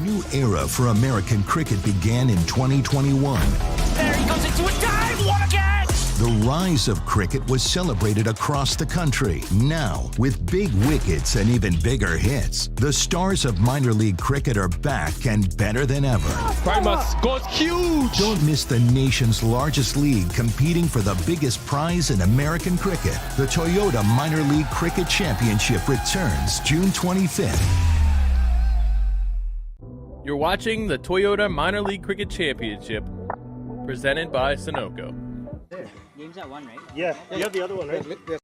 new era for American cricket began in 2021. There he goes into a dive! What again? The rise of cricket was celebrated across the country. Now, with big wickets and even bigger hits, the stars of minor league cricket are back and better than ever. Primus goes huge! Don't miss the nation's largest league competing for the biggest prize in American cricket. The Toyota Minor League Cricket Championship returns June 25th. You're watching the Toyota Minor League Cricket Championship, presented by Sunoco. Game's at 1, right? Yeah, you have the other one, right?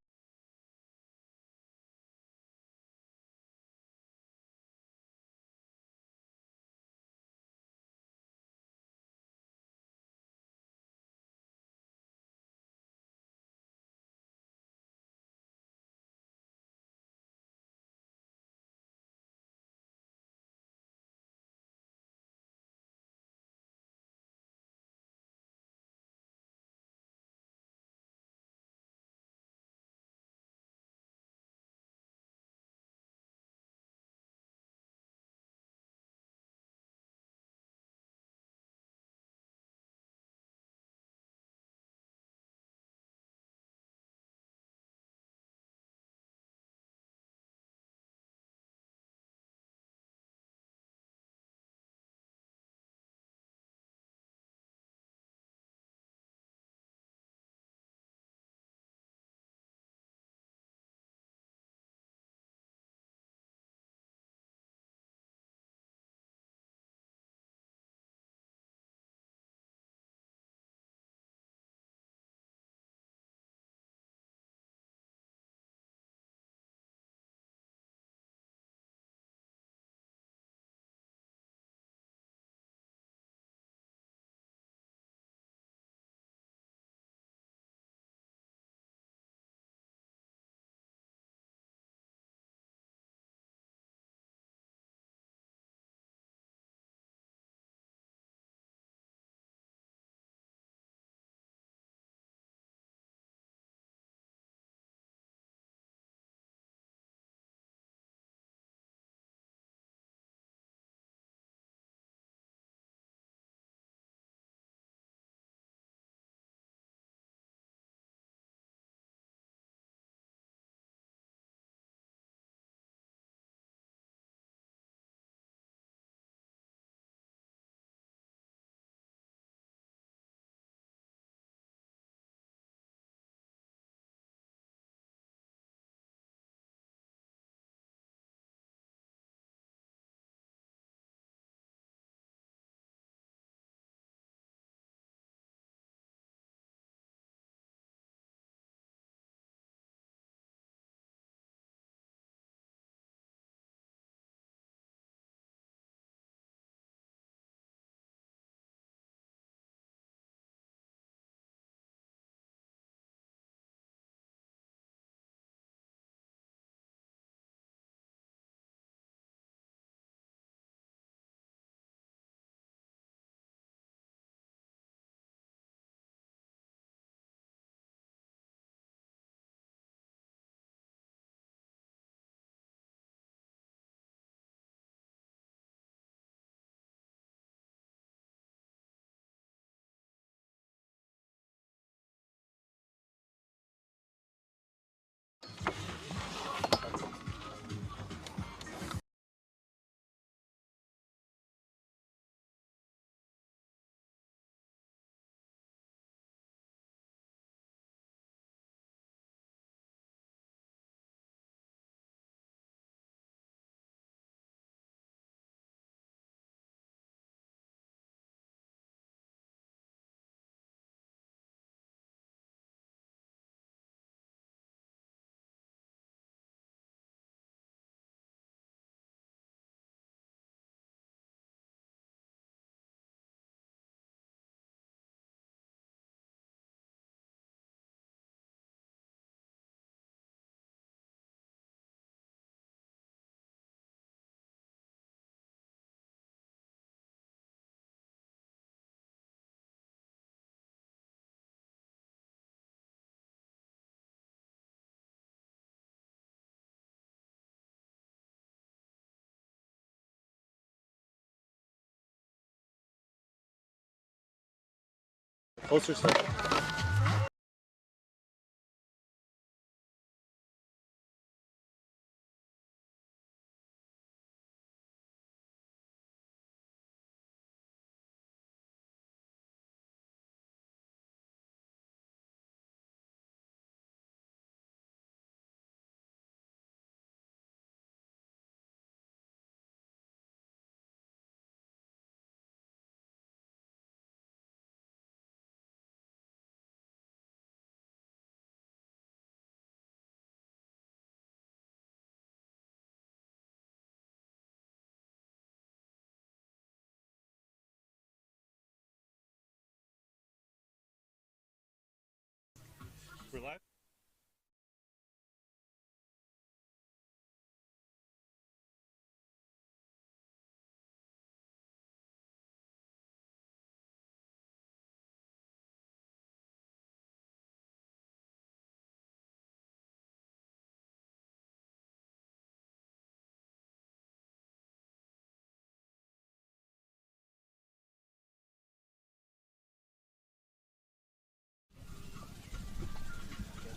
Holster stuff. Relax.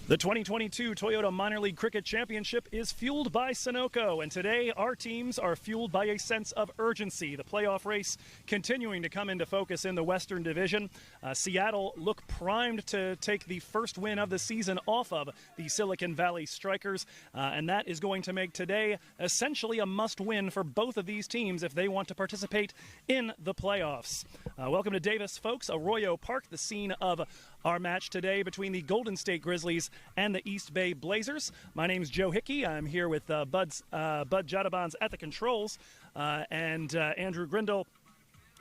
The 2022 Toyota Minor League Cricket Championship is fueled by Sunoco, and today our teams are fueled by a sense of urgency. The playoff race continuing to come into focus in the Western Division. Seattle look primed to take the first win of the season off of the Silicon Valley Strikers, and that is going to make today essentially a must-win for both of these teams if they want to participate in the playoffs. Welcome to Davis, folks. Arroyo Park, the scene of our match today between the Golden State Grizzlies and the East Bay Blazers. My name's Joe Hickey. I'm here with Bud Jadabans at the controls and Andrew Grindle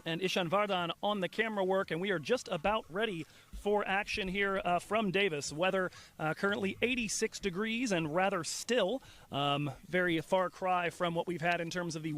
and Ishan Vardhan on the camera work, and we are just about ready for action here from Davis. Weather currently 86 degrees and rather still. Very far cry from what we've had in terms of the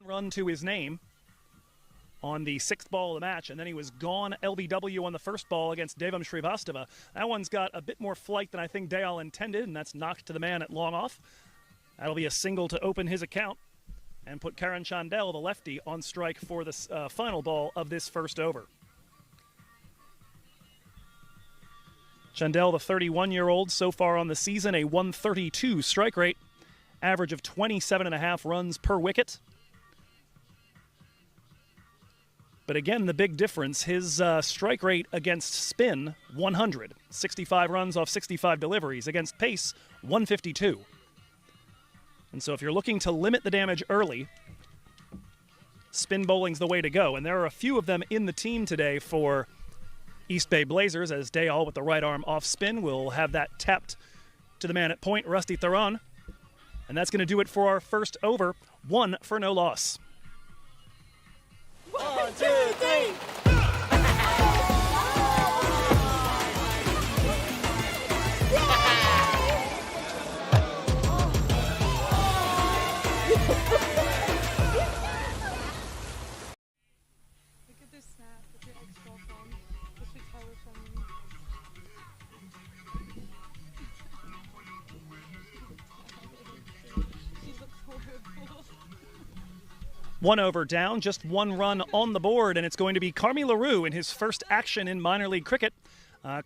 run to his name on the sixth ball of the match, and then he was gone LBW on the first ball against Devam Srivastava. That one's got a bit more flight than I think Dayal intended, and that's knocked to the man at long off. That'll be a single to open his account and put Karan Chandel, the lefty, on strike for the final ball of this first over. Chandel, the 31-year-old, so far on the season, a 132 strike rate, average of 27.5 runs per wicket. But again, the big difference, his strike rate against spin, 100. 65 runs off 65 deliveries. Against pace, 152. And so if you're looking to limit the damage early, spin bowling's the way to go. And there are a few of them in the team today for East Bay Blazers, as Dayal with the right arm off spin will have that tapped to the man at point, Rusty Theron. And that's going to do it for our first over. 1 for no loss. 1, 2, 3. 1 over down, just 1 run on the board, and it's going to be Carmi LaRue in his first action in minor league cricket,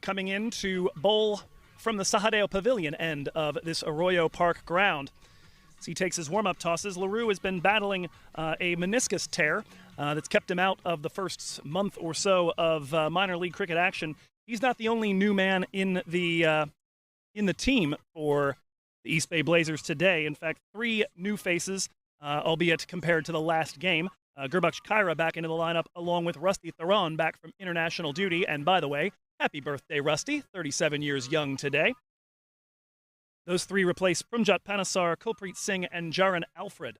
coming in to bowl from the Sahadeo Pavilion end of this Arroyo Park ground. As he takes his warm-up tosses, LaRue has been battling a meniscus tear that's kept him out of the first month or so of minor league cricket action. He's not the only new man in the team for the East Bay Blazers today. In fact, 3 new faces, albeit compared to the last game. Gurbaksh Khaira back into the lineup along with Rusty Theron back from international duty. And by the way, happy birthday, Rusty, 37 years young today. Those 3 replace Prumjot Panasar, Kulpreet Singh, and Jaran Alfred.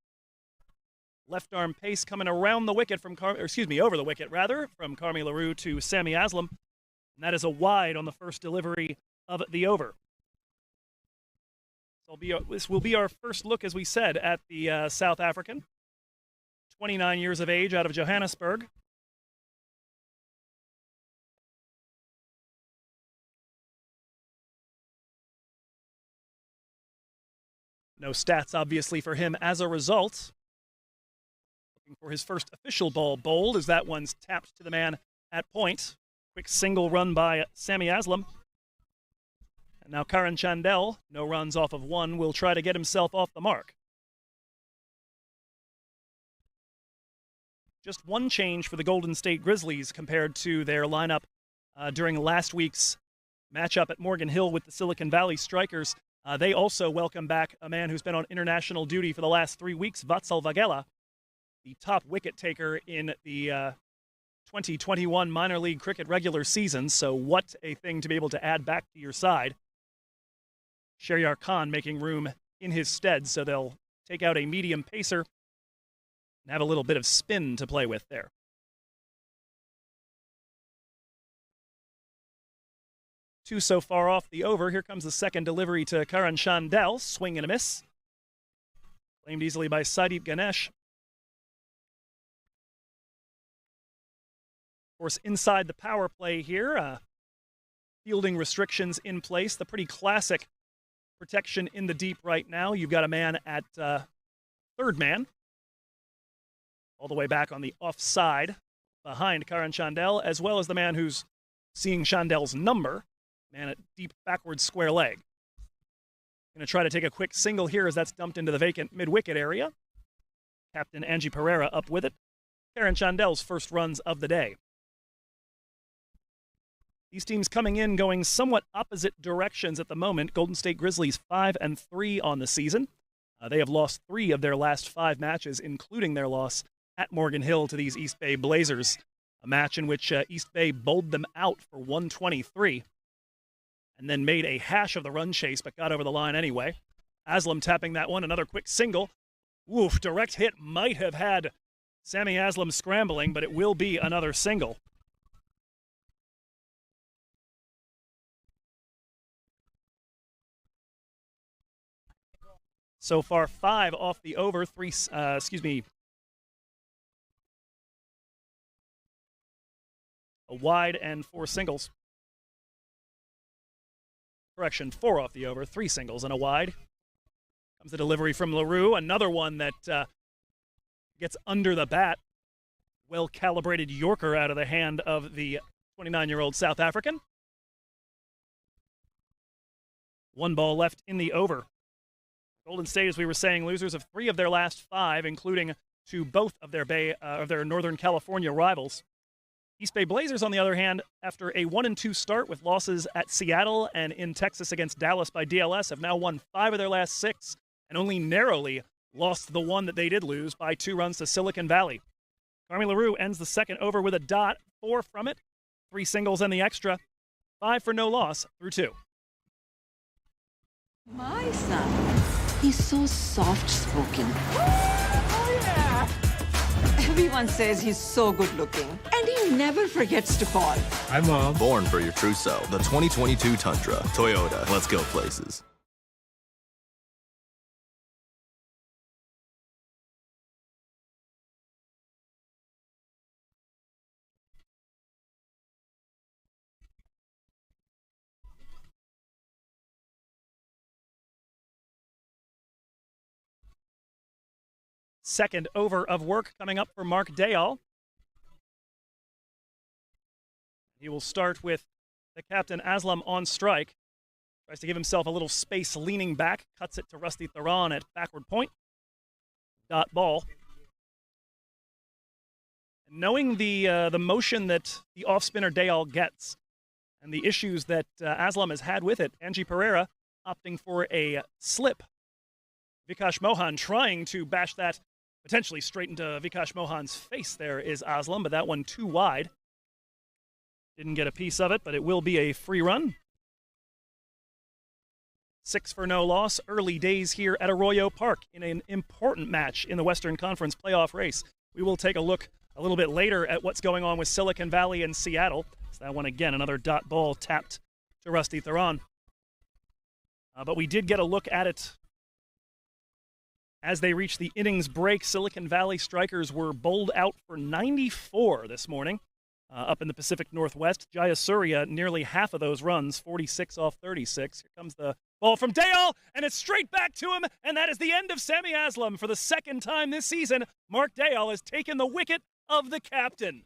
Left arm pace coming around the wicket over the wicket rather, from Carmi LaRue to Sammy Aslam. And that is a wide on the first delivery of the over. This will be our first look, as we said, at the South African. 29 years of age, out of Johannesburg. No stats, obviously, for him as a result. Looking for his first official ball bowled, as that one's tapped to the man at point. Quick single run by Sammy Aslam. And now Karan Chandel, no runs off of 1, will try to get himself off the mark. Just 1 change for the Golden State Grizzlies compared to their lineup during last week's matchup at Morgan Hill with the Silicon Valley Strikers. They also welcome back a man who's been on international duty for the last 3 weeks, Vatsal Vagela, the top wicket taker in the 2021 minor league cricket regular season. So what a thing to be able to add back to your side. Shehryar Khan making room in his stead, so they'll take out a medium pacer and have a little bit of spin to play with there. Two so far off the over. Here comes the second delivery to Karan Chandel. Swing and a miss. Claimed easily by Sadeep Ganesh. Of course, inside the power play here, fielding restrictions in place. The pretty classic protection in the deep right now. You've got a man at third man, all the way back on the offside behind Karan Chandel, as well as the man who's seeing Chandel's number, man at deep backward square leg. Going to try to take a quick single here as that's dumped into the vacant mid-wicket area. Captain Angie Pereira up with it. Karan Chandel's first runs of the day. These teams coming in going somewhat opposite directions at the moment. Golden State Grizzlies 5-3 on the season. They have lost 3 of their last 5 matches, including their loss at Morgan Hill to these East Bay Blazers. A match in which East Bay bowled them out for 123 and then made a hash of the run chase but got over the line anyway. Aslam tapping that one, another quick single. Oof, direct hit might have had Sammy Aslam scrambling, but it will be another single. So far, 5 off the over, 3, a wide and 4 singles. Correction, 4 off the over, 3 singles and a wide. Comes the delivery from LaRue, another one that gets under the bat. Well-calibrated Yorker out of the hand of the 29-year-old South African. 1 ball left in the over. Golden State, as we were saying, losers of 3 of their last 5, including to both of their Northern California rivals. East Bay Blazers, on the other hand, after a 1-2 start with losses at Seattle and in Texas against Dallas by DLS, have now won 5 of their last 6 and only narrowly lost the one that they did lose by 2 runs to Silicon Valley. Carmi LaRue ends the second over with a dot, 4 from it, 3 singles and the extra, 5 for no loss through 2. My son, he's so soft-spoken. Oh, yeah! Everyone says he's so good-looking, and he never forgets to call. Hi, Mom. Born for your true self. The 2022 Tundra. Toyota. Let's go places. second over of work coming up for Mark Dayal. He will start with the captain Aslam on strike. Tries to give himself a little space leaning back. Cuts it to Rusty Theron at backward point. Dot ball. Knowing the motion that the off-spinner Dayal gets and the issues that Aslam has had with it, Angie Pereira opting for a slip. Vikash Mohan trying to bash that potentially straight into Vikash Mohan's face there is Aslam, but that one too wide. Didn't get a piece of it, but it will be a free run. 6 for no loss. Early days here at Arroyo Park in an important match in the Western Conference playoff race. We will take a look a little bit later at what's going on with Silicon Valley and Seattle. So that one again, another dot ball tapped to Rusty Theron. But we did get a look at it as they reached the innings break. Silicon Valley strikers were bowled out for 94 this morning up in the Pacific Northwest. Jayasuriya, nearly half of those runs, 46 off 36. Here comes the ball from Dayal, and it's straight back to him, and that is the end of Sami Aslam. For the second time this season, Mark Dayal has taken the wicket of the captain.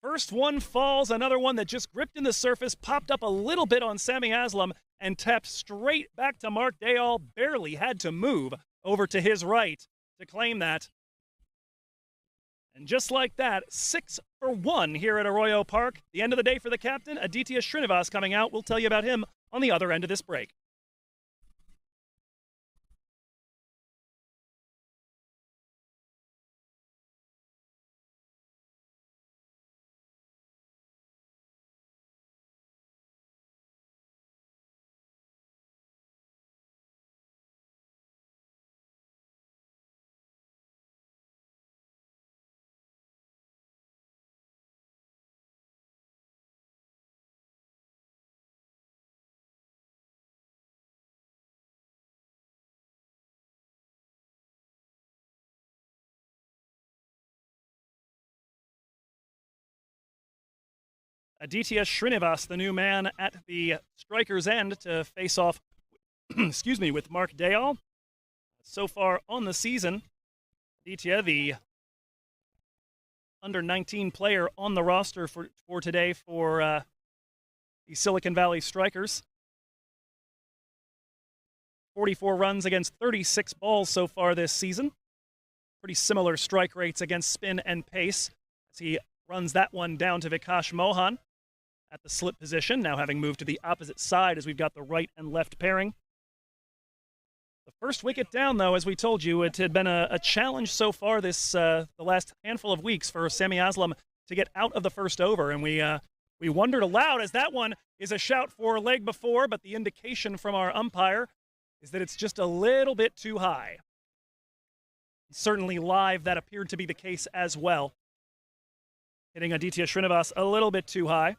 First one falls, another one that just gripped in the surface, popped up a little bit on Sami Aslam, and tapped straight back to Mark Dayal. Barely had to move over to his right to claim that. And just like that, 6 for 1 here at Arroyo Park. The end of the day for the captain, Aditya Srinivas coming out. We'll tell you about him on the other end of this break. Aditya Srinivas, the new man at the striker's end to face off, with Mark Dayal. So far on the season, Aditya, the under-19 player on the roster for today for the Silicon Valley Strikers. 44 runs against 36 balls so far this season. Pretty similar strike rates against spin and pace as he runs that one down to Vikash Mohan at the slip position, now having moved to the opposite side as we've got the right and left pairing. The first wicket down, though, as we told you, it had been a challenge so far this the last handful of weeks for Sami Aslam to get out of the first over, and we wondered aloud as that one is a shout for leg before, but the indication from our umpire is that it's just a little bit too high. Certainly live, that appeared to be the case as well. Hitting Aditya Srinivas a little bit too high.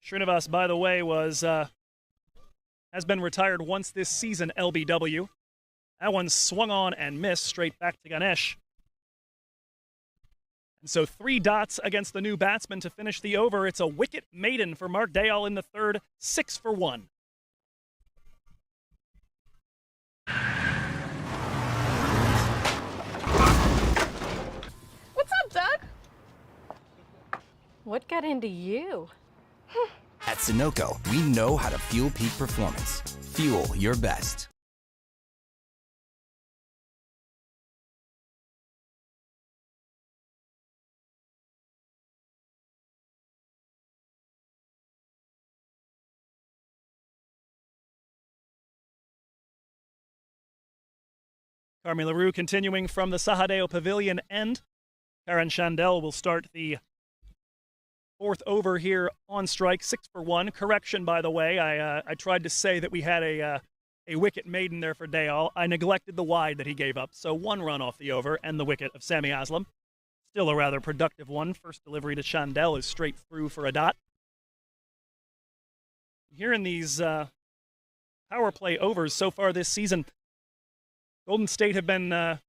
Srinivas, by the way, has been retired once this season, LBW. That one swung on and missed straight back to Ganesh. And so 3 dots against the new batsman to finish the over. It's a wicket maiden for Mark Dayal in the third, 6 for 1. What's up, Doug? What got into you? At Sunoco, we know how to fuel peak performance. Fuel your best. Carmi LaRue continuing from the Sahadeo Pavilion end. Karan Chandel will start the 4th over here on strike, 6 for 1. Correction, by the way, I tried to say that we had a wicket maiden there for Dayal. I neglected the wide that he gave up, so 1 run off the over and the wicket of Sami Aslam. Still a rather productive one. First delivery to Chandel is straight through for a dot. Here in these power play overs so far this season, Golden State have been, for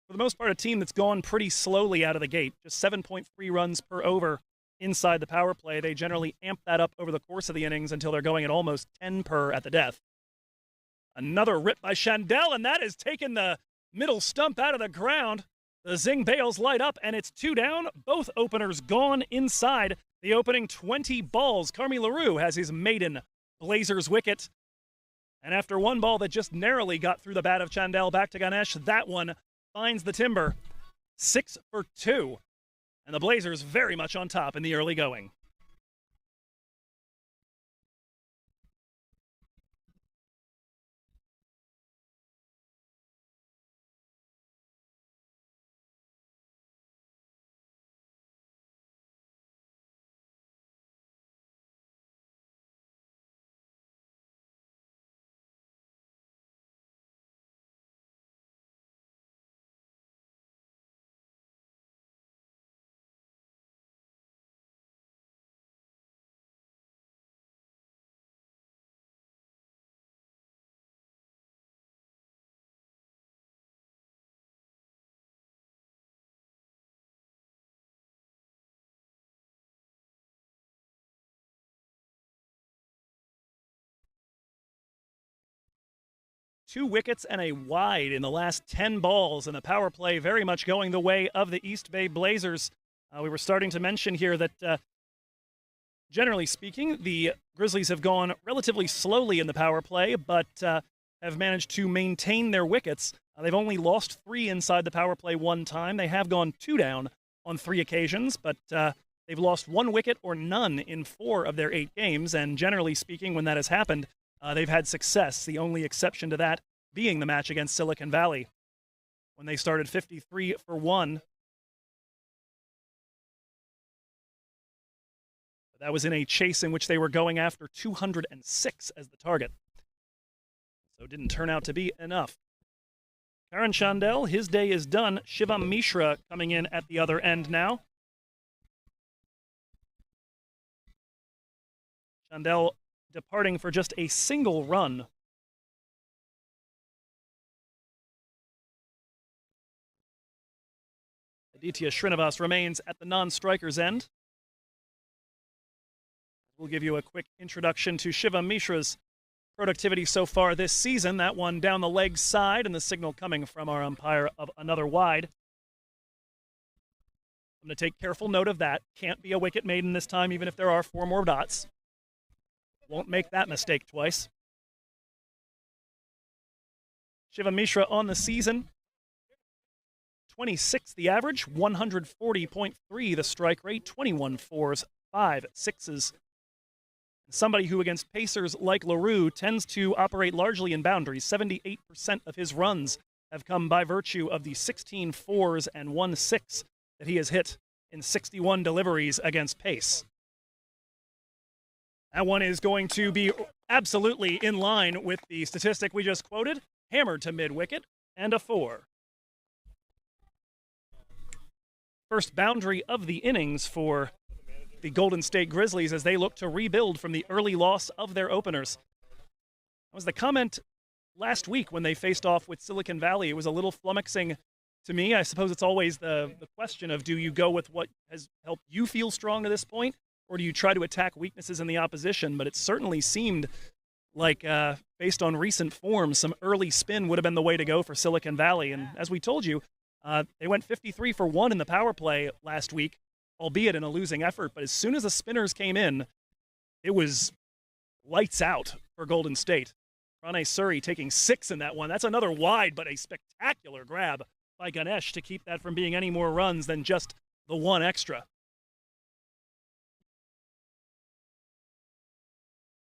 the most part, a team that's gone pretty slowly out of the gate. Just 7.3 runs per over inside the power play. They generally amp that up over the course of the innings until they're going at almost 10 per at the death. Another rip by Chandel, and that has taken the middle stump out of the ground. The Zing bails light up, and it's 2 down. Both openers gone inside the opening 20 balls. Carmi LaRue has his maiden Blazers wicket. And after one ball that just narrowly got through the bat of Chandel back to Ganesh, that one finds the timber. 6 for 2. And the Blazers very much on top in the early going. Two wickets and a wide in the last 10 balls, and the power play very much going the way of the East Bay Blazers. We were starting to mention here that, generally speaking, the Grizzlies have gone relatively slowly in the power play, but have managed to maintain their wickets. They've only lost 3 inside the power play one time. They have gone 2 down on 3 occasions, but they've lost 1 wicket or none in 4 of their 8 games, and generally speaking, when that has happened, they've had success, the only exception to that being the match against Silicon Valley, when they started 53 for 1. That was in a chase in which they were going after 206 as the target. So it didn't turn out to be enough. Karan Chandel, his day is done. Shivam Mishra coming in at the other end now. Chandel departing for just a single run. Aditya Srinivas remains at the non-striker's end. We'll give you a quick introduction to Shivam Mishra's productivity so far this season. That one down the leg side, and the signal coming from our umpire of another wide. I'm going to take careful note of that. Can't be a wicket maiden this time, even if there are 4 more dots. Won't make that mistake twice. Shivam Mishra on the season. 26 the average, 140.3 the strike rate, 21 fours, 5 sixes. Somebody who against pacers like LaRue tends to operate largely in boundaries. 78% of his runs have come by virtue of the 16 fours and 1 6 that he has hit in 61 deliveries against pace. That one is going to be absolutely in line with the statistic we just quoted. Hammered to mid-wicket, and a 4. First boundary of the innings for the Golden State Grizzlies as they look to rebuild from the early loss of their openers. That was the comment last week when they faced off with Silicon Valley. It was a little flummoxing to me. I suppose it's always the question of, do you go with what has helped you feel strong to this point, or do you try to attack weaknesses in the opposition? But it certainly seemed like, based on recent form, some early spin would have been the way to go for Silicon Valley. And as we told you, they went 53 for 1 in the power play last week, albeit in a losing effort. But as soon as the spinners came in, it was lights out for Golden State. Pranay Suri taking 6 in that one. That's another wide, but a spectacular grab by Ganesh to keep that from being any more runs than just the 1 extra.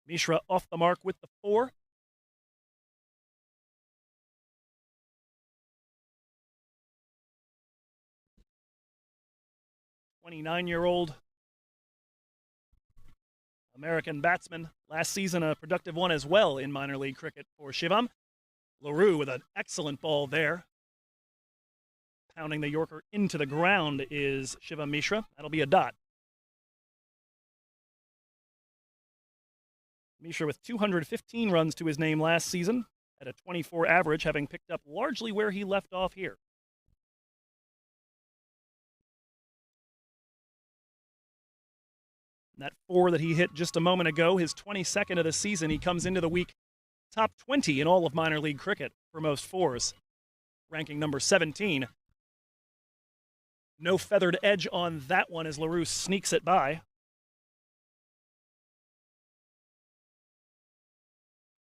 Mishra off the mark with the 4. '29-year-old American batsman. Last season, a productive one as well in minor league cricket for Shivam. LaRue with an excellent ball there. Pounding the Yorker into the ground is Shivam Mishra. That'll be a dot. Mishra with 215 runs to his name last season at a 24 average, having picked up largely where he left off here. And that 4 that he hit just a moment ago, his 22nd of the season, he comes into the week top 20 in all of minor league cricket for most fours, ranking number 17. No feathered edge on that one as LaRue sneaks it by.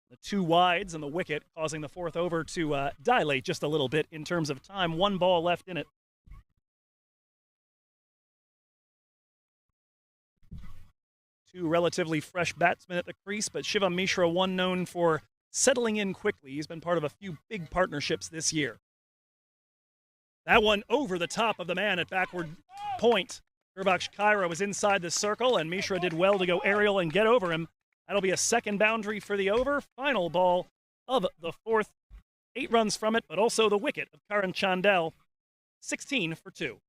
The two wides and the wicket causing the fourth over to dilate just a little bit in terms of time. One ball left in it. Two relatively fresh batsmen at the crease, but Shiva Mishra, one known for settling in quickly. He's been part of a few big partnerships this year. That one over the top of the man at backward point. Gurbaksh Khaira was inside the circle, and Mishra did well to go aerial and get over him. That'll be a second boundary for the over. Final ball of the fourth. 8 runs from it, but also the wicket of Karan Chandel. 16 for 2.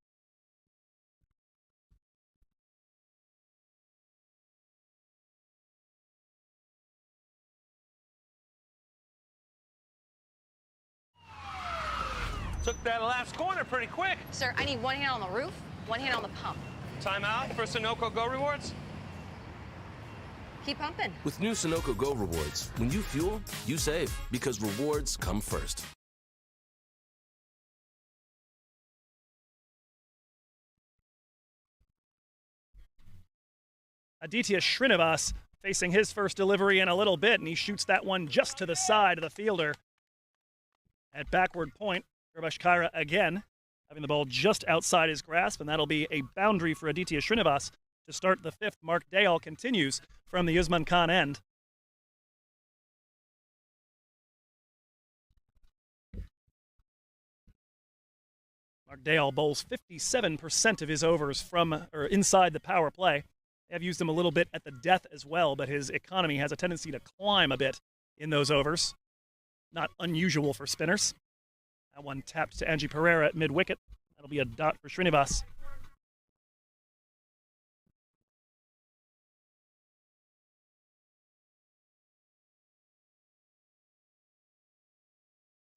Took that last corner pretty quick. Sir, I need one hand on the roof, one hand on the pump. Timeout for Sunoco Go Rewards. Keep pumping. With new Sunoco Go Rewards, when you fuel, you save, because rewards come first. Aditya Srinivas facing his first delivery in a little bit, and he shoots that one just to the side of the fielder at backward point. Gurbaksh Khaira again having the ball just outside his grasp, and that'll be a boundary for Aditya Srinivas to start the fifth. Mark Dayal continues from the Usman Khan end. Mark Dayal bowls 57% of his overs from or inside the power play. They have used him a little bit at the death as well, but his economy has a tendency to climb a bit in those overs. Not unusual for spinners. That one tapped to Angie Pereira at mid-wicket. That'll be a dot for Srinivas.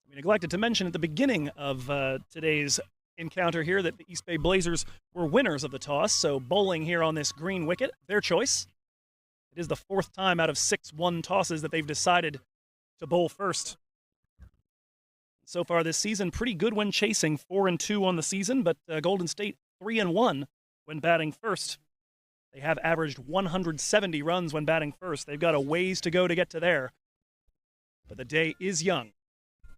We neglected to mention at the beginning of today's encounter here that the East Bay Blazers were winners of the toss, so bowling here on this green wicket, their choice. It is the fourth time out of 6-1 tosses that they've decided to bowl first. So far this season, pretty good when chasing, 4-2 on the season, but Golden State 3-1 when batting first. They have averaged 170 runs when batting first. They've got a ways to go to get to there, but the day is young.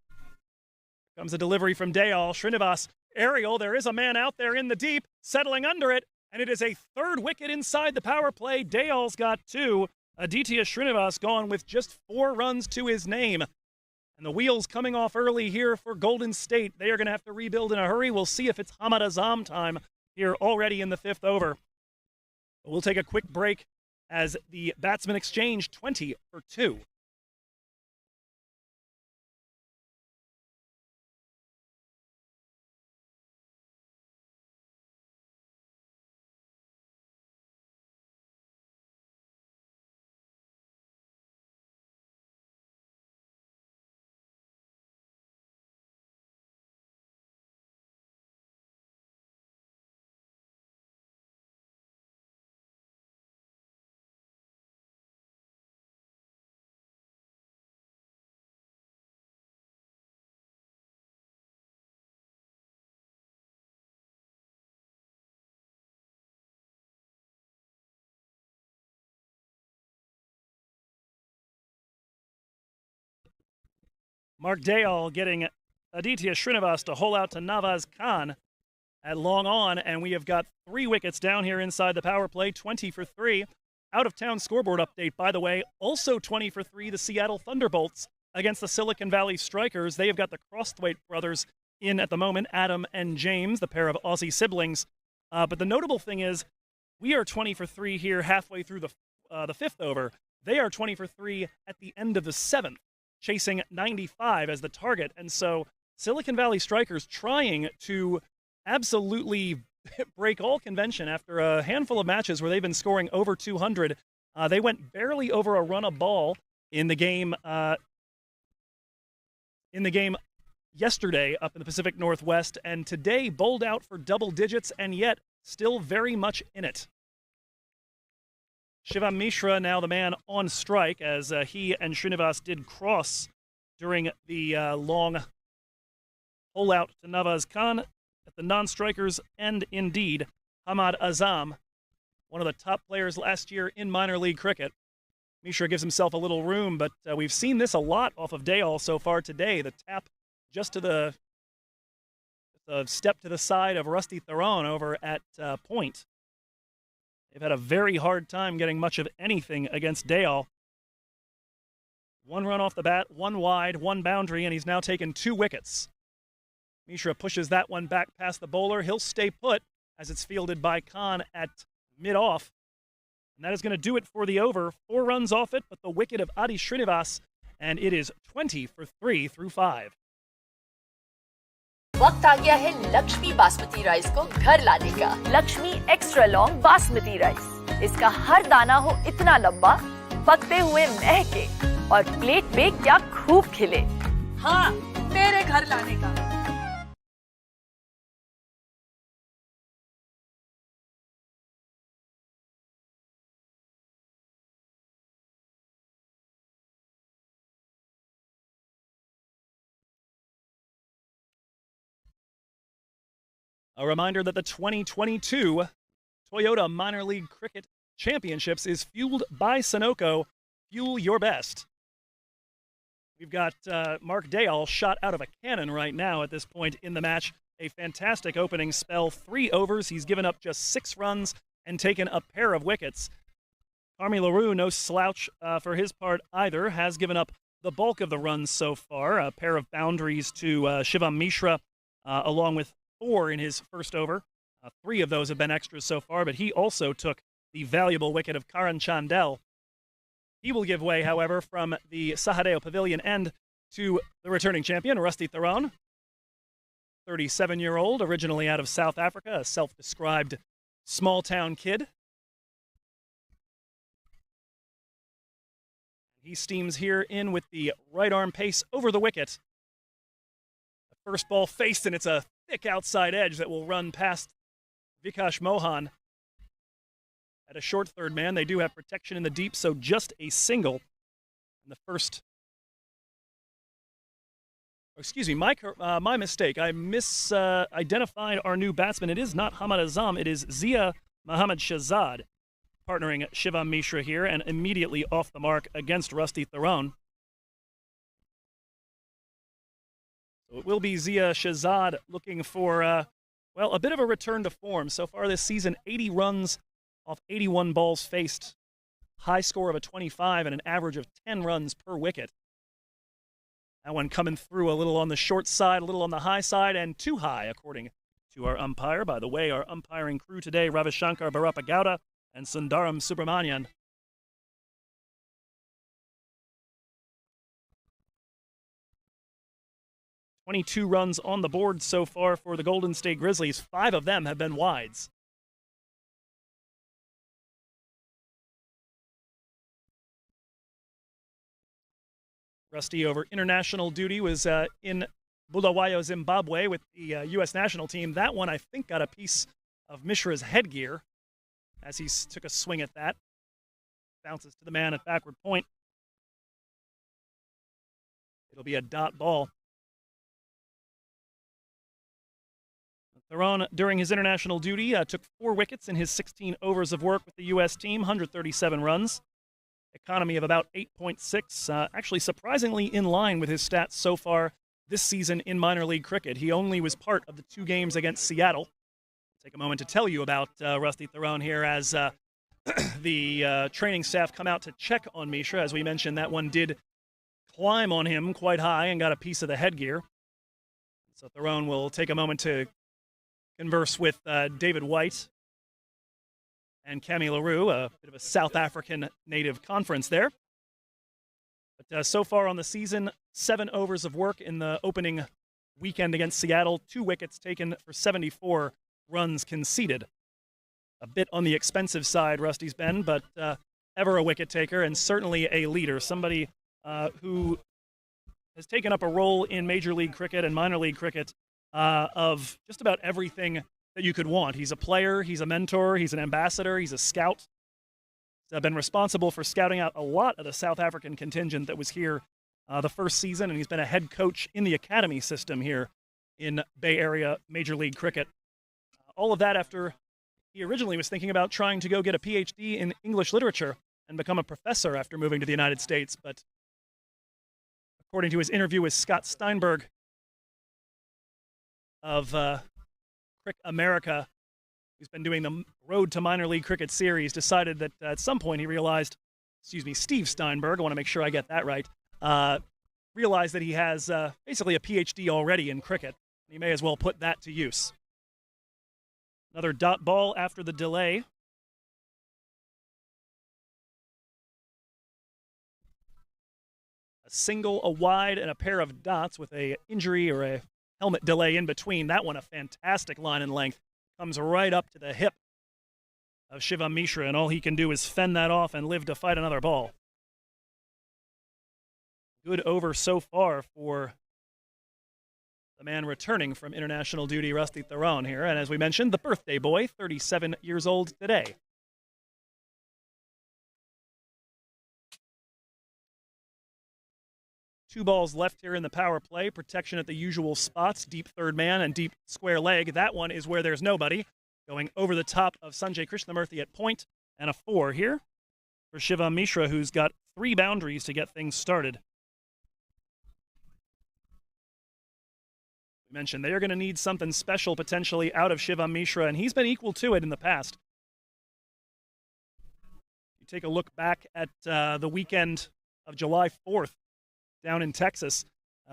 Here comes a delivery from Dayal. Srinivas, aerial. There is a man out there in the deep, settling under it, and it is a third wicket inside the power play. Dayal's got 2. Aditya Srinivas gone with just 4 runs to his name. And the wheels coming off early here for Golden State. They are going to have to rebuild in a hurry. We'll see if it's Hamad Azam time here already in the 5th over. We'll take a quick break as the batsmen exchange 20 for 2. Mark Dayal getting Aditya Srinivas to hole out to Nawaz Khan at long on, and we have got 3 wickets down here inside the power play, 20 for 3. Out-of-town scoreboard update, by the way, also 20 for 3, the Seattle Thunderbolts against the Silicon Valley Strikers. They have got the Crosthwaite brothers in at the moment, Adam and James, the pair of Aussie siblings. But the notable thing is we are 20 for 3 here halfway through the 5th over. They are 20 for 3 at the end of the 7th. Chasing 95 as the target. And so Silicon Valley Strikers trying to absolutely break all convention after a handful of matches where they've been scoring over 200. They went barely over a run a ball in the game yesterday up in the Pacific Northwest, and today bowled out for double digits and yet still very much in it. Shivam Mishra now the man on strike as he and Srinivas did cross during the long hole-out to Nawaz Khan at the non-strikers, and indeed Hamad Azam, one of the top players last year in minor league cricket. Mishra gives himself a little room, but we've seen this a lot off of Dayal so far today. The tap just to the step to the side of Rusty Theron over at point. They've had a very hard time getting much of anything against Dayal. 1 run off the bat, 1 wide, 1 boundary, and he's now taken 2 wickets. Mishra pushes that one back past the bowler. He'll stay put as it's fielded by Khan at mid-off. And that is going to do it for the over. 4 runs off it, but the wicket of Adi Srinivas, and it is 20 for 3 through 5. वक्त आ गया है Lakshmi basmati rice को घर लाने का। Lakshmi extra long basmati rice, इसका हर दाना हो इतना लंबा, पकते हुए महके और प्लेट में क्या खूब खिले। हाँ, मेरे घर लाने का। A reminder that the 2022 Toyota Minor League Cricket Championships is fueled by Sunoco. Fuel your best. We've got Mark Dayal shot out of a cannon right now at this point in the match. A fantastic opening spell. 3 overs. He's given up just 6 runs and taken a pair of wickets. Carmi LaRue, no slouch for his part either, has given up the bulk of the runs so far. A pair of boundaries to Shivam Mishra, along with 4 in his first over. 3 of those have been extras so far, but he also took the valuable wicket of Karan Chandel. He will give way, however, from the Sahadeo Pavilion end to the returning champion, Rusty Theron. 37-year-old, originally out of South Africa, a self-described small-town kid. He steams here in with the right arm pace over the wicket. The first ball faced, and it's a thick outside edge that will run past Vikash Mohan. At a short third man, they do have protection in the deep, so just a single. And the first... Excuse me, my mistake. I misidentified our new batsman. It is not Hamad Azam, it is Zia Muhammad Shahzad, partnering Shivam Mishra here, and immediately off the mark against Rusty Theron. So it will be Zia Shahzad looking for, well, a bit of a return to form. So far this season, 80 runs off 81 balls faced, high score of a 25 and an average of 10 runs per wicket. That one coming through a little on the short side, a little on the high side, and too high, according to our umpire. By the way, our umpiring crew today, Ravishankar Barappa Gowda and Sundaram Subramanian. 22 runs on the board so far for the Golden State Grizzlies. 5 of them have been wides. Rusty over international duty was in Bulawayo, Zimbabwe with the U.S. national team. That one, I think, got a piece of Mishra's headgear as he took a swing at that. Bounces to the man at backward point. It'll be a dot ball. Theron, during his international duty, took 4 wickets in his 16 overs of work with the U.S. team, 137 runs. Economy of about 8.6, actually surprisingly in line with his stats so far this season in minor league cricket. He only was part of the 2 games against Seattle. I'll take a moment to tell you about Rusty Theron here as the training staff come out to check on Mishra. As we mentioned, that one did climb on him quite high and got a piece of the headgear. So Theron will take a moment to converse with David White and Camille LaRue, a bit of a South African native conference there. But so far on the season, 7 overs of work in the opening weekend against Seattle, 2 wickets taken for 74 runs conceded. A bit on the expensive side, Rusty's been, but ever a wicket taker and certainly a leader, somebody who has taken up a role in Major League Cricket and minor league cricket of just about everything that you could want. He's a player, he's a mentor, he's an ambassador, he's a scout. been responsible for scouting out a lot of the South African contingent that was here the first season, and he's been a head coach in the academy system here in Bay Area Major League Cricket. All of that after he originally was thinking about trying to go get a PhD in English literature and become a professor after moving to the United States. But according to his interview with Scott Steinberg of Crick America, who's been doing the Road to Minor League Cricket series, decided that at some point he realized, Steve Steinberg, I want to make sure I get that right, realized that he has basically a PhD already in cricket. He may as well put that to use. Another dot ball after the delay. A single, a wide, and a pair of dots with a injury or a helmet delay in between. That one a fantastic line and length. Comes right up to the hip of Shivam Mishra, and all he can do is fend that off and live to fight another ball. Good over so far for the man returning from international duty, Rusty Theron here. And as we mentioned, the birthday boy, 37 years old today. Two balls left here in the power play. Protection at the usual spots, deep third man and deep square leg. That one is where there's nobody. Going over the top of Sanjay Krishnamurthy at point, and a 4 here for Shivam Mishra, who's got 3 boundaries to get things started. We mentioned they are going to need something special potentially out of Shivam Mishra, and he's been equal to it in the past. You take a look back at the weekend of July 4th down in Texas.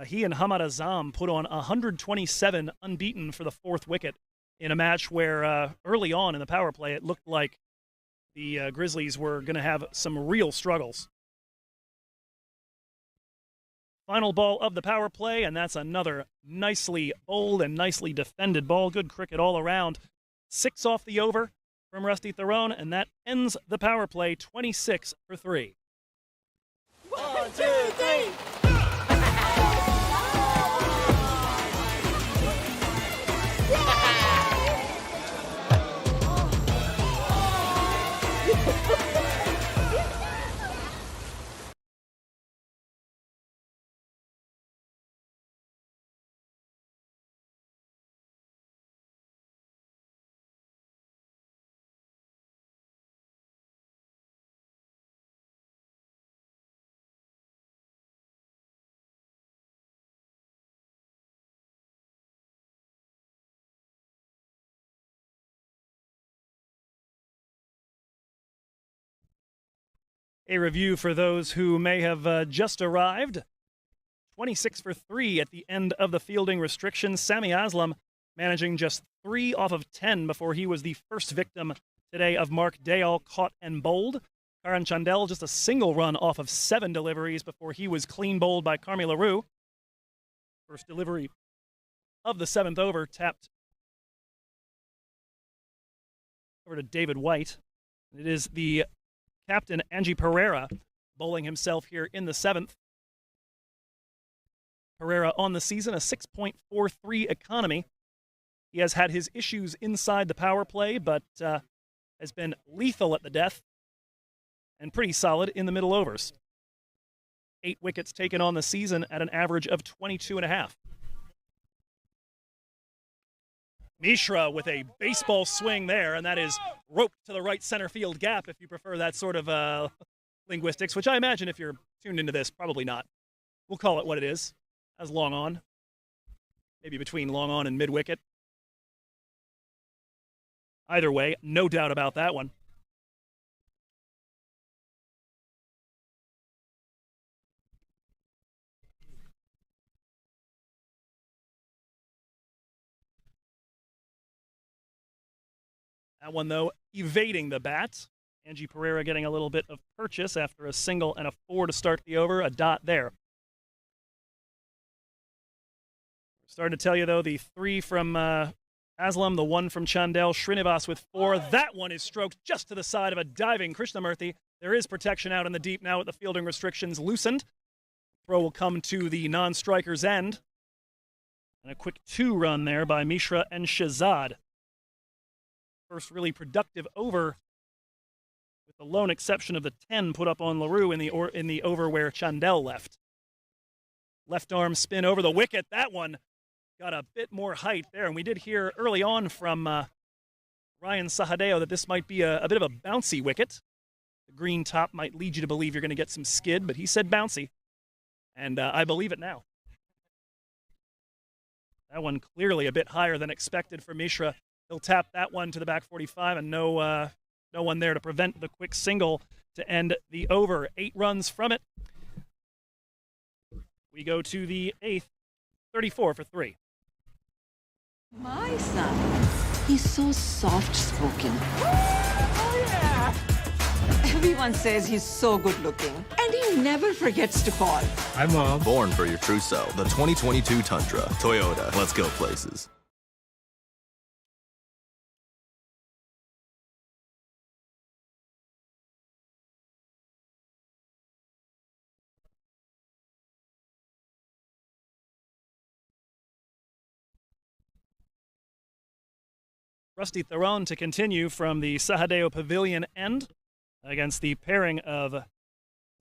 He and Hamad Azam put on 127 unbeaten for the 4th wicket in a match where early on in the power play it looked like the Grizzlies were going to have some real struggles. Final ball of the power play, and that's another nicely bowled and nicely defended ball. Good cricket all around. 6 off the over from Rusty Theron, and that ends the power play 26 for 3. 1, 2, 3. A review for those who may have just arrived. 26 for 3 at the end of the fielding restrictions. Sami Aslam managing just 3 off of 10 before he was the first victim today of Mark Dayal caught and bowled. Karan Chandel just a single run off of 7 deliveries before he was clean bowled by Carmi LaRue. First delivery of the 7th over tapped over to David White. It is the captain, Angie Pereira, bowling himself here in the 7th. Pereira on the season, a 6.43 economy. He has had his issues inside the power play, but has been lethal at the death and pretty solid in the middle overs. 8 wickets taken on the season at an average of 22.5. Mishra with a baseball swing there, and that is roped to the right center field gap, if you prefer that sort of linguistics, which I imagine if you're tuned into this, probably not. We'll call it what it is, as long on. Maybe between long on and mid-wicket. Either way, no doubt about that one. That one, though, evading the bat. Angie Pereira getting a little bit of purchase after a single and a 4 to start the over. A dot there. Starting to tell you, though, the 3 from Aslam, the 1 from Chandel, Srinivas with 4. That one is stroked just to the side of a diving Krishnamurthy. There is protection out in the deep now with the fielding restrictions loosened. Throw will come to the non-striker's end. And a quick 2-run there by Mishra and Shahzad. First really productive over with with the lone exception of the 10 put up on LaRue in the over where Chandel left. Left arm spin over the wicket. That one got a bit more height there, and we did hear early on from Ryan Sahadeo that this might be a bit of a bouncy wicket. The green top might lead you to believe you're going to get some skid, but he said bouncy, and I believe it now. That one clearly a bit higher than expected for Mishra. He'll tap that one to the back 45, and no one there to prevent the quick single to end the over. 8 runs from it. We go to the 8th, 34 for 3. My son, he's so soft-spoken. Oh, yeah! Everyone says he's so good-looking, and he never forgets to call. Hi, Mom. Born for your true self. The 2022 Tundra. Toyota. Let's go places. Rusty Theron to continue from the Sahadeo Pavilion end against the pairing of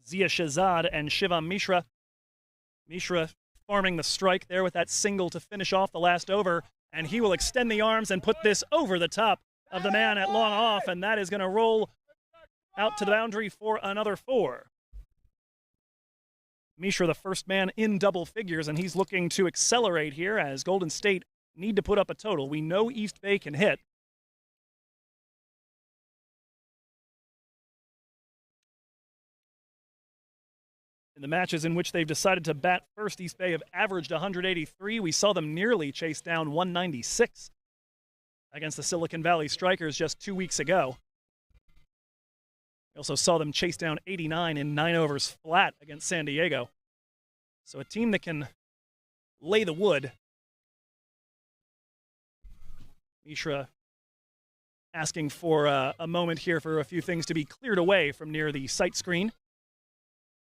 Zia Shahzad and Shivam Mishra. Mishra farming the strike there with that single to finish off the last over, and he will extend the arms and put this over the top of the man at long off, and that is going to roll out to the boundary for another 4. Mishra, the first man in double figures, and he's looking to accelerate here as Golden State need to put up a total. We know East Bay can hit. In the matches in which they've decided to bat first, East Bay have averaged 183. We saw them nearly chase down 196 against the Silicon Valley Strikers just 2 weeks ago. We also saw them chase down 89 in 9 overs flat against San Diego. So a team that can lay the wood. Mishra asking for a moment here for a few things to be cleared away from near the sight screen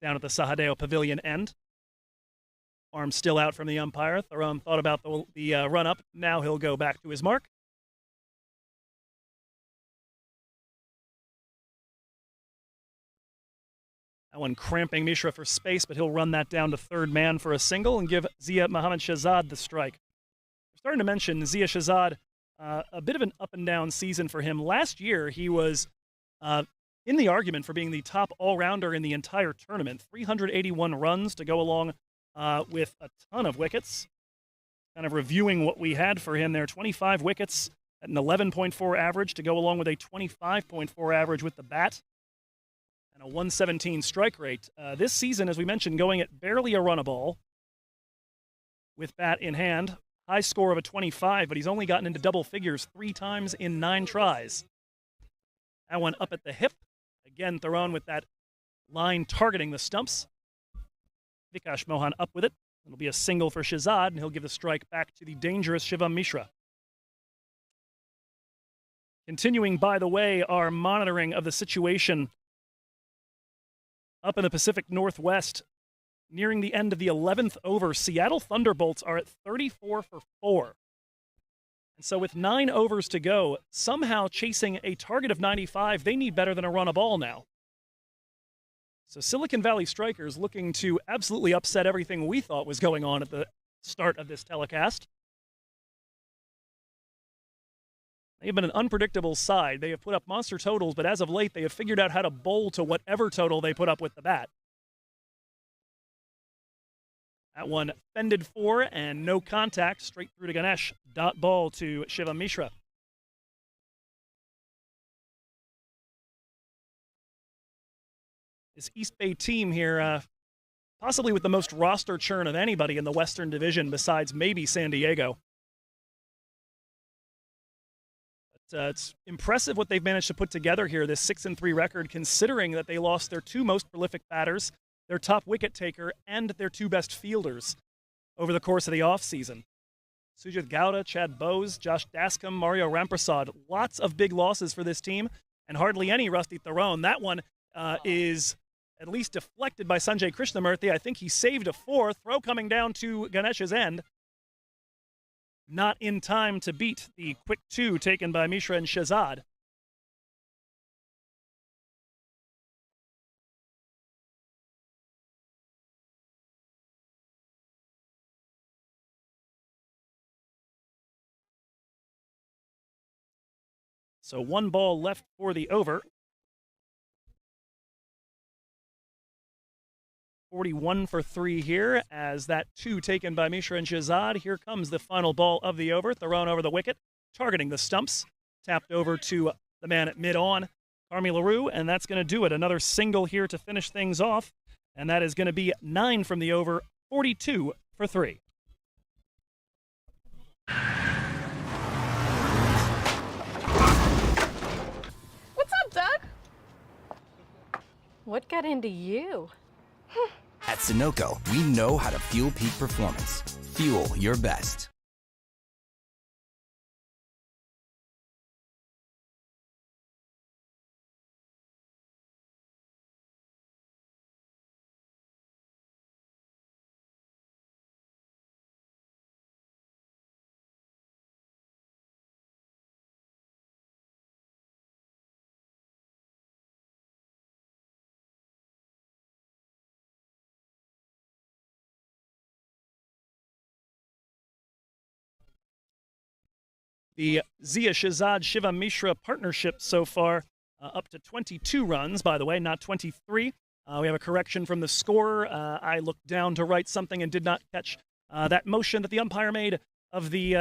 down at the Sahadeo Pavilion end. Arm still out from the umpire. Theron thought about the run-up. Now he'll go back to his mark. That one cramping Mishra for space, but he'll run that down to third man for a single and give Zia Mohammed Shahzad the strike. We're starting to mention Zia Shahzad. A bit of an up-and-down season for him. Last year, he was in the argument for being the top all-rounder in the entire tournament. 381 runs to go along with a ton of wickets. Kind of reviewing what we had for him there. 25 wickets at an 11.4 average to go along with a 25.4 average with the bat. And a 117 strike rate. This season, as we mentioned, going at barely a run a ball with bat in hand. High score of a 25, but he's only gotten into double figures 3 times in 9 tries. That one up at the hip. Again, Theron with that line targeting the stumps. Vikash Mohan up with it. It'll be a single for Shahzad, and he'll give the strike back to the dangerous Shivam Mishra. Continuing, by the way, our monitoring of the situation up in the Pacific Northwest. Nearing the end of the 11th over, Seattle Thunderbolts are at 34 for 4. And so with 9 overs to go, somehow chasing a target of 95, they need better than a run a ball now. So Silicon Valley Strikers looking to absolutely upset everything we thought was going on at the start of this telecast. They have been an unpredictable side. They have put up monster totals, but as of late, they have figured out how to bowl to whatever total they put up with the bat. That one fended for and no contact, straight through to Ganesh. Dot ball to Shivam Mishra. This East Bay team here, possibly with the most roster churn of anybody in the Western Division besides maybe San Diego. But it's impressive what they've managed to put together here, this 6-3 record, considering that they lost their 2 most prolific batters, their top wicket taker, and their 2 best fielders over the course of the offseason. Sujit Gowda, Chad Bose, Josh Dascom, Mario Ramprasad. Lots of big losses for this team, and hardly any Rusty Theron. That one is at least deflected by Sanjay Krishnamurthy. I think he saved a 4. Throw coming down to Ganesh's end. Not in time to beat the quick 2 taken by Mishra and Shahzad. So 1 ball left for the over. 41 for 3 here as that 2 taken by Mishra and Shahzad. Here comes the final ball of the over, thrown over the wicket, targeting the stumps. Tapped over to the man at mid-on, Carmi LaRue, and that's going to do it. Another single here to finish things off, and that is going to be 9 from the over, 42 for 3. What's up, Doug? What got into you? At Sunoco, we know how to fuel peak performance. Fuel your best. The Zia Shahzad Shiva Mishra partnership so far up to 22 runs, by the way, not 23. We have a correction from the scorer. I looked down to write something and did not catch that motion that the umpire made of the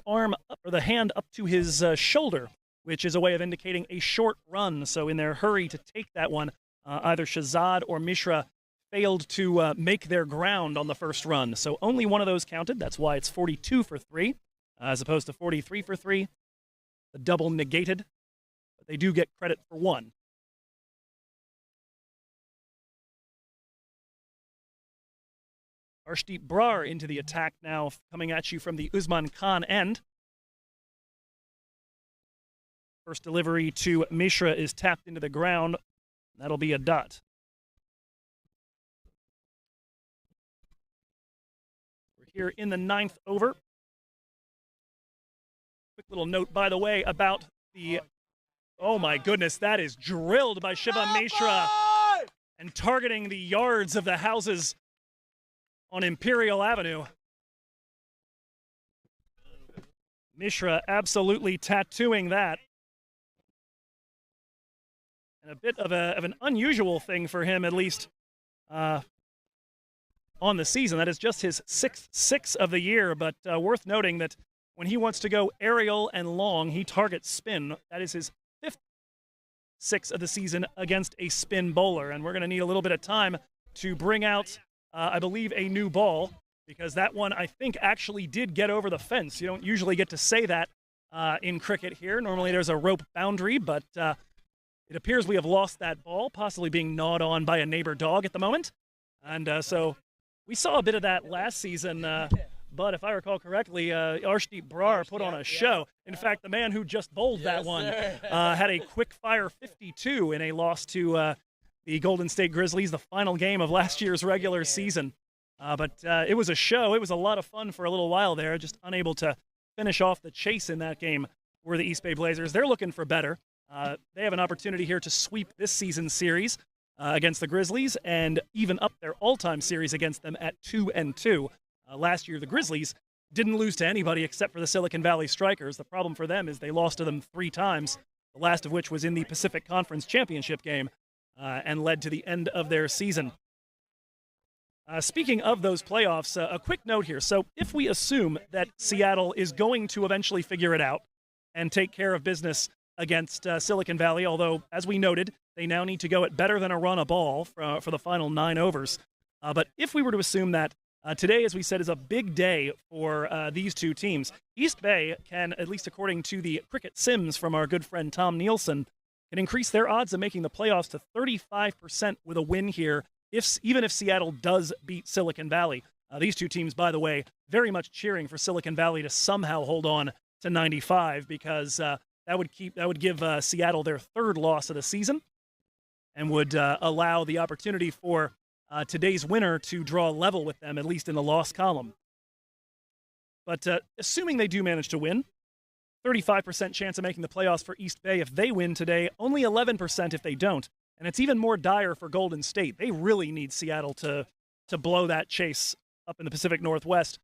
arm up, or the hand up to his shoulder, which is a way of indicating a short run. So in their hurry to take that one, either Shahzad or Mishra failed to make their ground on the first run. So only one of those counted. That's why it's 42 for 3. As opposed to 43 for 3. The double negated, but they do get credit for 1. Arshdeep Brar into the attack now, coming at you from the Usman Khan end. First delivery to Mishra is tapped into the ground. That'll be a dot. We're here in the 9th over. Quick little note, by the way, about the... Oh, my goodness, that is drilled by Shiva Mishra and targeting the yards of the houses on Imperial Avenue. Mishra absolutely tattooing that. And a bit of an unusual thing for him, at least on the season. That is just his 6th 6 of the year, but worth noting that when he wants to go aerial and long, he targets spin. That is his 5th 6 of the season against a spin bowler. And we're going to need a little bit of time to bring out, I believe, a new ball, because that one, I think, actually did get over the fence. You don't usually get to say that in cricket here. Normally there's a rope boundary, but it appears we have lost that ball, possibly being gnawed on by a neighbor dog at the moment. And so we saw a bit of that last season. But if I recall correctly, Arshdeep Brar put on a show. In fact, the man who just bowled that one had a quick-fire 52 in a loss to the Golden State Grizzlies, the final game of last year's regular season. But it was a show. It was a lot of fun for a little while there, just unable to finish off the chase in that game were the East Bay Blazers. They're looking for better. They have an opportunity here to sweep this season's series against the Grizzlies and even up their all-time series against them at 2-2. Last year, the Grizzlies didn't lose to anybody except for the Silicon Valley Strikers. The problem for them is they lost to them 3 times, the last of which was in the Pacific Conference Championship game and led to the end of their season. Speaking of those playoffs, a quick note here. So if we assume that Seattle is going to eventually figure it out and take care of business against Silicon Valley, although, as we noted, they now need to go at better than a run a ball for the final 9 overs. But if we were to assume that today, as we said, is a big day for these two teams, East Bay can, at least according to the cricket sims from our good friend Tom Nielsen, can increase their odds of making the playoffs to 35% with a win here, even if Seattle does beat Silicon Valley. These two teams, by the way, very much cheering for Silicon Valley to somehow hold on to 95, because that would give Seattle their 3rd loss of the season and would allow the opportunity for today's winner to draw level with them, at least in the loss column. But assuming they do manage to win, 35% chance of making the playoffs for East Bay if they win today, only 11% if they don't. And it's even more dire for Golden State. They really need Seattle to blow that chase up in the Pacific Northwest.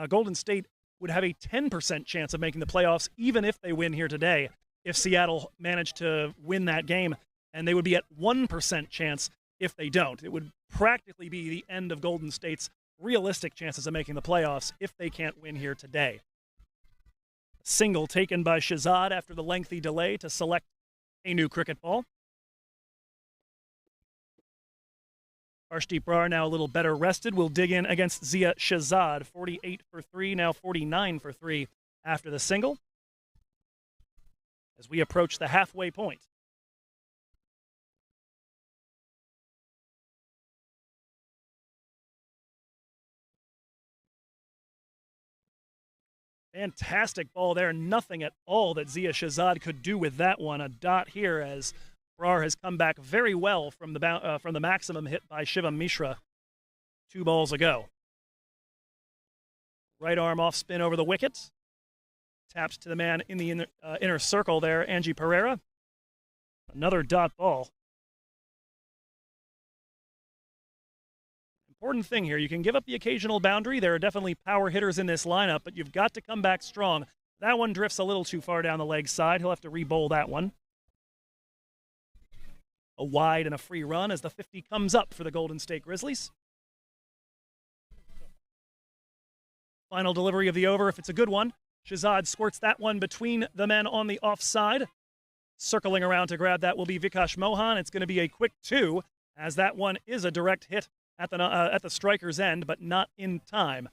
Golden State would have a 10% chance of making the playoffs even if they win here today. if Seattle managed to win that game, and they would be at 1% chance if they don't. It would practically be the end of Golden State's realistic chances of making the playoffs if they can't win here today. A single taken by Shahzad after the lengthy delay to select a new cricket ball. Arshdeep Brar, now a little better rested, will dig in against Zia Shahzad. 48 for 3, now 49 for 3 after the single, as we approach the halfway point. Fantastic ball there. Nothing at all that Zia Shahzad could do with that one. A dot here as Brar has come back very well from the maximum hit by Shivam Mishra 2 balls ago. Right arm off spin over the wicket. Tapped to the man in the inner circle there, Angie Pereira. Another dot ball. Important thing here, you can give up the occasional boundary. There are definitely power hitters in this lineup, but you've got to come back strong. That one drifts a little too far down the leg side. He'll have to re-bowl that one. A wide and a free run as the 50 comes up for the Golden State Grizzlies. Final delivery of the over, if it's a good one. Shahzad squirts that one between the men on the offside. Circling around to grab that will be Vikash Mohan. It's going to be a quick 2, as that one is a direct hit at the striker's end, but not in time.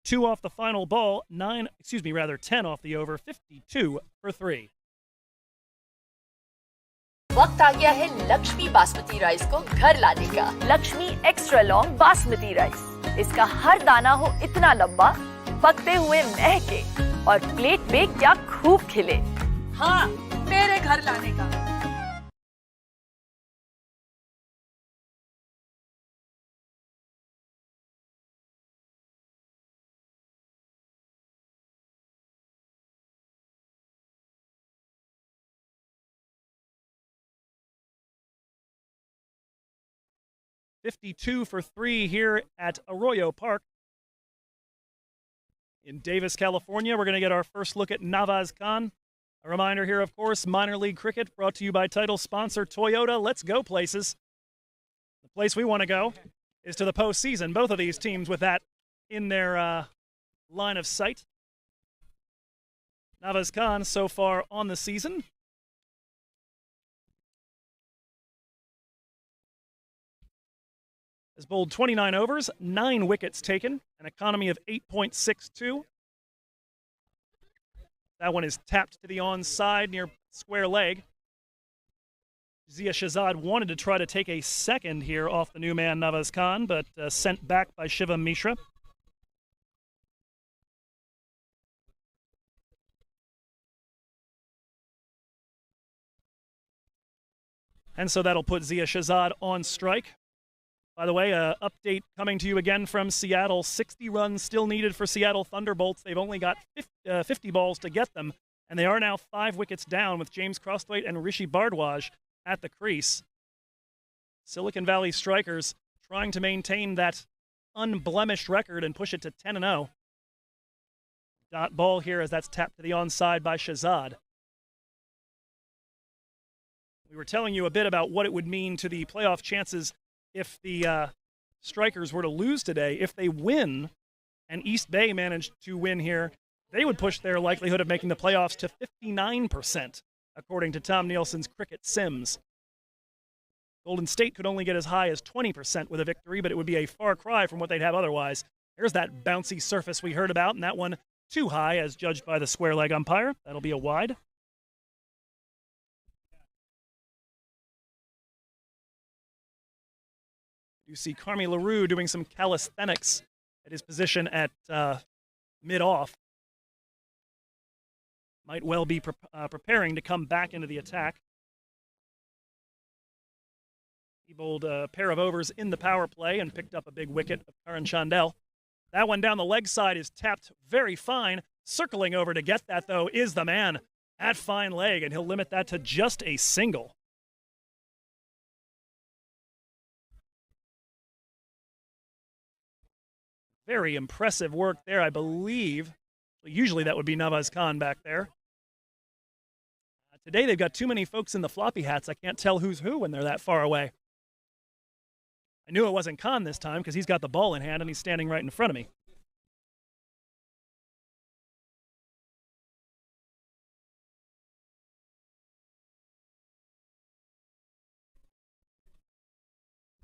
2 off the final ball, 10 off the over, 52 for 3. वक्त आ गया है Lakshmi basmati rice को घर लाने का। Lakshmi extra long basmati rice, इसका हर दाना हो इतना लंबा, पकते हुए महके और प्लेट पे क्या खूब खिले। हाँ, मेरे घर लाने का। $52 for 3 here at Arroyo Park in Davis, California. We're going to get our first look at Navaz Khan. A reminder here, of course, minor league cricket brought to you by title sponsor Toyota. Let's go places. The place we want to go is to the postseason. Both of these teams with that in their line of sight. Navaz Khan so far on the season, has bowled 29 overs, 9 wickets taken, an economy of 8.62. That one is tapped to the onside near square leg. Zia Shahzad wanted to try to take a second here off the new man Navaz Khan, but sent back by Shivam Mishra. And so that'll put Zia Shahzad on strike. By the way, update coming to you again from Seattle. 60 runs still needed for Seattle Thunderbolts. They've only got 50 balls to get them, and they are now 5 wickets down with James Crosthwaite and Rishi Bardwaj at the crease. Silicon Valley Strikers trying to maintain that unblemished record and push it to 10-0. Dot ball here as that's tapped to the onside by Shahzad. We were telling you a bit about what it would mean to the playoff chances if the Strikers were to lose today. If they win, and East Bay managed to win here, they would push their likelihood of making the playoffs to 59%, according to Tom Nielsen's Cricket Sims. Golden State could only get as high as 20% with a victory, but it would be a far cry from what they'd have otherwise. There's that bouncy surface we heard about, and that one too high as judged by the square leg umpire. That'll be a wide. You see Carmi LaRue doing some calisthenics at his position at mid-off. Might well be preparing to come back into the attack. He bowled a pair of overs in the power play and picked up a big wicket of Karan Chandel. That one down the leg side is tapped very fine. Circling over to get that, though, is the man at fine leg, and he'll limit that to just a single. Very impressive work there, I believe. Usually that would be Navaz Khan back there. Today they've got too many folks in the floppy hats. I can't tell who's who when they're that far away. I knew it wasn't Khan this time because he's got the ball in hand and he's standing right in front of me.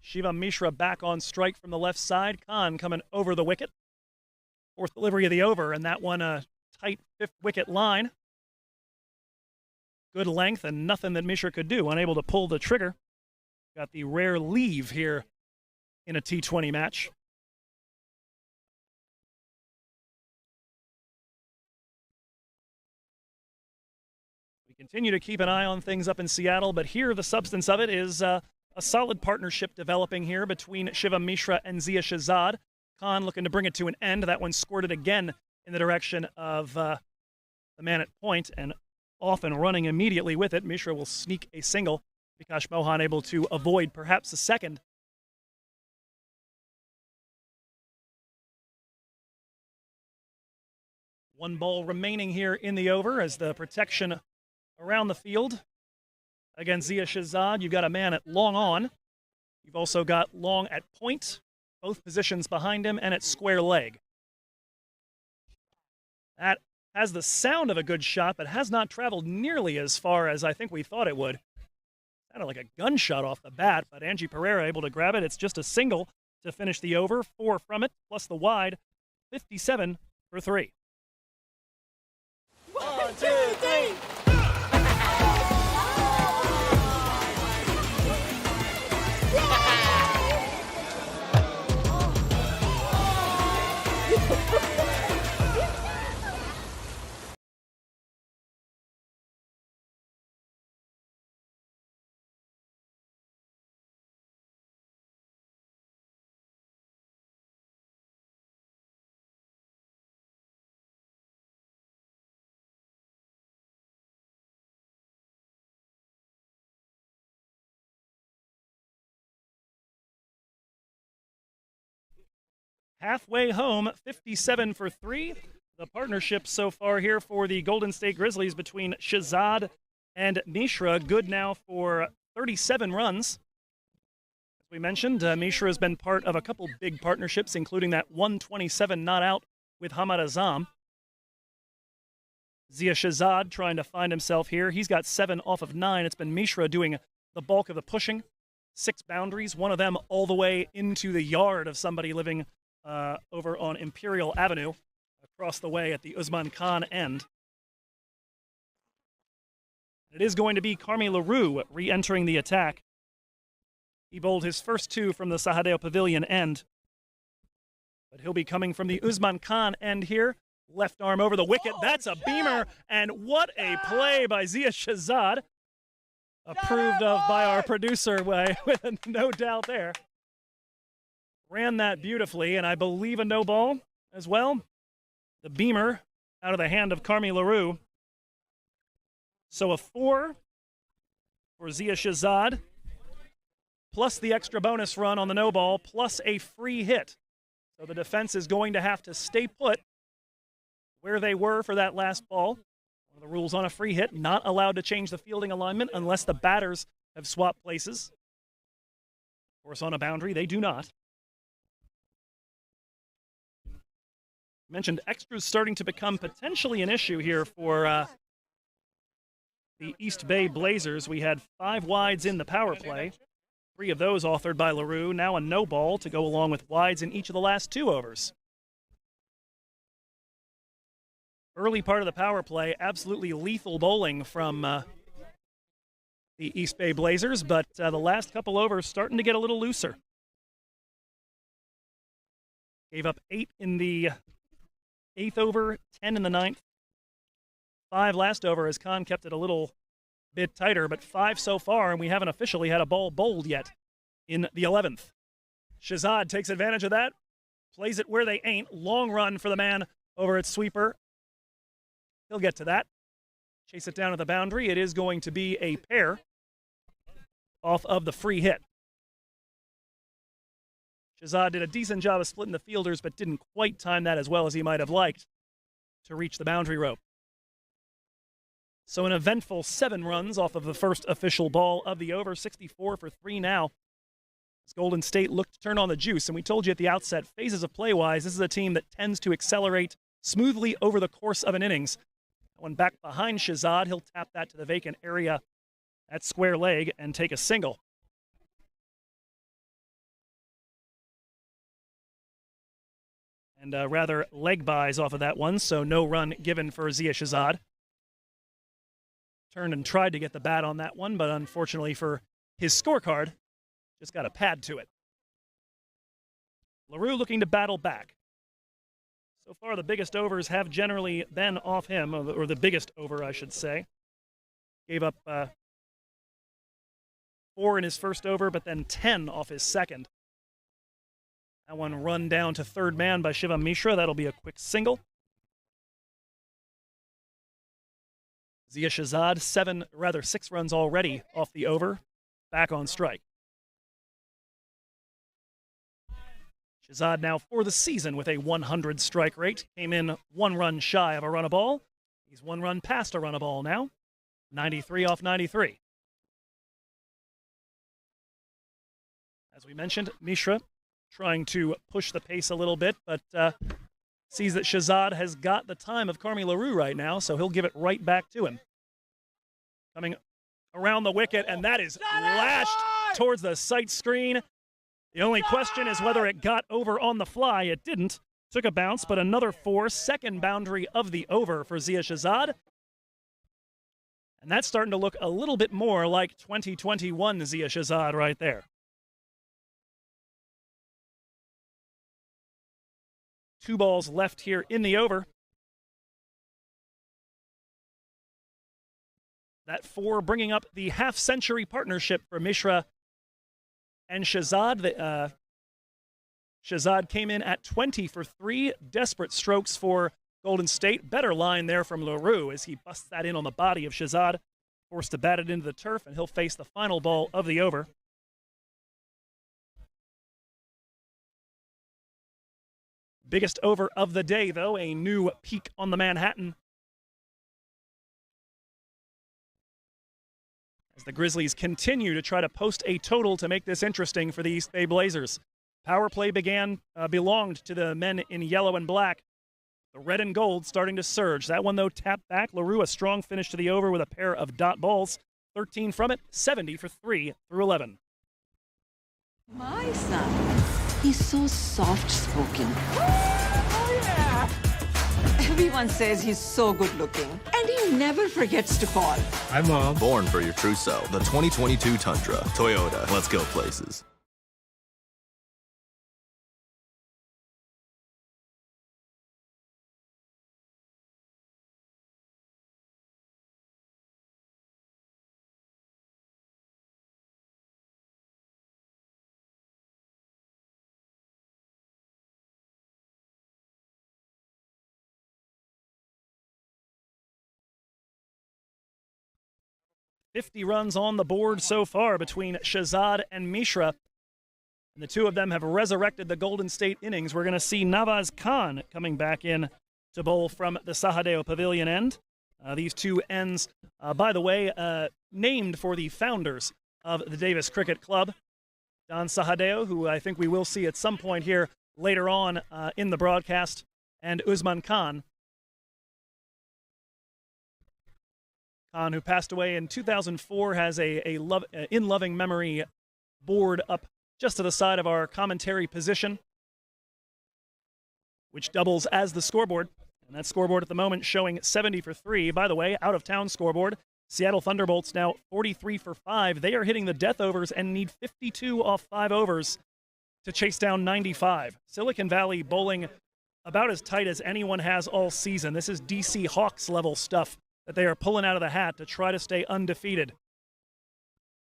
Shiva Mishra back on strike from the left side. Khan coming over the wicket. Fourth delivery of the over, and that one a tight fifth wicket line. Good length and nothing that Mishra could do. Unable to pull the trigger. Got the rare leave here in a T20 match. We continue to keep an eye on things up in Seattle, but here the substance of it is a solid partnership developing here between Shiva Mishra and Zia Shahzad. Khan looking to bring it to an end. That one squirted again in the direction of the man at point, and off and running immediately with it. Mishra will sneak a single. Vikash Mohan able to avoid perhaps a second. One ball remaining here in the over as the protection around the field. Against Zia Shahzad, you've got a man at long on. You've also got long at point, both positions behind him, and at square leg. That has the sound of a good shot, but has not traveled nearly as far as I think we thought it would. Sounded like a gunshot off the bat, but Angie Pereira able to grab it. It's just a single to finish the over. 4 from it, plus the wide. 57 for 3. 1, 2, 3. Halfway home, 57 for 3. The partnership so far here for the Golden State Grizzlies between Shahzad and Mishra. Good now for 37 runs. As we mentioned, Mishra has been part of a couple big partnerships, including that 127 not out with Hamad Azam. Zia Shahzad trying to find himself here. He's got 7 off of 9. It's been Mishra doing the bulk of the pushing. 6 boundaries, one of them all the way into the yard of somebody living over on Imperial Avenue, across the way at the Usman Khan end. It is going to be Carmi LaRue re-entering the attack. He bowled his first 2 from the Sahadeo Pavilion end. But he'll be coming from the Usman Khan end here. Left arm over the wicket. That's a beamer. And what a play by Zia Shahzad. Approved of by our producer, with no doubt there. Ran that beautifully, and I believe a no ball as well. The beamer out of the hand of Carmi LaRue. So a 4 for Zia Shahzad, plus the extra bonus run on the no ball, plus a free hit. So the defense is going to have to stay put where they were for that last ball. One of the rules on a free hit, not allowed to change the fielding alignment unless the batters have swapped places. Of course, on a boundary, they do not. Mentioned extras starting to become potentially an issue here for the East Bay Blazers. We had 5 wides in the power play. 3 of those authored by LaRue. Now a no ball to go along with wides in each of the last 2 overs. Early part of the power play, absolutely lethal bowling from the East Bay Blazers, but the last couple overs starting to get a little looser. Gave up 8 in the 8th over, 10 in the 9th. 5 last over as Khan kept it a little bit tighter, but 5 so far, and we haven't officially had a ball bowled yet in the 11th. Shahzad takes advantage of that, plays it where they ain't. Long run for the man over at sweeper. He'll get to that. Chase it down to the boundary. It is going to be a pair off of the free hit. Shahzad did a decent job of splitting the fielders, but didn't quite time that as well as he might have liked to reach the boundary rope. So an eventful 7 runs off of the first official ball of the over, 64 for 3 now. As Golden State looked to turn on the juice, and we told you at the outset, phases of play-wise, this is a team that tends to accelerate smoothly over the course of an innings. That one back behind Shahzad, he'll tap that to the vacant area at square leg and take a single. And rather leg buys off of that one, so no run given for Zia Shahzad. Turned and tried to get the bat on that one, but unfortunately for his scorecard, just got a pad to it. LaRue looking to battle back. So far, the biggest overs have generally been off him, or the biggest over, I should say. Gave up 4 in his first over, but then 10 off his second. That one run down to third man by Shivam Mishra. That'll be a quick single. Zia Shahzad, 6 runs already off the over, back on strike. Shahzad now for the season with a 100 strike rate. Came in 1 run shy of a run a ball. He's 1 run past a run a ball now. 93 off 93. As we mentioned, Mishra trying to push the pace a little bit, but sees that Shahzad has got the time of Carmi LaRue right now, so he'll give it right back to him. Coming around the wicket, and that is lashed towards the sight screen. The only question is whether it got over on the fly. It didn't. Took a bounce, but another 4, second boundary of the over for Zia Shahzad. And that's starting to look a little bit more like 2021 Zia Shahzad right there. 2 balls left here in the over. That 4 bringing up the half-century partnership for Mishra and Shahzad. Shahzad came in at 20 for 3. Desperate strokes for Golden State. Better line there from LaRue as he busts that in on the body of Shahzad. Forced to bat it into the turf, and he'll face the final ball of the over. Biggest over of the day, though, a new peak on the Manhattan. As the Grizzlies continue to try to post a total to make this interesting for the East Bay Blazers. Power play belonged to the men in yellow and black. The red and gold starting to surge. That one, though, tapped back. LaRue, a strong finish to the over with a pair of dot balls. 13 from it, 70 for 3 through 11. My son, he's so soft-spoken. Oh, yeah! Everyone says he's so good-looking, and he never forgets to call. Hi, Mom. Born for your true self. The 2022 Tundra. Toyota. Let's go places. .50 runs on the board so far between Shahzad and Mishra. And the two of them have resurrected the Golden State innings. We're going to see Nawaz Khan coming back in to bowl from the Sahadeo Pavilion end. These two ends, by the way, named for the founders of the Davis Cricket Club. Don Sahadeo, who I think we will see at some point here later on in the broadcast, and Usman Khan. Khan, who passed away in 2004, has in loving memory board up just to the side of our commentary position, which doubles as the scoreboard. And that scoreboard at the moment showing 70 for 3. By the way, out-of-town scoreboard, Seattle Thunderbolts now 43 for 5. They are hitting the death overs and need 52 off 5 overs to chase down 95. Silicon Valley bowling about as tight as anyone has all season. This is DC Hawks level stuff that they are pulling out of the hat to try to stay undefeated.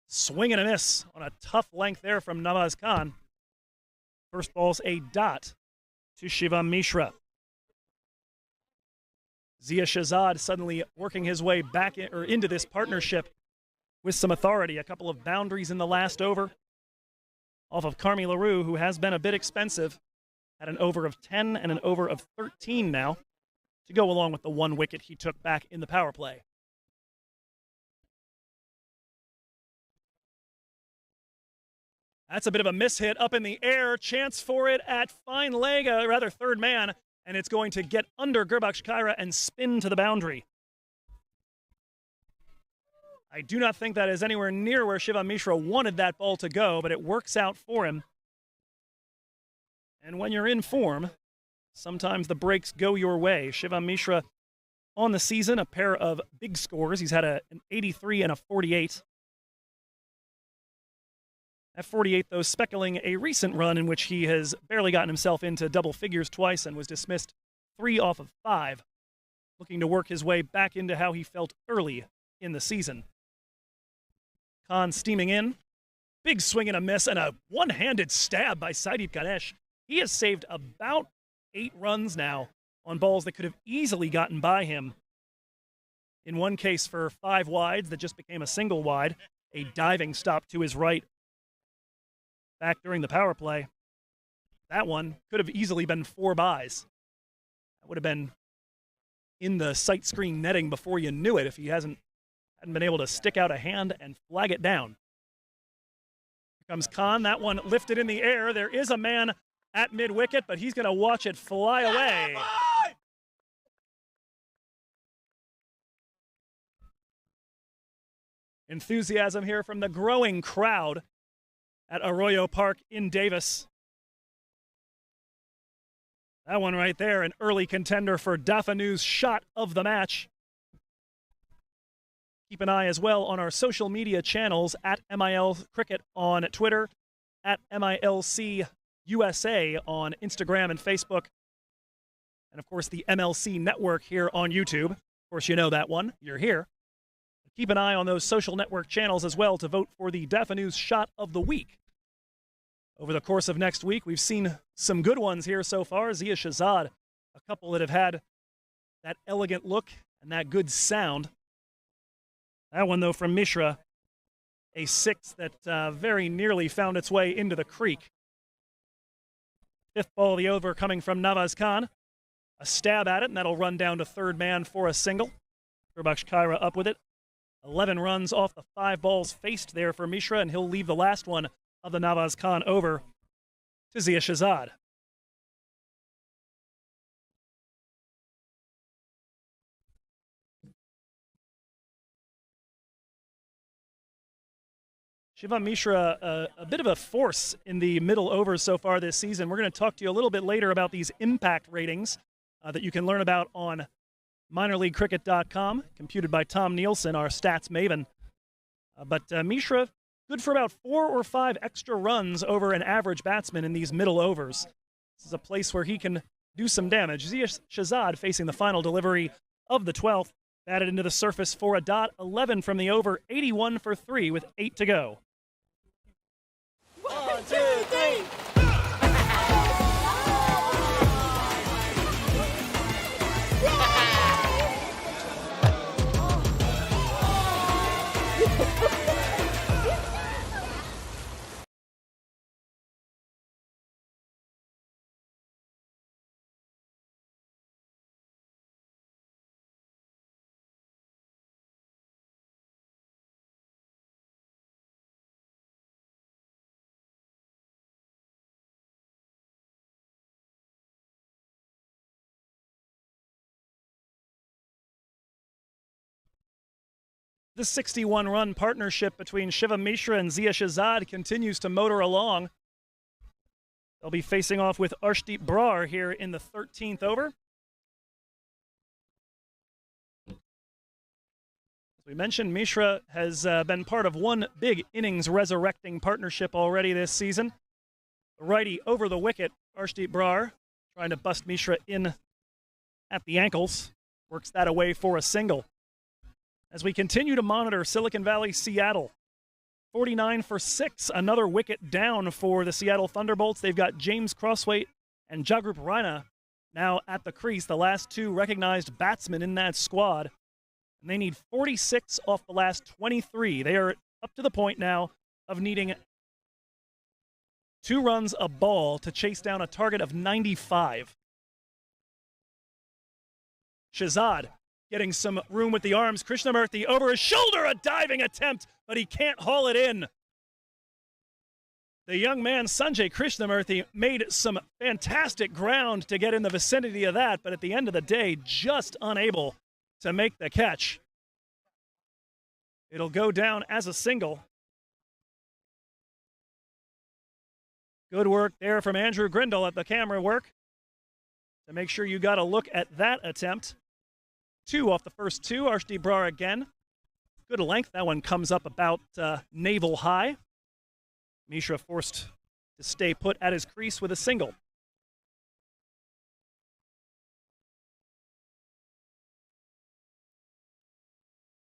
Swing and a miss on a tough length there from Nawaz Khan. First ball's a dot to Shivam Mishra. Zia Shahzad suddenly working his way back into this partnership with some authority. A couple of boundaries in the last over off of Carmi LaRue, who has been a bit expensive. Had an over of 10 and an over of 13 now, to go along with the 1 wicket he took back in the power play. That's a bit of a mishit up in the air. Chance for it at fine leg, rather third man, and it's going to get under Gurbakshkaira and spin to the boundary. I do not think that is anywhere near where Shivam Mishra wanted that ball to go, but it works out for him. And when you're in form, sometimes the breaks go your way. Shivam Mishra on the season, a pair of big scores. He's had an 83 and a 48. At 48, though, speckling a recent run in which he has barely gotten himself into double figures twice and was dismissed 3 off of 5, looking to work his way back into how he felt early in the season. Khan steaming in. Big swing and a miss, and a one-handed stab by Saideep Ganesh. He has saved about 8 runs now on balls that could have easily gotten by him. In one case for 5 wides that just became a single wide, a diving stop to his right back during the power play. That one could have easily been 4 byes. That would have been in the sight screen netting before you knew it if he hadn't been able to stick out a hand and flag it down. Here comes Khan. That one lifted in the air. There is a man at mid-wicket, but he's going to watch it fly away. Enthusiasm here from the growing crowd at Arroyo Park in Davis. That one right there, an early contender for Dafanu's shot of the match. Keep an eye as well on our social media channels at MIL Cricket on Twitter, at MILC USA on Instagram and Facebook, and of course the MLC Network here on YouTube. Of course, you know that one. You're here. Keep an eye on those social network channels as well to vote for the Dafanu's shot of the week. Over the course of next week, we've seen some good ones here so far. Zia Shahzad, a couple that have had that elegant look and that good sound. That one, though, from Mishra, a 6 that very nearly found its way into the creek. 5th ball of the over coming from Nawaz Khan. A stab at it, and that'll run down to third man for a single. Gurbakshkaira up with it. 11 runs off the 5 balls faced there for Mishra, and he'll leave the last one of the Nawaz Khan over to Zia Shahzad. Shivam Mishra, a bit of a force in the middle overs so far this season. We're going to talk to you a little bit later about these impact ratings that you can learn about on minorleaguecricket.com, computed by Tom Nielsen, our stats maven. But Mishra, good for about 4 or 5 extra runs over an average batsman in these middle overs. This is a place where he can do some damage. Zia Shahzad facing the final delivery of the 12th. Batted into the surface for a dot, 11 from the over, 81 for 3 with 8 to go. 1, 2, 3. The 61-run partnership between Shivam Mishra and Zia Shahzad continues to motor along. They'll be facing off with Arshdeep Brar here in the 13th over. As we mentioned, Mishra has been part of one big innings resurrecting partnership already this season. The righty over the wicket, Arshdeep Brar, trying to bust Mishra in at the ankles. Works that away for a single. As we continue to monitor Silicon Valley, Seattle, 49 for 6, another wicket down for the Seattle Thunderbolts. They've got James Crosswaite and Jagrup Raina now at the crease, the last 2 recognized batsmen in that squad. And they need 46 off the last 23. They are up to the point now of needing 2 runs a ball to chase down a target of 95. Shahzad getting some room with the arms. Krishnamurthy over his shoulder, a diving attempt, but he can't haul it in. The young man, Sanjay Krishnamurthy, made some fantastic ground to get in the vicinity of that, but at the end of the day, just unable to make the catch. It'll go down as a single. Good work there from Andrew Grindle at the camera work to make sure you got a look at that attempt. 2 off the first 2. Arshdeep Brar again. Good length. That one comes up about navel high. Mishra forced to stay put at his crease with a single.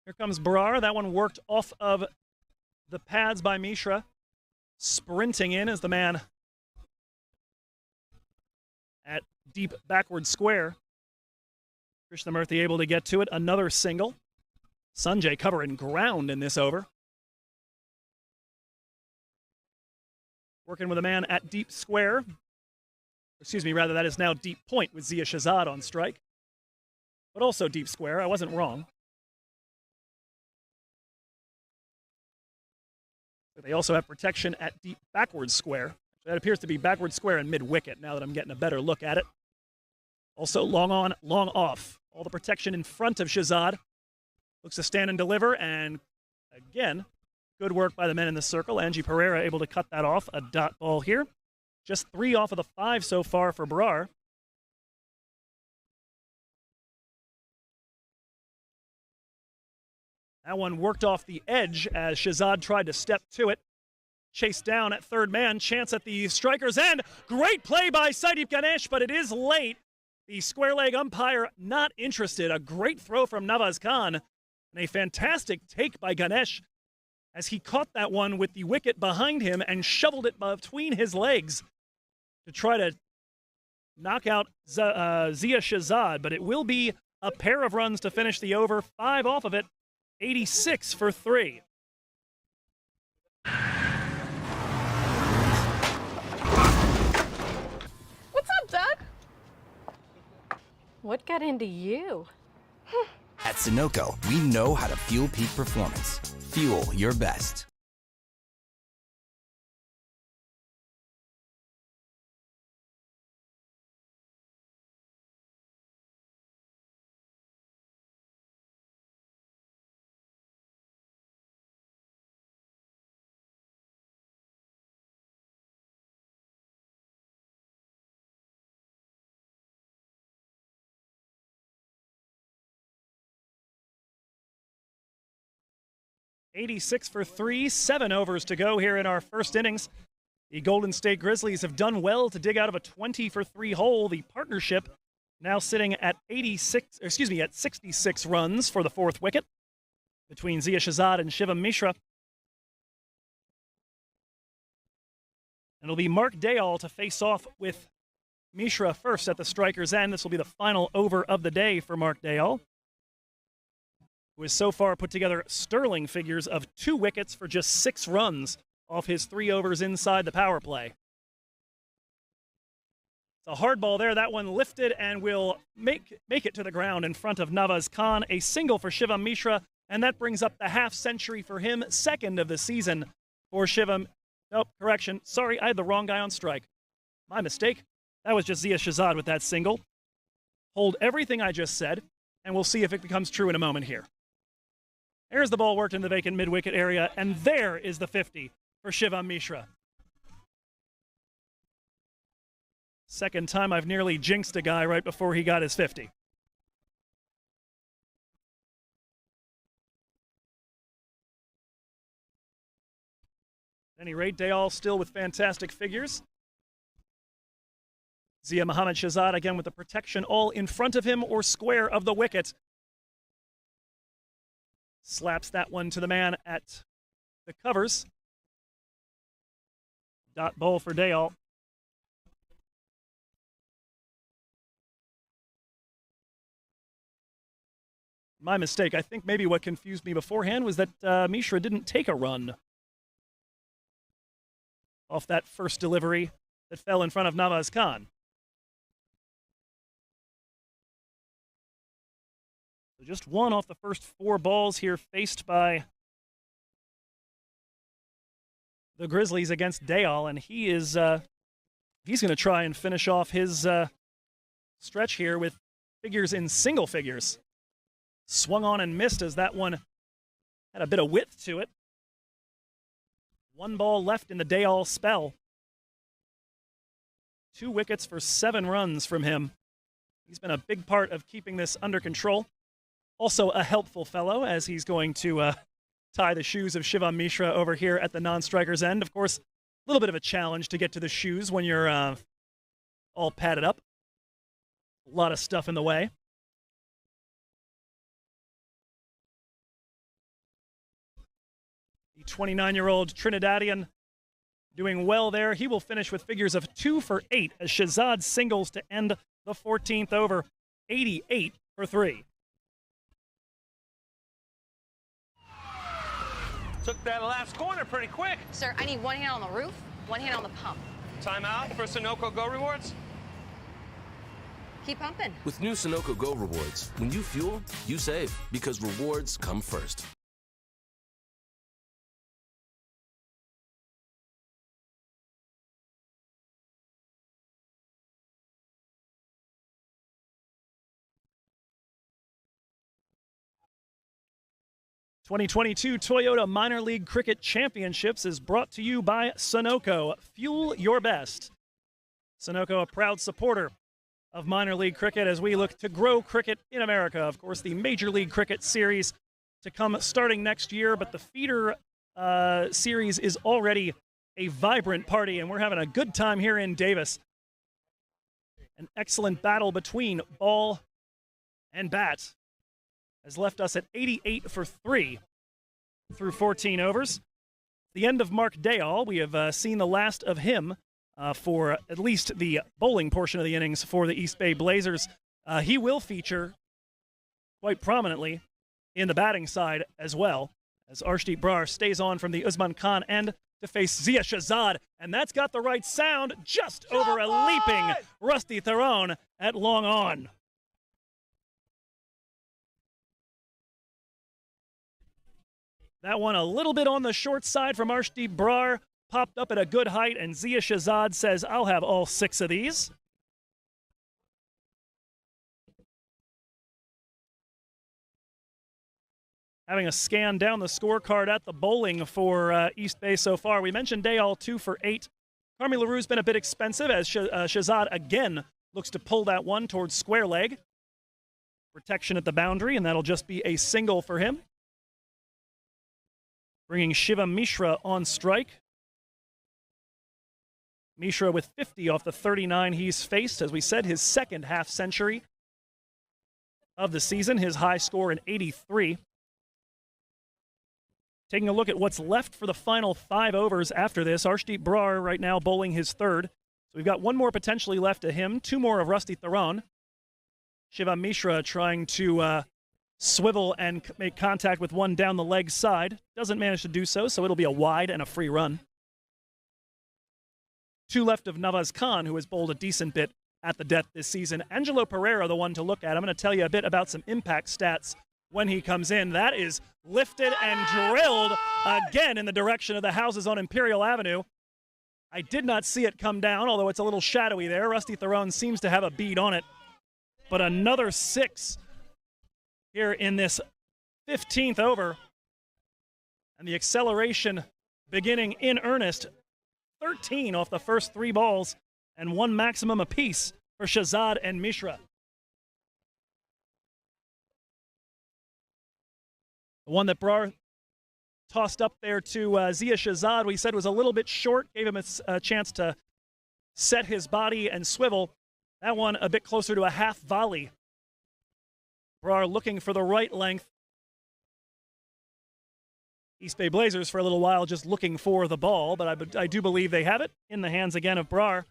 Here comes Brar. That one worked off of the pads by Mishra. Sprinting in as the man at deep backward square. Krishnamurthy able to get to it. Another single. Sanjay covering ground in this over. Working with a man at deep square. Excuse me, rather, that is now deep point with Zia Shahzad on strike. But also deep square. I wasn't wrong. They also have protection at deep backward square. That appears to be backward square and mid-wicket now that I'm getting a better look at it. Also long on, long off. All the protection in front of Shahzad. Looks to stand and deliver, and again, good work by the men in the circle. Angie Pereira able to cut that off. A dot ball here. Just 3 off of the 5 so far for Brar. That one worked off the edge as Shahzad tried to step to it. Chased down at third man. Chance at the striker's end. Great play by Saideep Ganesh, but it is late. The square leg umpire not interested. A great throw from Nawaz Khan. And a fantastic take by Ganesh as he caught that one with the wicket behind him and shoveled it between his legs to try to knock out Zia Shahzad. But it will be a pair of runs to finish the over. 5 off of it. 86 for 3. What's up, Doug? What got into you? At Sunoco, we know how to fuel peak performance. Fuel your best. .86 for 3, 7 overs to go here in our first innings. The Golden State Grizzlies have done well to dig out of a 20 for 3 hole. The partnership now sitting at 66 runs for the 4th wicket between Zia Shahzad and Shivam Mishra. And it'll be Mark Dayal to face off with Mishra first at the striker's end. This will be the final over of the day for Mark Dayal, who has so far put together sterling figures of 2 wickets for just 6 runs off his 3 overs inside the power play. It's a hard ball there. That one lifted and will make it to the ground in front of Nawaz Khan. A single for Shivam Mishra, and that brings up the half century for him. 2nd of the season for Shivam. Nope, correction. Sorry, I had the wrong guy on strike. My mistake. That was just Zia Shahzad with that single. Hold everything I just said, and we'll see if it becomes true in a moment here. There's the ball worked in the vacant mid-wicket area, and there is the 50 for Shivam Mishra. Second time I've nearly jinxed a guy right before he got his 50. At any rate, Dayal still with fantastic figures. Zia Muhammad Shahzad again with the protection all in front of him or square of the wicket. Slaps that one to the man at the covers. Dot ball for Dayal. My mistake. I think maybe what confused me beforehand was that Mishra didn't take a run off that first delivery that fell in front of Nawaz Khan. So just 1 off the first 4 balls here faced by the Grizzlies against Dayal, and he is he's going to try and finish off his stretch here with figures in single figures. Swung on and missed as that one had a bit of width to it. 1 ball left in the Dayal spell. 2 wickets for 7 runs from him. He's been a big part of keeping this under control. Also a helpful fellow, as he's going to tie the shoes of Shivam Mishra over here at the non-striker's end. Of course, a little bit of a challenge to get to the shoes when you're all padded up. A lot of stuff in the way. The 29-year-old Trinidadian doing well there. He will finish with figures of 2 for 8 as Shahzad singles to end the 14th over, 88 for 3. Took that last corner pretty quick. Sir, I need one hand on the roof, one hand on the pump. Timeout for Sunoco Go rewards. Keep pumping. With new Sunoco Go rewards, when you fuel, you save, because rewards come first. '22 Toyota Minor League Cricket Championships is brought to you by Sunoco. Fuel your best. Sunoco, a proud supporter of minor league cricket as we look to grow cricket in America. Of course, the Major League Cricket Series to come starting next year, but the feeder series is already a vibrant party, and we're having a good time here in Davis. An excellent battle between ball and bat has left us at 88 for 3 through 14 overs. The end of Mark Dayal. We have seen the last of him for at least the bowling portion of the innings for the East Bay Blazers. He will feature quite prominently in the batting side as well, as Arshdeep Brar stays on from the Usman Khan end to face Zia Shahzad, and that's got the right sound just over a leaping Rusty Theron at long on. That one a little bit on the short side from Arshdeep Brar, popped up at a good height, and Zia Shahzad says, I'll have all 6 of these. Having a scan down the scorecard at the bowling for East Bay so far. We mentioned Dayal 2 for 8. Carmi LaRue's been a bit expensive as Shahzad again looks to pull that one towards square leg. Protection at the boundary, and that'll just be a single for him. Bringing Shivam Mishra on strike. Mishra with 50 off the 39 he's faced. As we said, his second half century of the season. His high score in 83. Taking a look at what's left for the final 5 overs after this. Arshdeep Brar right now bowling his third. So we've got 1 more potentially left to him. 2 more of Rusty Theron. Shivam Mishra trying to swivel and make contact with one down the leg side. Doesn't manage to do so, so it'll be a wide and a free run. 2 left of Nawaz Khan, who has bowled a decent bit at the death this season. Angelo Pereira, the one to look at. I'm going to tell you a bit about some impact stats when he comes in. That is lifted and drilled again in the direction of the houses on Imperial Avenue. I did not see it come down, although it's a little shadowy there. Rusty Theron seems to have a bead on it. But another 6 here in this 15th over. And the acceleration beginning in earnest. 13 off the first 3 balls and 1 maximum apiece for Shahzad and Mishra. The one that Brar tossed up there to Zia Shahzad, we said was a little bit short, gave him a chance to set his body and swivel. That one a bit closer to a half volley. Brar looking for the right length. East Bay Blazers for a little while just looking for the ball, but I do believe they have it in the hands again of Brar.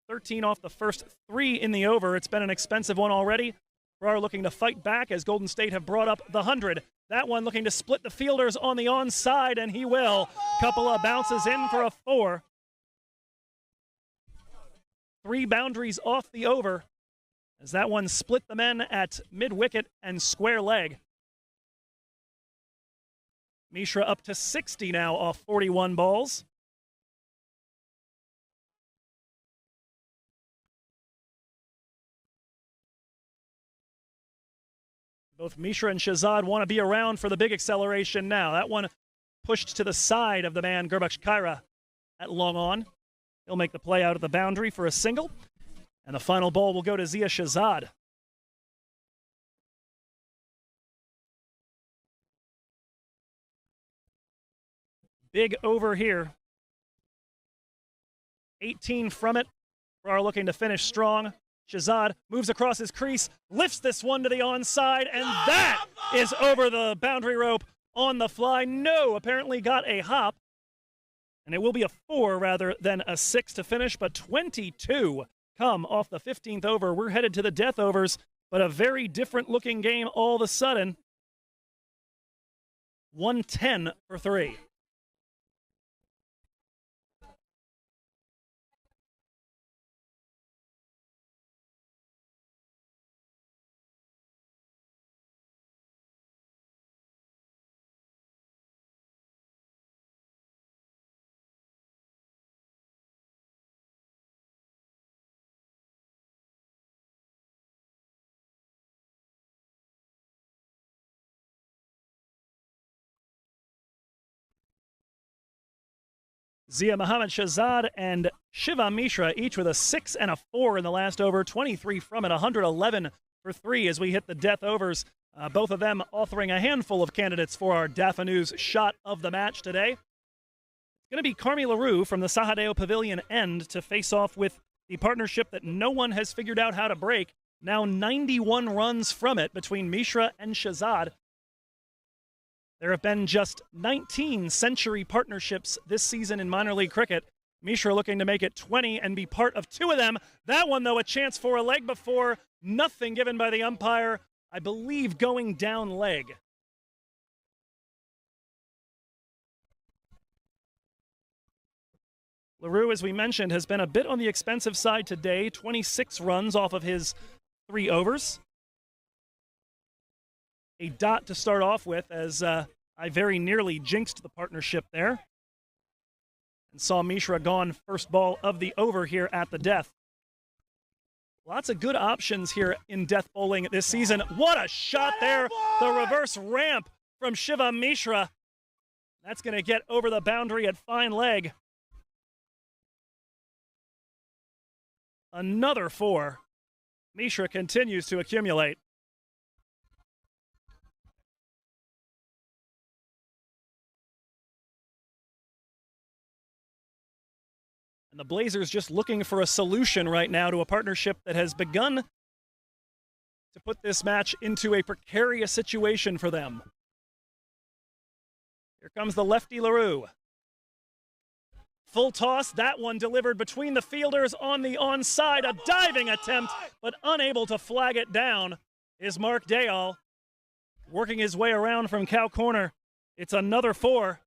13 off the first 3 in the over. It's been an expensive one already. Brar looking to fight back as Golden State have brought up the 100. That one looking to split the fielders on the onside, and he will. Couple of bounces in for a 4. 3 boundaries off the over as that one split the men at mid-wicket and square leg. Mishra up to 60 now off 41 balls. Both Mishra and Shahzad want to be around for the big acceleration now. That one pushed to the side of the man Gurbaksh Khaira at long on. He'll make the play out of the boundary for a single. And the final ball will go to Zia Shahzad. Big over here. 18 from it. Farrar looking to finish strong. Shahzad moves across his crease, lifts this one to the onside, and that is over the boundary rope on the fly. No, apparently got a hop. And it will be a 4 rather than a 6 to finish, but 22 come off the 15th over. We're headed to the death overs, but a very different looking game all of a sudden. 110 for 3. Zia Muhammad Shahzad and Shiva Mishra, each with a 6 and a 4 in the last over. 23 from it, 111 for 3 as we hit the death overs. Both of them authoring a handful of candidates for our Daphnews shot of the match today. It's going to be Carmi LaRue from the Sahadeo Pavilion end to face off with the partnership that no one has figured out how to break. Now 91 runs from it between Mishra and Shahzad. There have been just 19 century partnerships this season in minor league cricket. Mishra looking to make it 20 and be part of 2 of them. That one, though, a chance for a leg before. Nothing given by the umpire. I believe going down leg. LaRue, as we mentioned, has been a bit on the expensive side today. 26 runs off of his 3 overs. A dot to start off with, as I very nearly jinxed the partnership there. And saw Mishra gone first ball of the over here at the death. Lots of good options here in death bowling this season. What a shot there. The reverse ramp from Shiva Mishra. That's going to get over the boundary at fine leg. Another 4. Mishra continues to accumulate. And the Blazers just looking for a solution right now to a partnership that has begun to put this match into a precarious situation for them. Here comes the lefty LaRue. Full toss, that one delivered between the fielders on the onside. A diving attempt, but unable to flag it down is Mark Dayal. Working his way around from cow corner. It's another 4.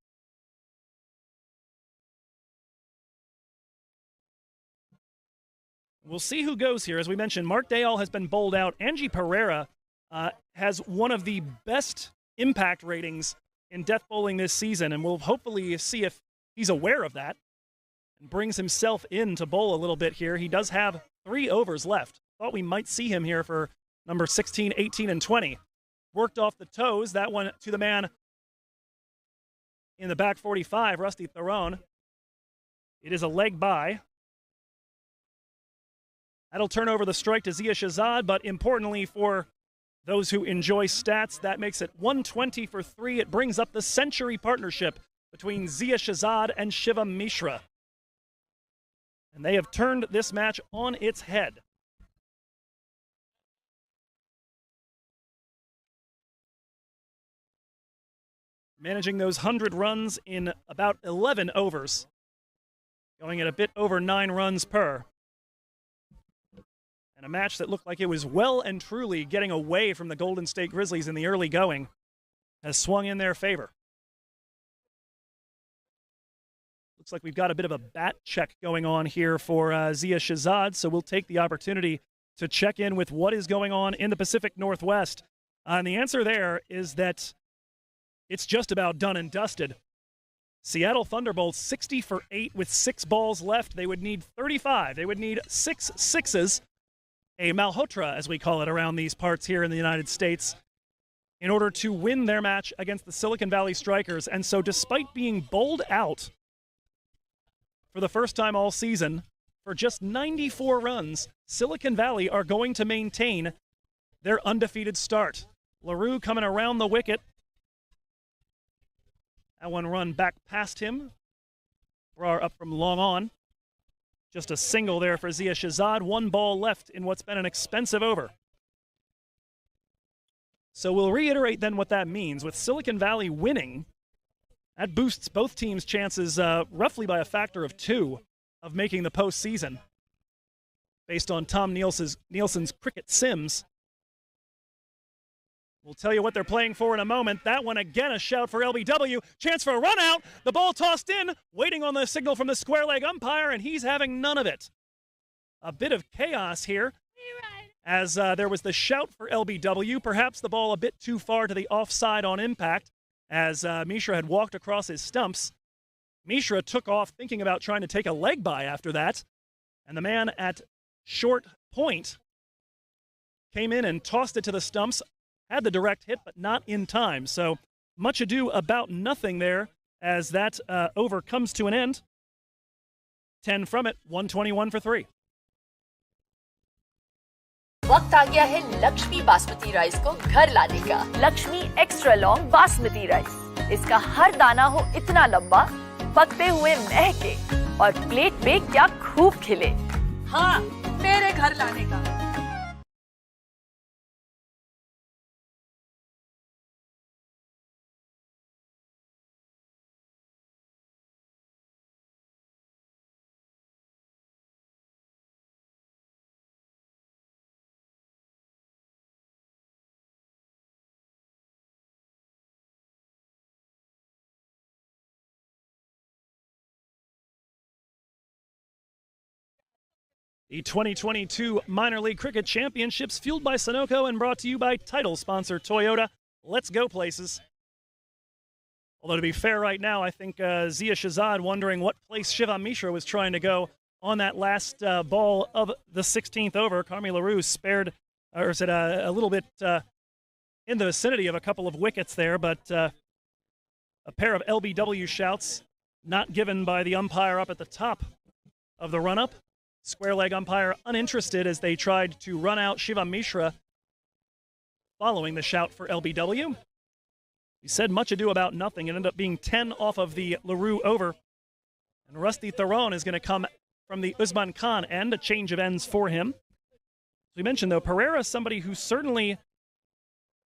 We'll see who goes here. As we mentioned, Mark Dayal has been bowled out. Angie Pereira has one of the best impact ratings in death bowling this season, and we'll hopefully see if he's aware of that and brings himself in to bowl a little bit here. He does have 3 overs left. Thought we might see him here for number 16, 18, and 20. Worked off the toes. That one to the man in the back 45, Rusty Theron. It is a leg by. That'll turn over the strike to Zia Shahzad, but importantly for those who enjoy stats, that makes it 120 for 3. It brings up the century partnership between Zia Shahzad and Shiva Mishra. And they have turned this match on its head. Managing those 100 runs in about 11 overs. Going at a bit over 9 runs per. And a match that looked like it was well and truly getting away from the Golden State Grizzlies in the early going has swung in their favor. Looks like we've got a bit of a bat check going on here for Zia Shahzad, so we'll take the opportunity to check in with what is going on in the Pacific Northwest. And the answer there is that it's just about done and dusted. Seattle Thunderbolts 60 for 8 with 6 balls left. They would need 35. They would need 6 sixes. A Malhotra, as we call it around these parts here in the United States. in order to win their match against the Silicon Valley Strikers. And so despite being bowled out for the first time all season for just 94 runs, Silicon Valley are going to maintain their undefeated start. LaRue coming around the wicket. That one run back past him. Brar up from long on. Just a single there for Zia Shahzad. One ball left in what's been an expensive over. So we'll reiterate then what that means. With Silicon Valley winning, that boosts both teams' chances roughly by a factor of 2 of making the postseason, based on Tom Nielsen's cricket sims. We'll tell you what they're playing for in a moment. That one again, a shout for LBW. Chance for a run out. The ball tossed in, waiting on the signal from the square leg umpire, and he's having none of it. A bit of chaos here, as there was the shout for LBW. Perhaps the ball a bit too far to the offside on impact, as Mishra had walked across his stumps. Mishra took off thinking about trying to take a leg by after that, and the man at short point came in and tossed it to the stumps. Had the direct hit, but not in time. So much ado about nothing there as that over comes to an end. 10 from it, 121 for 3. वक्त आ गया है Lakshmi basmati rice को घर लाने का। Lakshmi extra long basmati rice, इसका हर दाना हो इतना लंबा, पकते हुए महके और प्लेट पे क्या खूब खिले। हाँ, मेरे घर लाने का। The 2022 Minor League Cricket Championships, fueled by Sunoco and brought to you by title sponsor Toyota. Let's go places. Although to be fair right now, I think Zia Shahzad wondering what place Shivam Mishra was trying to go on that last ball of the 16th over. Carmi LaRue spared, or said a little bit in the vicinity of a couple of wickets there, but a pair of LBW shouts not given by the umpire up at the top of the run-up. Square leg umpire uninterested as they tried to run out Shivam Mishra following the shout for LBW. He said much ado about nothing. It ended up being 10 off of the LaRue over. And Rusty Theron is going to come from the Usman Khan end, a change of ends for him. As we mentioned, though, Pereira is somebody who certainly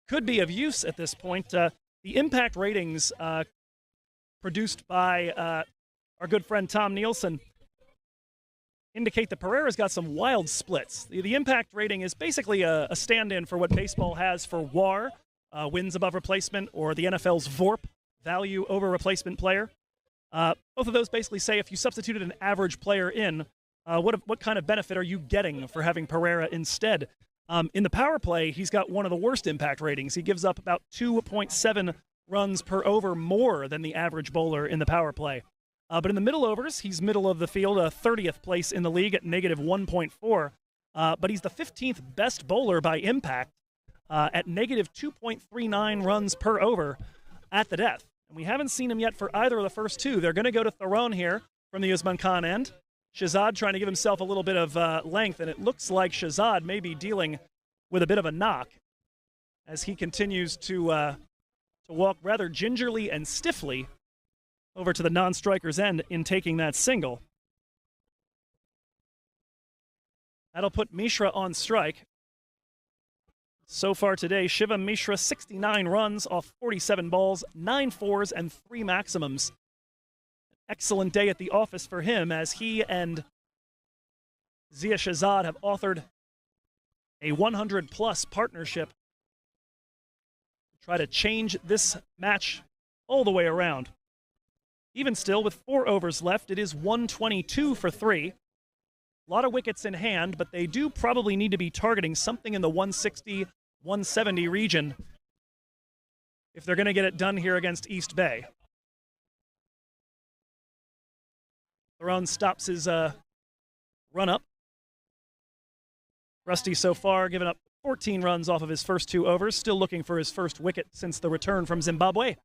could be of use at this point. The impact ratings produced by our good friend Tom Nielsen indicate that Pereira's got some wild splits. The impact rating is basically a stand-in for what baseball has for WAR, wins above replacement, or the NFL's VORP, value over replacement player. Both of those basically say if you substituted an average player in, what kind of benefit are you getting for having Pereira instead? In the power play, he's got one of the worst impact ratings. He gives up about 2.7 runs per over more than the average bowler in the power play. But in the middle overs, he's middle of the field, 30th place in the league at negative 1.4. But he's the 15th best bowler by impact at negative 2.39 runs per over at the death. And we haven't seen him yet for either of the first two. They're going to go to Theron here from the Usman Khan end. Shahzad trying to give himself a little bit of length, and it looks like Shahzad may be dealing with a bit of a knock as he continues to walk rather gingerly and stiffly over to the non-striker's end in taking that single. That'll put Mishra on strike. So far today, Shivam Mishra, 69 runs off 47 balls, 9 fours and 3 maximums. Excellent day at the office for him as he and Zia Shahzad have authored a 100-plus partnership to try to change this match all the way around. Even still, with 4 overs left, it is 122 for 3. A lot of wickets in hand, but they do probably need to be targeting something in the 160, 170 region if they're going to get it done here against East Bay. Theron stops his run-up. Rusty so far given up 14 runs off of his first 2 overs, still looking for his first wicket since the return from Zimbabwe.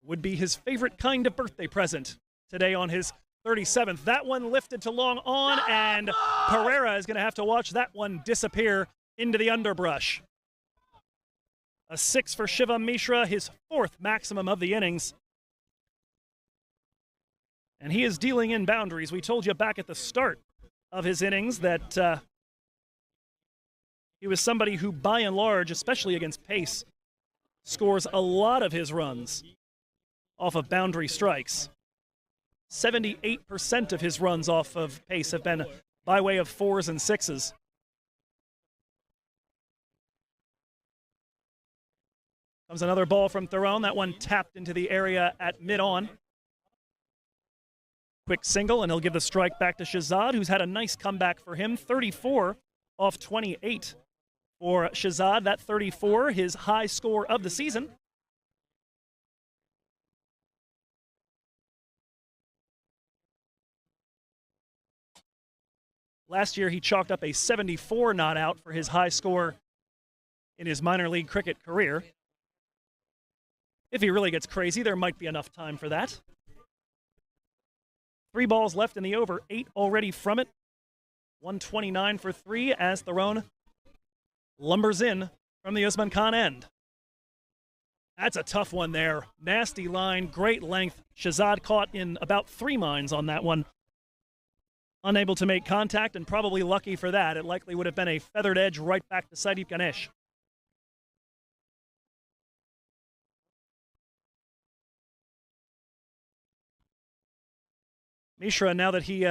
Would be his favorite kind of birthday present today on his 37th. That one lifted to long on, and Pereira is going to have to watch that one disappear into the underbrush. A 6 for Shivam Mishra, his 4th maximum of the innings. And he is dealing in boundaries. We told you back at the start of his innings that he was somebody who, by and large, especially against pace, scores a lot of his runs off of boundary strikes. 78% of his runs off of pace have been by way of 4s and 6s. Comes another ball from Theron. That one tapped into the area at mid-on. Quick single, and he'll give the strike back to Shahzad, who's had a nice comeback for him. 34 off 28 for Shahzad. That 34, his high score of the season. Last year, he chalked up a 74 not out for his high score in his minor league cricket career. If he really gets crazy, there might be enough time for that. 3 balls left in the over, 8 already from it. 129 for 3 as Theron lumbers in from the Usman Khan end. That's a tough one there. Nasty line, great length. Shahzad caught in about 3 mines on that one. Unable to make contact, and probably lucky for that. It likely would have been a feathered edge right back to Saideep Ganesh. Mishra, now that he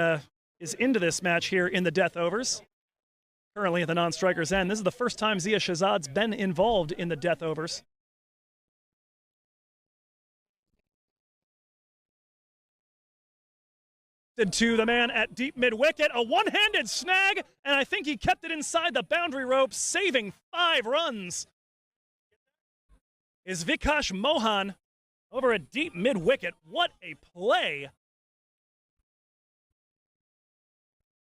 is into this match here in the death overs, currently at the non-striker's end, this is the first time Zia Shahzad's been involved in the death overs. To the man at deep mid-wicket, a one-handed snag, and I think he kept it inside the boundary rope, saving 5 runs. Is Vikash Mohan over a deep mid-wicket. What a play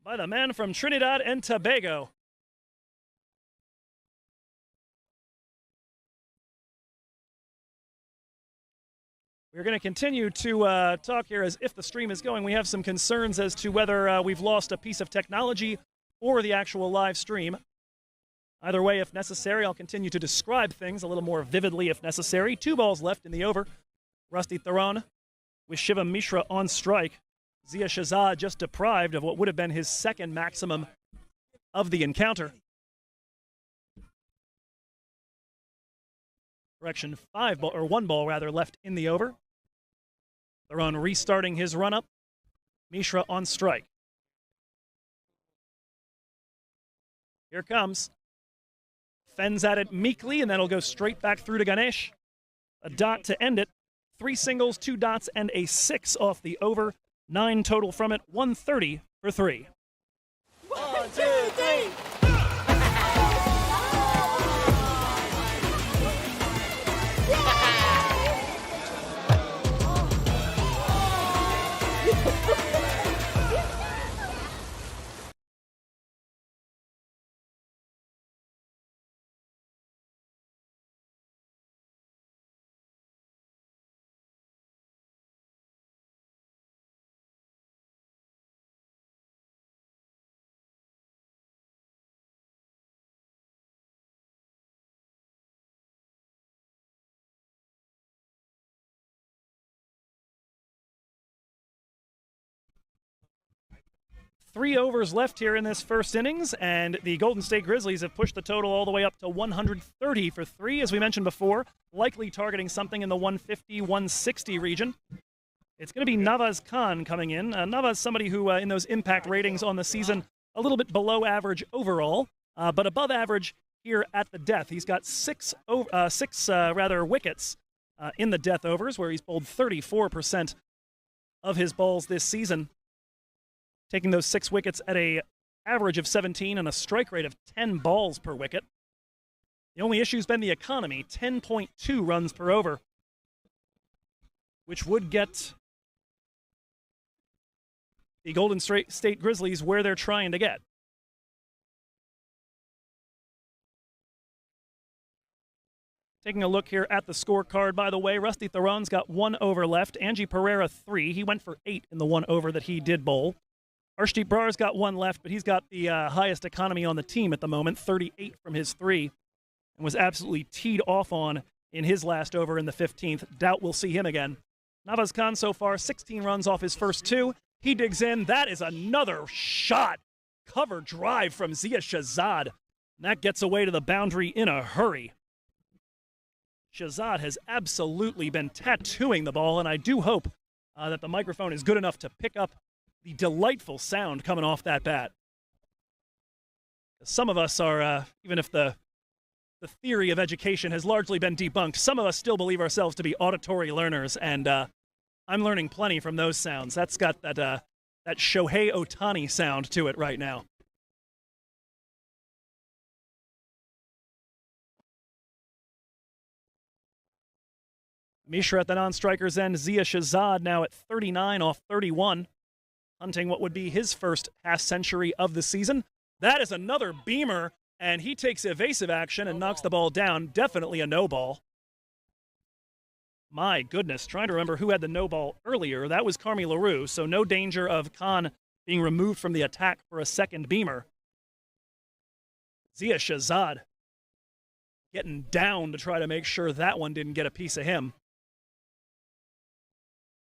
by the man from Trinidad and Tobago. We're going to continue to talk here as if the stream is going. We have some concerns as to whether we've lost a piece of technology or the actual live stream. Either way, if necessary, I'll continue to describe things a little more vividly if necessary. 2 balls left in the over. Rusty Theron with Shivam Mishra on strike. Zia Shahzad just deprived of what would have been his 2nd maximum of the encounter. Correction, 1 ball rather left in the over. Theron restarting his run-up. Mishra on strike. Here comes. Fens at it meekly, and that'll go straight back through to Ganesh. A dot to end it. 3 singles, 2 dots, and a 6 off the over. 9 total from it. 130 for 3. 1, 2, 3. Three overs left here in this first innings, and the Golden State Grizzlies have pushed the total all the way up to 130 for 3, as we mentioned before, likely targeting something in the 150-160 region. It's going to be Nawaz Khan coming in. Nawaz, somebody who, in those impact ratings on the season, a little bit below average overall, but above average here at the death. He's got six wickets in the death overs, where he's bowled 34% of his balls this season, taking those 6 wickets at an average of 17 and a strike rate of 10 balls per wicket. The only issue's been the economy, 10.2 runs per over, which would get the Golden State Grizzlies where they're trying to get. Taking a look here at the scorecard, by the way, Rusty Theron's got 1 over left. Angie Pereira, 3. He went for 8 in the 1 over that he did bowl. Arshdeep Brar's got 1 left, but he's got the highest economy on the team at the moment, 38 from his 3, and was absolutely teed off on in his last over in the 15th. Doubt we'll see him again. Navaz Khan so far, 16 runs off his first 2. He digs in. That is another shot. Cover drive from Zia Shahzad. And that gets away to the boundary in a hurry. Shahzad has absolutely been tattooing the ball, and I do hope that the microphone is good enough to pick up the delightful sound coming off that bat. Some of us are, even if the theory of education has largely been debunked, some of us still believe ourselves to be auditory learners, and I'm learning plenty from those sounds. That's got that Shohei Ohtani sound to it right now. Mishra at the non-striker's end. Zia Shahzad now at 39 off 31, hunting what would be his first half-century of the season. That is another beamer, and he takes evasive action and knocks the ball down. Definitely a no ball. My goodness, trying to remember who had the no ball earlier. That was Carmi LaRue, so no danger of Khan being removed from the attack for a second beamer. Zia Shahzad getting down to try to make sure that one didn't get a piece of him.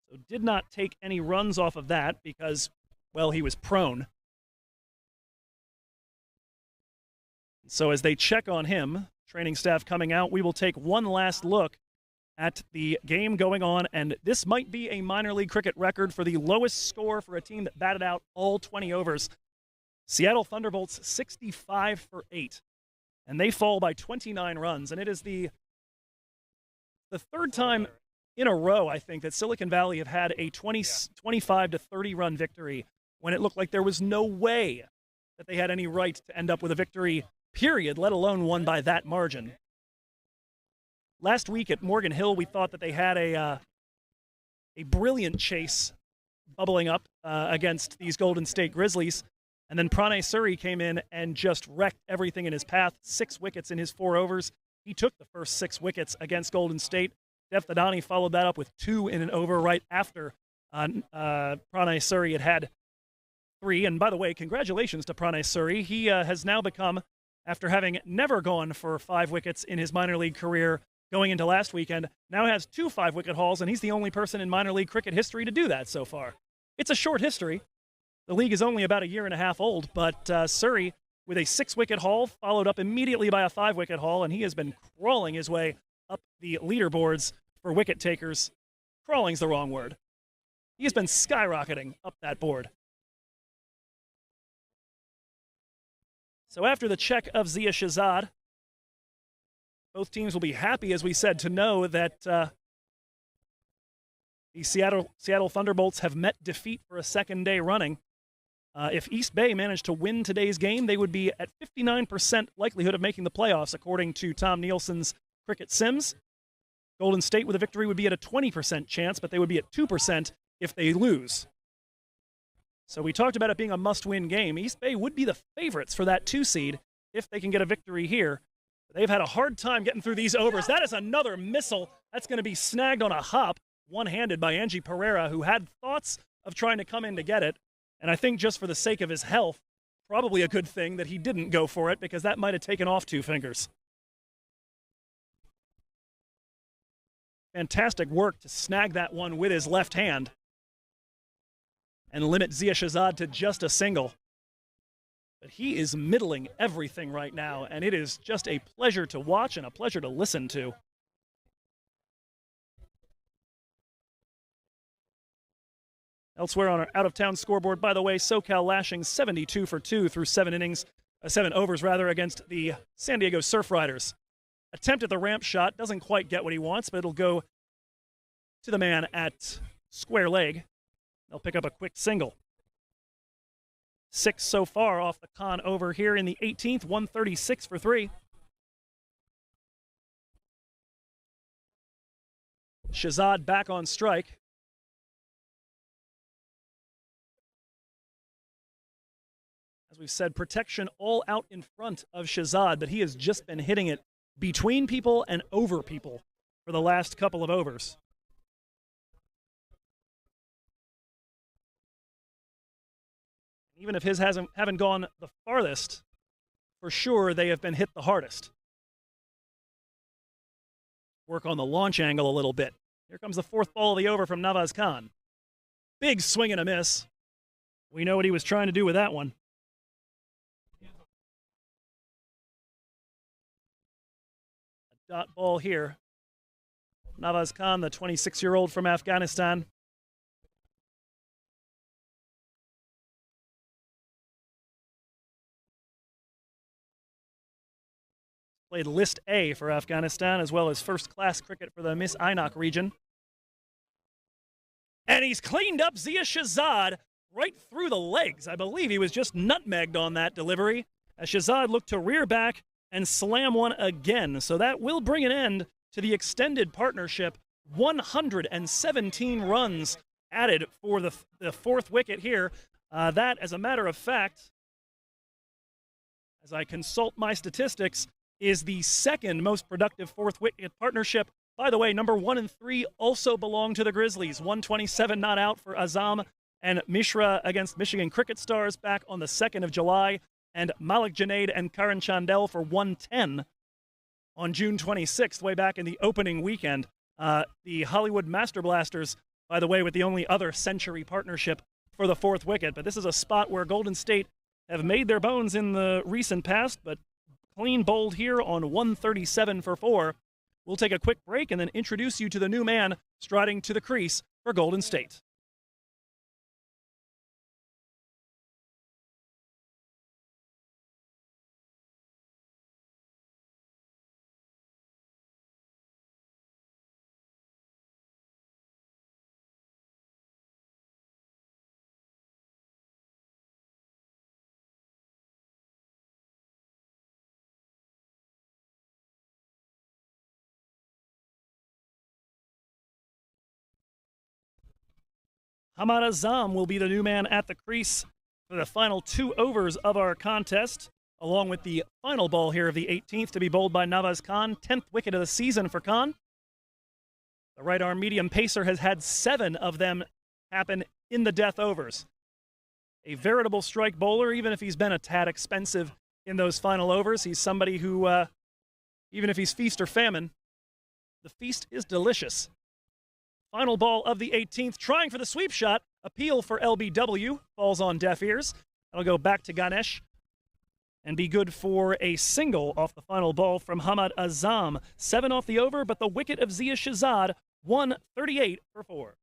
So did not take any runs off of that because, well, he was prone. So as they check on him, training staff coming out, we will take one last look at the game going on, and this might be a minor league cricket record for the lowest score for a team that batted out all 20 overs. Seattle Thunderbolts 65 for 8, and they fall by 29 runs, and it is the third time in a row, I think, that Silicon Valley have had a 25 to 30 run victory when it looked like there was no way that they had any right to end up with a victory, period, let alone one by that margin. Last week at Morgan Hill, we thought that they had a brilliant chase bubbling up against these Golden State Grizzlies, and then Pranay Suri came in and just wrecked everything in his path. 6 wickets in his 4 overs. He took the first 6 wickets against Golden State. Dev Thadani followed that up with 2 in an over right after Pranay Suri had 3. And by the way, congratulations to Pranay Suri. He has now become, after having never gone for 5 wickets in his minor league career going into last weekend, now has 2 5-wicket hauls, and he's the only person in minor league cricket history to do that so far. It's a short history. The league is only about a year and a half old, but Suri with a 6-wicket haul followed up immediately by a 5-wicket haul, and he has been crawling his way up the leaderboards for wicket takers. Crawling's the wrong word. He has been skyrocketing up that board. So after the check of Zia Shahzad, both teams will be happy, as we said, to know that the Seattle Thunderbolts have met defeat for a second day running. If East Bay managed to win today's game, they would be at 59% likelihood of making the playoffs, according to Tom Nielsen's Cricket Sims. Golden State with a victory would be at a 20% chance, but they would be at 2% if they lose. So we talked about it being a must-win game. East Bay would be the favorites for that 2 seed if they can get a victory here. They've had a hard time getting through these overs. That is another missile. That's going to be snagged on a hop, one-handed by Angie Pereira, who had thoughts of trying to come in to get it. And I think just for the sake of his health, probably a good thing that he didn't go for it, because that might have taken off 2 fingers. Fantastic work to snag that one with his left hand and limit Zia Shahzad to just a single. But he is middling everything right now, and it is just a pleasure to watch and a pleasure to listen to. Elsewhere on our out-of-town scoreboard, by the way, SoCal lashing 72 for 2 through 7 overs against the San Diego Surf Riders. Attempt at the ramp shot, doesn't quite get what he wants, but it'll go to the man at square leg. They'll pick up a quick single. 6 so far off the Khan over here in the 18th, 136 for 3. Shahzad back on strike. As we've said, protection all out in front of Shahzad, but he has just been hitting it between people and over people for the last couple of overs. Even if his haven't gone the farthest, for sure they have been hit the hardest. Work on the launch angle a little bit. Here comes the fourth ball of the over from Nawaz Khan. Big swing and a miss. We know what he was trying to do with that one. A dot ball here. Nawaz Khan, the 26-year-old from Afghanistan. Played List A for Afghanistan, as well as first-class cricket for the Miss Ainak region. And he's cleaned up Zia Shahzad right through the legs. I believe he was just nutmegged on that delivery, as Shahzad looked to rear back and slam one again. So that will bring an end to the extended partnership. 117 runs added for the fourth wicket here. That, as a matter of fact, as I consult my statistics, is the second most productive fourth wicket partnership. By the way, number 1 and 3 also belong to the Grizzlies. 127 not out for Azam and Mishra against Michigan Cricket Stars back on the 2nd of July, and Malik Junaid and Karan Chandel for 110 on June 26th, way back in the opening weekend. The Hollywood Master Blasters, by the way, with the only other century partnership for the fourth wicket. But this is a spot where Golden State have made their bones in the recent past, but clean bowled here on 137 for 4. We'll take a quick break and then introduce you to the new man striding to the crease for Golden State. Hamad Azam will be the new man at the crease for the final 2 overs of our contest, along with the final ball here of the 18th to be bowled by Nawaz Khan. 10th wicket of the season for Khan. The right-arm medium pacer has had 7 of them happen in the death overs. A veritable strike bowler, even if he's been a tad expensive in those final overs. He's somebody who, even if he's feast or famine, the feast is delicious. Final ball of the 18th, trying for the sweep shot. Appeal for LBW, falls on deaf ears. That'll go back to Ganesh and be good for a single off the final ball from Hamad Azam. 7 off the over, but the wicket of Zia Shahzad, 138 for 4.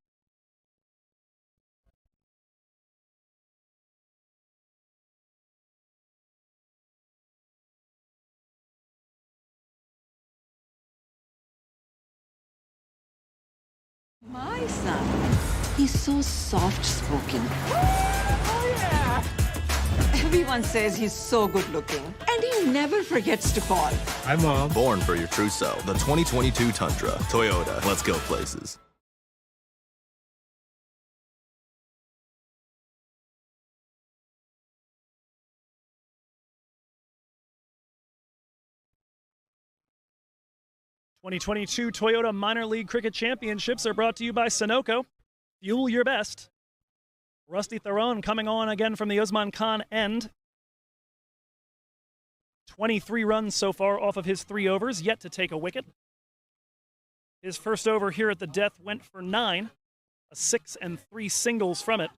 My son, he's so soft-spoken. Oh, yeah! Everyone says he's so good-looking, and he never forgets to call. Hi, Mom. Born for your true self. The 2022 Tundra. Toyota. Let's go places. '22 Toyota Minor League Cricket Championships are brought to you by Sunoco. Fuel your best. Rusty Theron coming on again from the Usman Khan end. 23 runs so far off of his 3 overs, yet to take a wicket. His first over here at the death went for 9, a 6 and 3 singles from it.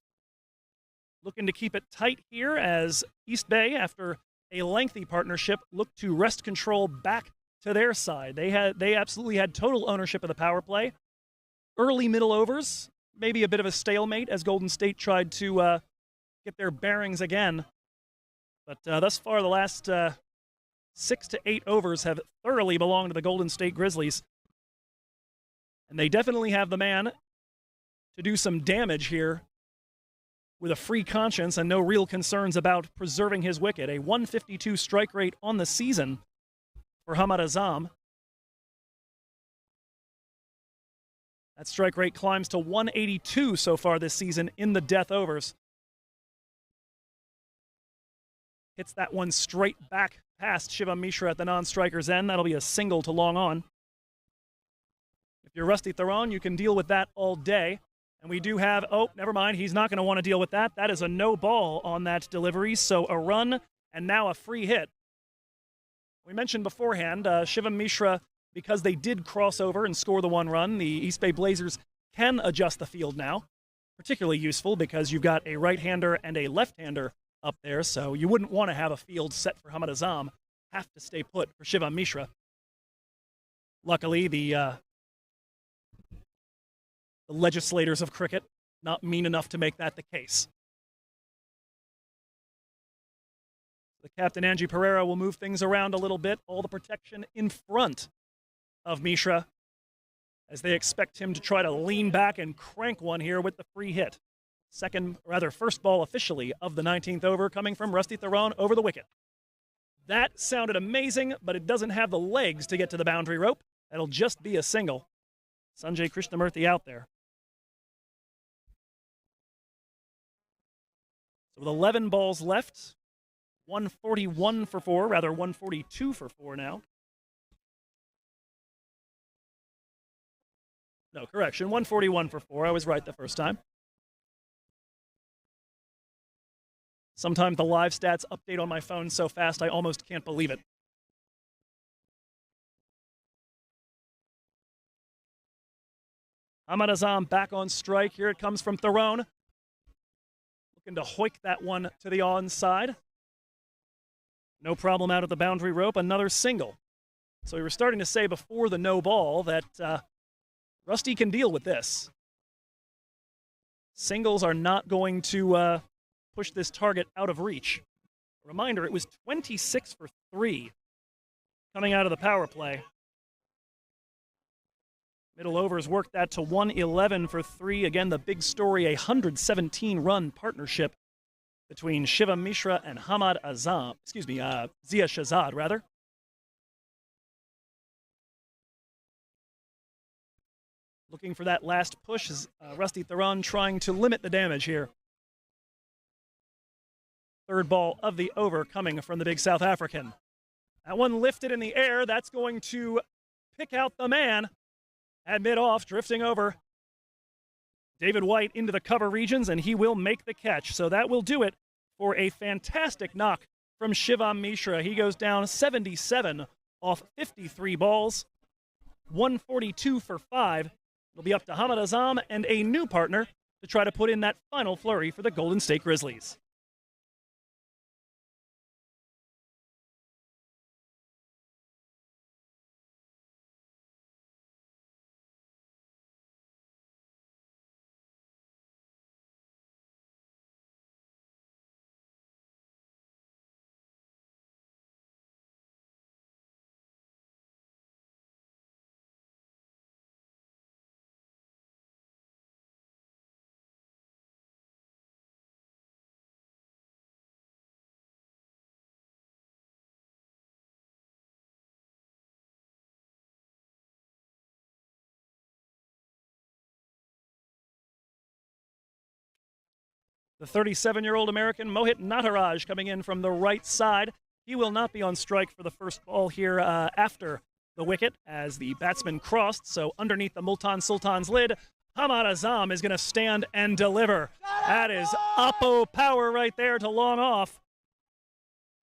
Looking to keep it tight here as East Bay, after a lengthy partnership, looked to wrest control back to their side. They absolutely had total ownership of the power play. Early middle overs, maybe a bit of a stalemate as Golden State tried to get their bearings again. But thus far, the last 6 to 8 overs have thoroughly belonged to the Golden State Grizzlies. And they definitely have the man to do some damage here with a free conscience and no real concerns about preserving his wicket. A 152 strike rate on the season for Hamad Azam. That strike rate climbs to 182 so far this season in the death overs. hits that one straight back past Shivam Mishra at the non-striker's end. That'll be a single to long on. If you're Rusty Theron, you can deal with that all day. And we do have, oh, never mind, he's not going to want to deal with that. That is a no ball on that delivery, so a run and now a free hit. We mentioned beforehand, Shivam Mishra, because they did cross over and score the one run, the East Bay Blazers can adjust the field now. Particularly useful because you've got a right-hander and a left-hander up there, so you wouldn't want to have a field set for Hamad Azam. Have to stay put for Shivam Mishra. Luckily, the legislators of cricket not mean enough to make that the case. The captain, Angie Pereira, will move things around a little bit. All the protection in front of Mishra as they expect him to try to lean back and crank one here with the free hit. First ball officially of the 19th over coming from Rusty Theron over the wicket. That sounded amazing, but it doesn't have the legs to get to the boundary rope. That'll just be a single. Sanjay Krishnamurthy out there. So with 11 balls left, 141 for 4, rather 142 for 4 now. No, correction, 141 for 4. I was right the first time. Sometimes the live stats update on my phone so fast I almost can't believe it. Hamad Azam back on strike. Here it comes from Theron. Looking to hoik that one to the onside. No problem out at the boundary rope. Another single. So we were starting to say before the no ball that Rusty can deal with this. Singles are not going to push this target out of reach. Reminder, it was 26 for 3 coming out of the power play. Middle overs worked that to 111 for 3. Again, the big story, a 117-run partnership between Shivam Mishra and Hamad Azam. Zia Shahzad, rather. Looking for that last push is Rusty Theron trying to limit the damage here. Third ball of the over coming from the big South African. That one lifted in the air. That's going to pick out the man at mid-off, drifting over David White into the cover regions, and he will make the catch. So that will do it for a fantastic knock from Shivam Mishra. He goes down 77 off 53 balls, 142 for 5. It'll be up to Hamad Azam and a new partner to try to put in that final flurry for the Golden State Grizzlies. The 37-year-old American, Mohit Nataraj, coming in from the right side. He will not be on strike for the first ball here after the wicket as the batsman crossed. So underneath the Multan Sultan's lid, Hamad Azam is going to stand and deliver. That is Oppo power right there to long off.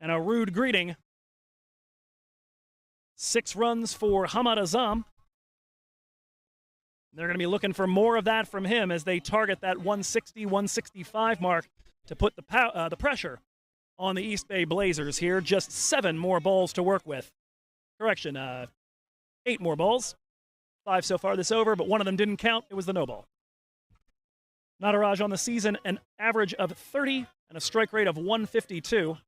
And a rude greeting. 6 runs for Hamad Azam. They're going to be looking for more of that from him as they target that 160, 165 mark to put the pressure on the East Bay Blazers here. Just 7 more balls to work with. Correction, 8 more balls. 5 so far this over, but one of them didn't count. It was the no ball. Nataraj on the season, an average of 30 and a strike rate of 152.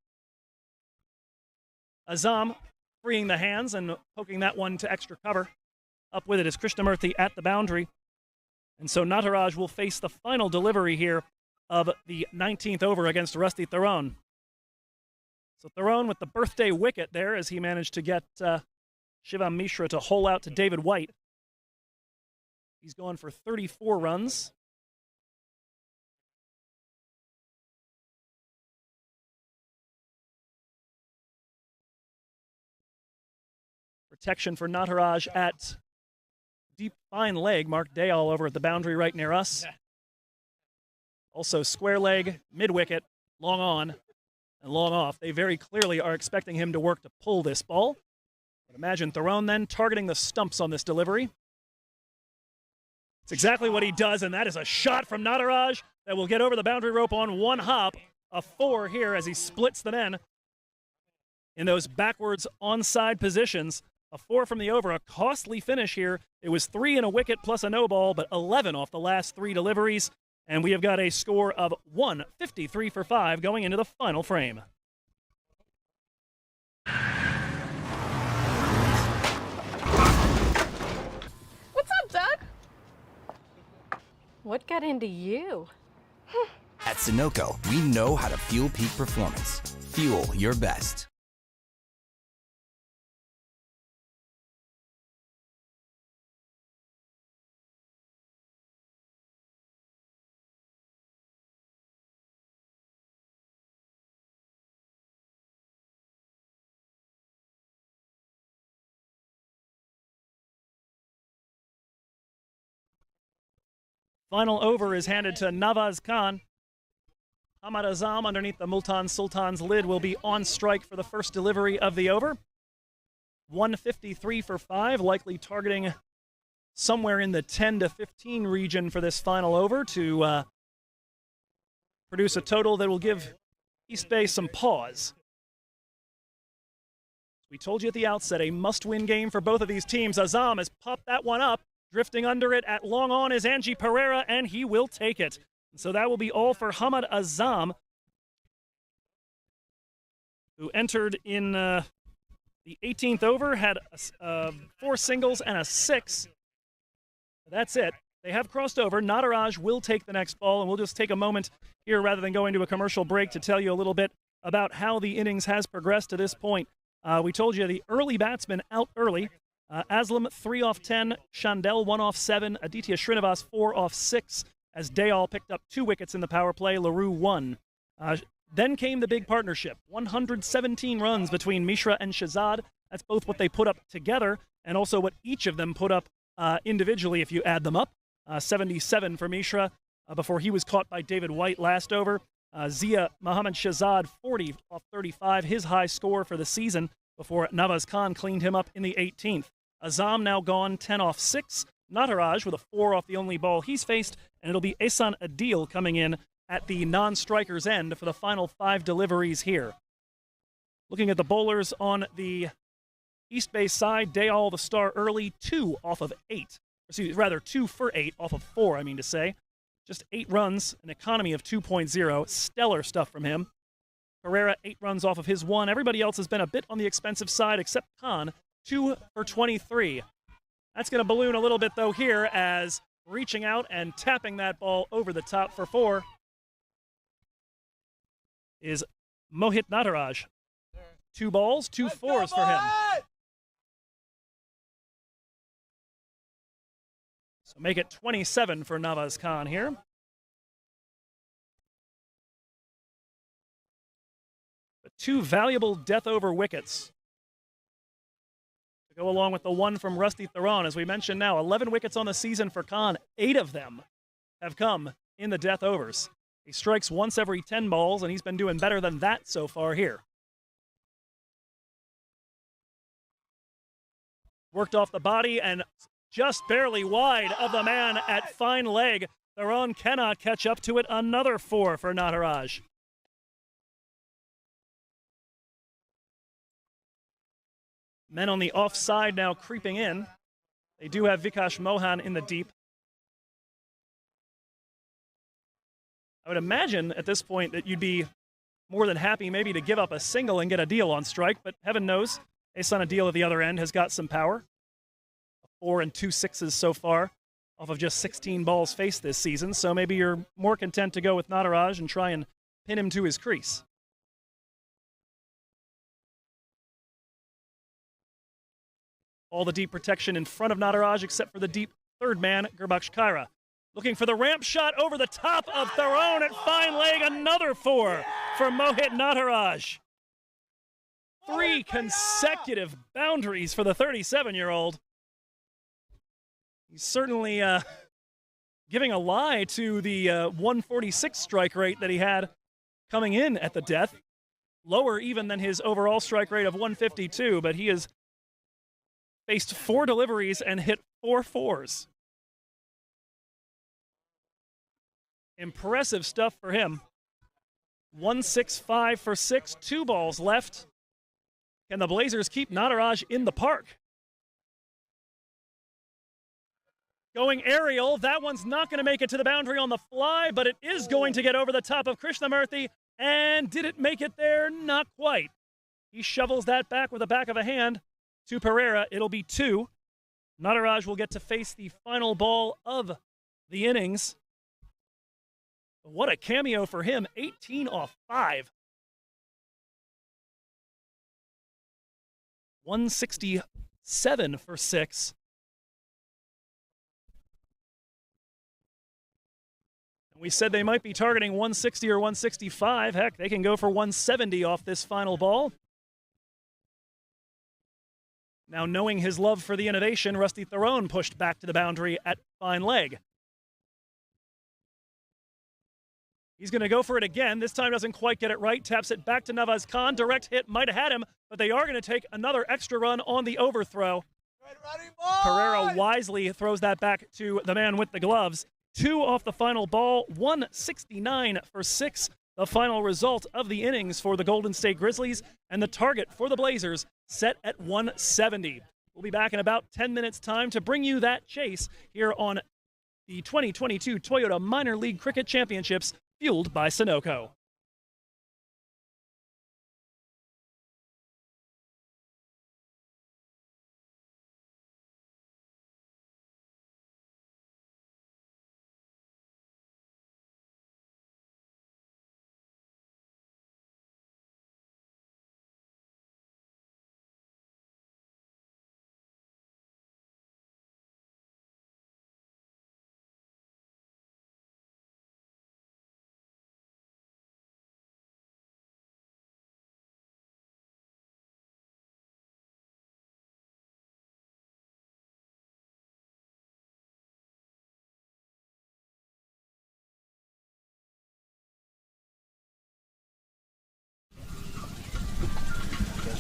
Azam freeing the hands and poking that one to extra cover. Up with it is Krishnamurthy at the boundary. And so Nataraj will face the final delivery here of the 19th over against Rusty Theron. So Theron with the birthday wicket there as he managed to get Shivam Mishra to hole out to David White. He's gone for 34 runs. Protection for Nataraj at deep fine leg. Mark Dayal over at the boundary right near us. Also square leg, mid-wicket, long on and long off. They very clearly are expecting him to work to pull this ball. But imagine Theron then targeting the stumps on this delivery. It's exactly what he does, and that is a shot from Nataraj that will get over the boundary rope on one hop. A 4 here as he splits the men in those backwards onside positions. A 4 from the over, a costly finish here. It was 3 and a wicket plus a no ball, but 11 off the last 3 deliveries. And we have got a score of 153 for 5 going into the final frame. What's up, Doug? What got into you? At Sunoco, we know how to fuel peak performance. Fuel your best. Final over is handed to Nawaz Khan. Ahmad Azam underneath the Multan Sultan's lid will be on strike for the first delivery of the over. 153 for 5, likely targeting somewhere in the 10 to 15 region for this final over to produce a total that will give East Bay some pause. We told you at the outset, a must-win game for both of these teams. Azam has popped that one up. Drifting under it at long on is Angie Pereira, and he will take it. So that will be all for Hamad Azam, who entered in the 18th over, had 4 singles and a 6. That's it. They have crossed over. Nataraj will take the next ball, and we'll just take a moment here rather than going to a commercial break to tell you a little bit about how the innings has progressed to this point. We told you the early batsmen out early. Aslam 3 off 10, Chandel 1 off 7, Aditya Srinivas 4 off 6, as Dayal picked up 2 wickets in the power play, LaRue 1. Then came the big partnership, 117 runs between Mishra and Shahzad. That's both what they put up together and also what each of them put up individually if you add them up. 77 for Mishra before he was caught by David White last over. Zia Mohammad Shahzad 40 off 35, his high score for the season before Nawaz Khan cleaned him up in the 18th. Azam now gone 10 off 6. Nataraj with a 4 off the only ball he's faced, and it'll be Ehsan Adil coming in at the non-striker's end for the final 5 deliveries here. Looking at the bowlers on the East Bay side, Dayal the star early, 2 off of 8. Rather, 2 for 8 off of 4, I mean to say. Just 8 runs, an economy of 2.0. Stellar stuff from him. Pereira, 8 runs off of his 1. Everybody else has been a bit on the expensive side except Khan, 2 for 23. That's going to balloon a little bit, though, here as reaching out and tapping that ball over the top for 4 is Mohit Nataraj. 2 balls, 2 fours for him. So make it 27 for Nawaz Khan here. The 2 valuable death over wickets to go along with the 1 from Rusty Theron. As we mentioned now, 11 wickets on the season for Khan. 8 of them have come in the death overs. He strikes once every 10 balls, and he's been doing better than that so far here. Worked off the body and just barely wide of the man at fine leg. Theron cannot catch up to it. Another 4 for Nataraj. Men on the offside now creeping in. They do have Vikash Mohan in the deep. I would imagine at this point that you'd be more than happy maybe to give up a single and get a deal on strike, but heaven knows, Ehsan Adil at the other end has got some power. 4 and 2 sixes so far off of just 16 balls faced this season, so maybe you're more content to go with Nataraj and try and pin him to his crease. All the deep protection in front of Nataraj except for the deep third man, Gurbaksh Khaira. Looking for the ramp shot over the top of Theron at fine leg. Another 4 for Mohit Nataraj. 3 consecutive boundaries for the 37-year-old. He's certainly giving a lie to the 146 strike rate that he had coming in at the death. Lower even than his overall strike rate of 152, but he has faced 4 deliveries and hit 4 fours. Impressive stuff for him. 165 for 6, 2 balls left. Can the Blazers keep Nataraj in the park? Going aerial, that one's not going to make it to the boundary on the fly, but it is going to get over the top of Krishnamurthy. And did it make it there? Not quite. He shovels that back with the back of a hand to Pereira. It'll be 2. Nataraj will get to face the final ball of the innings. What a cameo for him. 18 off 5. 167 for 6. We said they might be targeting 160 or 165. Heck, they can go for 170 off this final ball. Now, knowing his love for the innovation, Rusty Theron pushed back to the boundary at fine leg. He's going to go for it again. This time doesn't quite get it right. Taps it back to Navaz Khan. Direct hit might have had him, but they are going to take another extra run on the overthrow. Pereira wisely throws that back to the man with the gloves. 2 off the final ball, 169 for 6. The final result of the innings for the Golden State Grizzlies, and the target for the Blazers set at 170. We'll be back in about 10 minutes' time to bring you that chase here on the 2022 Toyota Minor League Cricket Championships, fueled by Sunoco.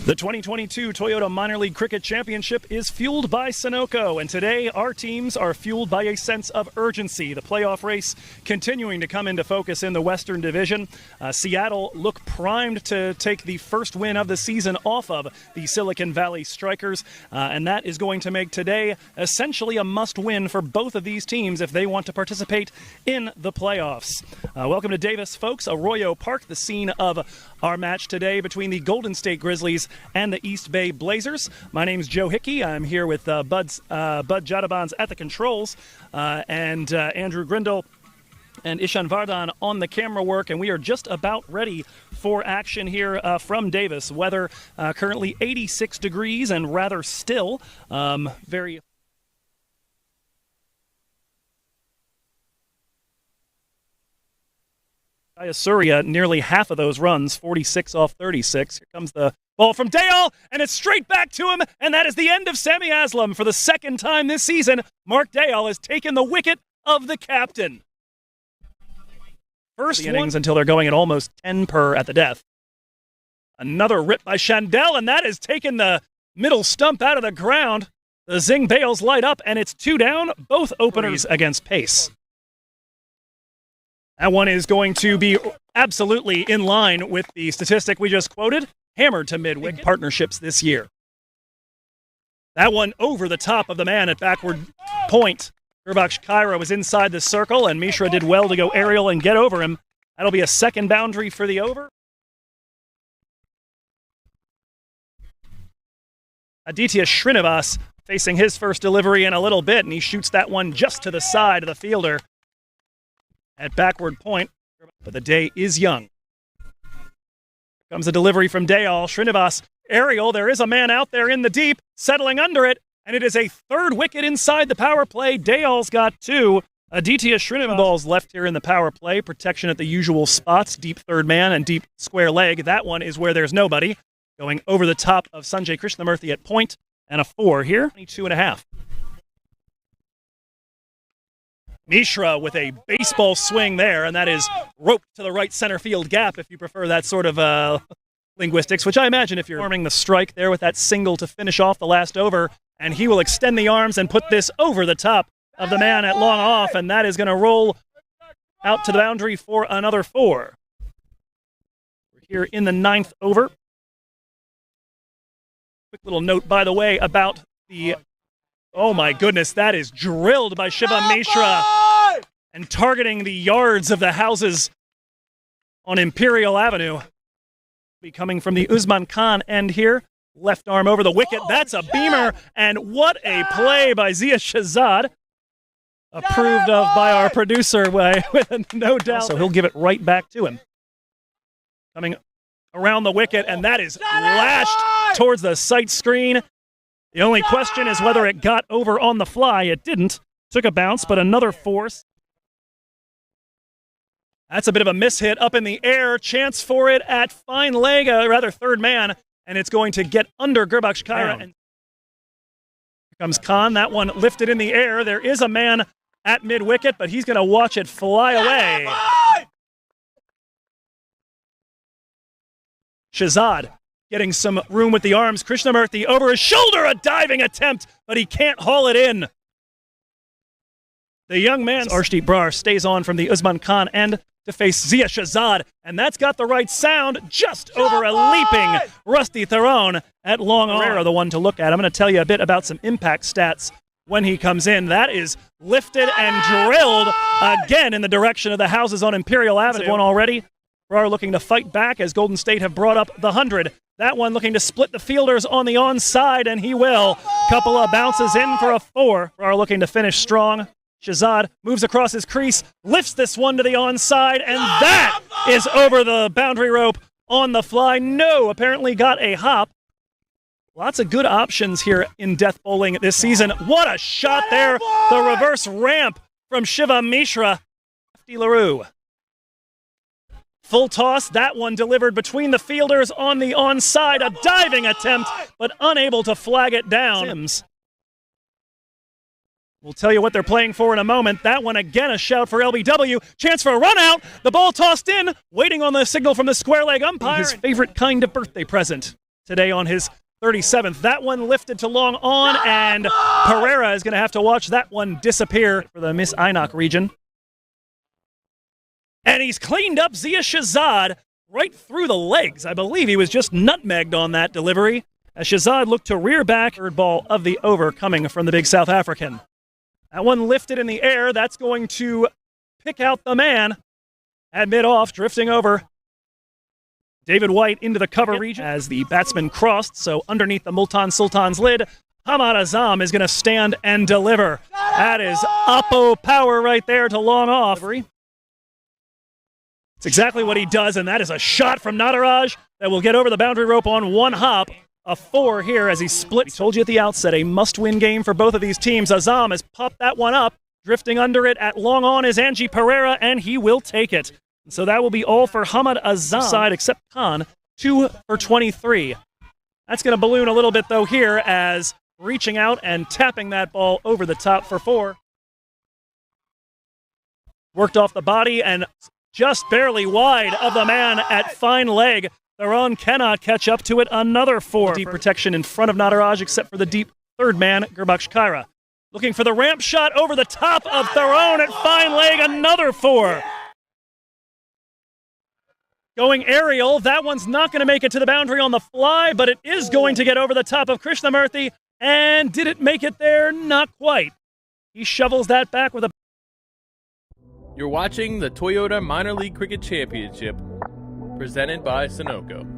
The 2022 Toyota Minor League Cricket Championship is fueled by Sunoco, and today our teams are fueled by a sense of urgency. The playoff race continuing to come into focus in the Western Division. Seattle look primed to take the first win of the season off of the Silicon Valley Strikers, and that is going to make today essentially a must-win for both of these teams if they want to participate in the playoffs. Welcome to Davis, folks. Arroyo Park, the scene of our match today between the Golden State Grizzlies and the East Bay Blazers. My name's Joe Hickey. I'm here with Bud Jadabans at the controls, and Andrew Grindle and Ishan Vardhan on the camera work, and we are just about ready for action here from Davis. Weather currently 86 degrees and rather still. Very Surya, nearly half of those runs, 46 off 36. Here comes the ball from Dayal, and it's straight back to him, and that is the end of Sammy Aslam. For the second time this season, Mark Dayal has taken the wicket of the captain. First innings until they're going at almost 10 per at the death. Another rip by Chandel, and that has taken the middle stump out of the ground. The Zing Bales light up, and it's 2 down, both openers against pace. That one is going to be absolutely in line with the statistic we just quoted. Hammered to mid-wicket partnerships this year. That one over the top of the man at backward point. Gurbaksh Kaira was inside the circle, and Mishra did well to go aerial and get over him. That'll be a second boundary for the over. Aditya Srinivas facing his first delivery in a little bit, and he shoots that one just to the side of the fielder at backward point, but the day is young. Comes a delivery from Dayal. Srinivas aerial. There is a man out there in the deep, settling under it, and it is a third wicket inside the power play. Dayal's got 2. Aditya Srinivas balls left here in the power play. Protection at the usual spots, deep third man and deep square leg. That one is where there's nobody. going over the top of Sanjay Krishnamurthy at point, and a 4 here, 22.5. Mishra with a baseball swing there, and that is roped to the right center field gap if you prefer that sort of linguistics, which I imagine if you're forming the strike there with that single to finish off the last over, and he will extend the arms and put this over the top of the man at long off, and that is going to roll out to the boundary for another 4. We're here in the 9th over. Quick little note, by the way, about the... Oh my goodness, that is drilled by Shiva Mishra and targeting the yards of the houses on Imperial Avenue. Be coming from the Usman Khan end here. Left arm over the wicket. That's a beamer, and what a play by Zia Shahzad. Approved of by our producer, with no doubt. So he'll give it right back to him. Coming around the wicket, and that is lashed towards the sight screen. The only question is whether it got over on the fly. It didn't. Took a bounce, but another force. That's a bit of a mishit up in the air. Chance for it at fine leg, rather third man, and it's going to get under Gurbaksh Kaira. Here comes Khan. That one lifted in the air. There is a man at mid-wicket, but he's going to watch it fly away. Shahzad getting some room with the arms. Krishnamurthy over his shoulder, a diving attempt, but he can't haul it in. The young man, Arshdeep Brar, stays on from the Usman Khan end to face Zia Shahzad, and that's got the right sound just over a leaping Rusty Theron at long on. The one to look at. I'm going to tell you a bit about some impact stats when he comes in. That is lifted and drilled again in the direction of the houses on Imperial Avenue. One already. Brar looking to fight back as Golden State have brought up the 100. That one looking to split the fielders on the onside, and he will. Couple of bounces in for a 4. Brar looking to finish strong. Shahzad moves across his crease, lifts this one to the onside, and that is over the boundary rope on the fly. No, apparently got a hop. Lots of good options here in death bowling this season. What a shot there. The reverse ramp from Shiva Mishra. Lefty LaRue. Full toss, that one delivered between the fielders on the onside. A diving attempt, but unable to flag it down. Sims. We'll tell you what they're playing for in a moment. That one again, a shout for LBW. Chance for a run out. The ball tossed in, waiting on the signal from the square leg umpire. His favorite kind of birthday present today on his 37th. That one lifted to long on, and Pereira is going to have to watch that one disappear for the Miss Ainak region. And he's cleaned up Zia Shahzad right through the legs. I believe he was just nutmegged on that delivery as Shahzad looked to rear back. Third ball of the over coming from the big South African. That one lifted in the air. That's going to pick out the man at mid-off, drifting over. David White into the cover region as the batsman crossed, so underneath the Multan Sultan's lid, Hamad Azam is going to stand and deliver. That is Oppo power right there to long off. It's exactly what he does, and that is a shot from Nataraj that will get over the boundary rope on one hop. A 4 here as he split. We told you at the outset, a must-win game for both of these teams. Azam has popped that one up. Drifting under it at long on is Angie Pereira, and he will take it. So that will be all for Hamad Azam side, except Khan, 2 for 23. That's going to balloon a little bit, though, here as reaching out and tapping that ball over the top for 4. Worked off the body and just barely wide of the man at fine leg. Theron cannot catch up to it. Another 4. Deep protection in front of Nataraj, except for the deep third man, Gurbaksh Kaira. Looking for the ramp shot over the top of Theron at fine leg. Another 4. Going aerial. That one's not going to make it to the boundary on the fly, but it is going to get over the top of Krishnamurthy. And did it make it there? Not quite. He shovels that back with a... You're watching the Toyota Minor League Cricket Championship, presented by Sunoco.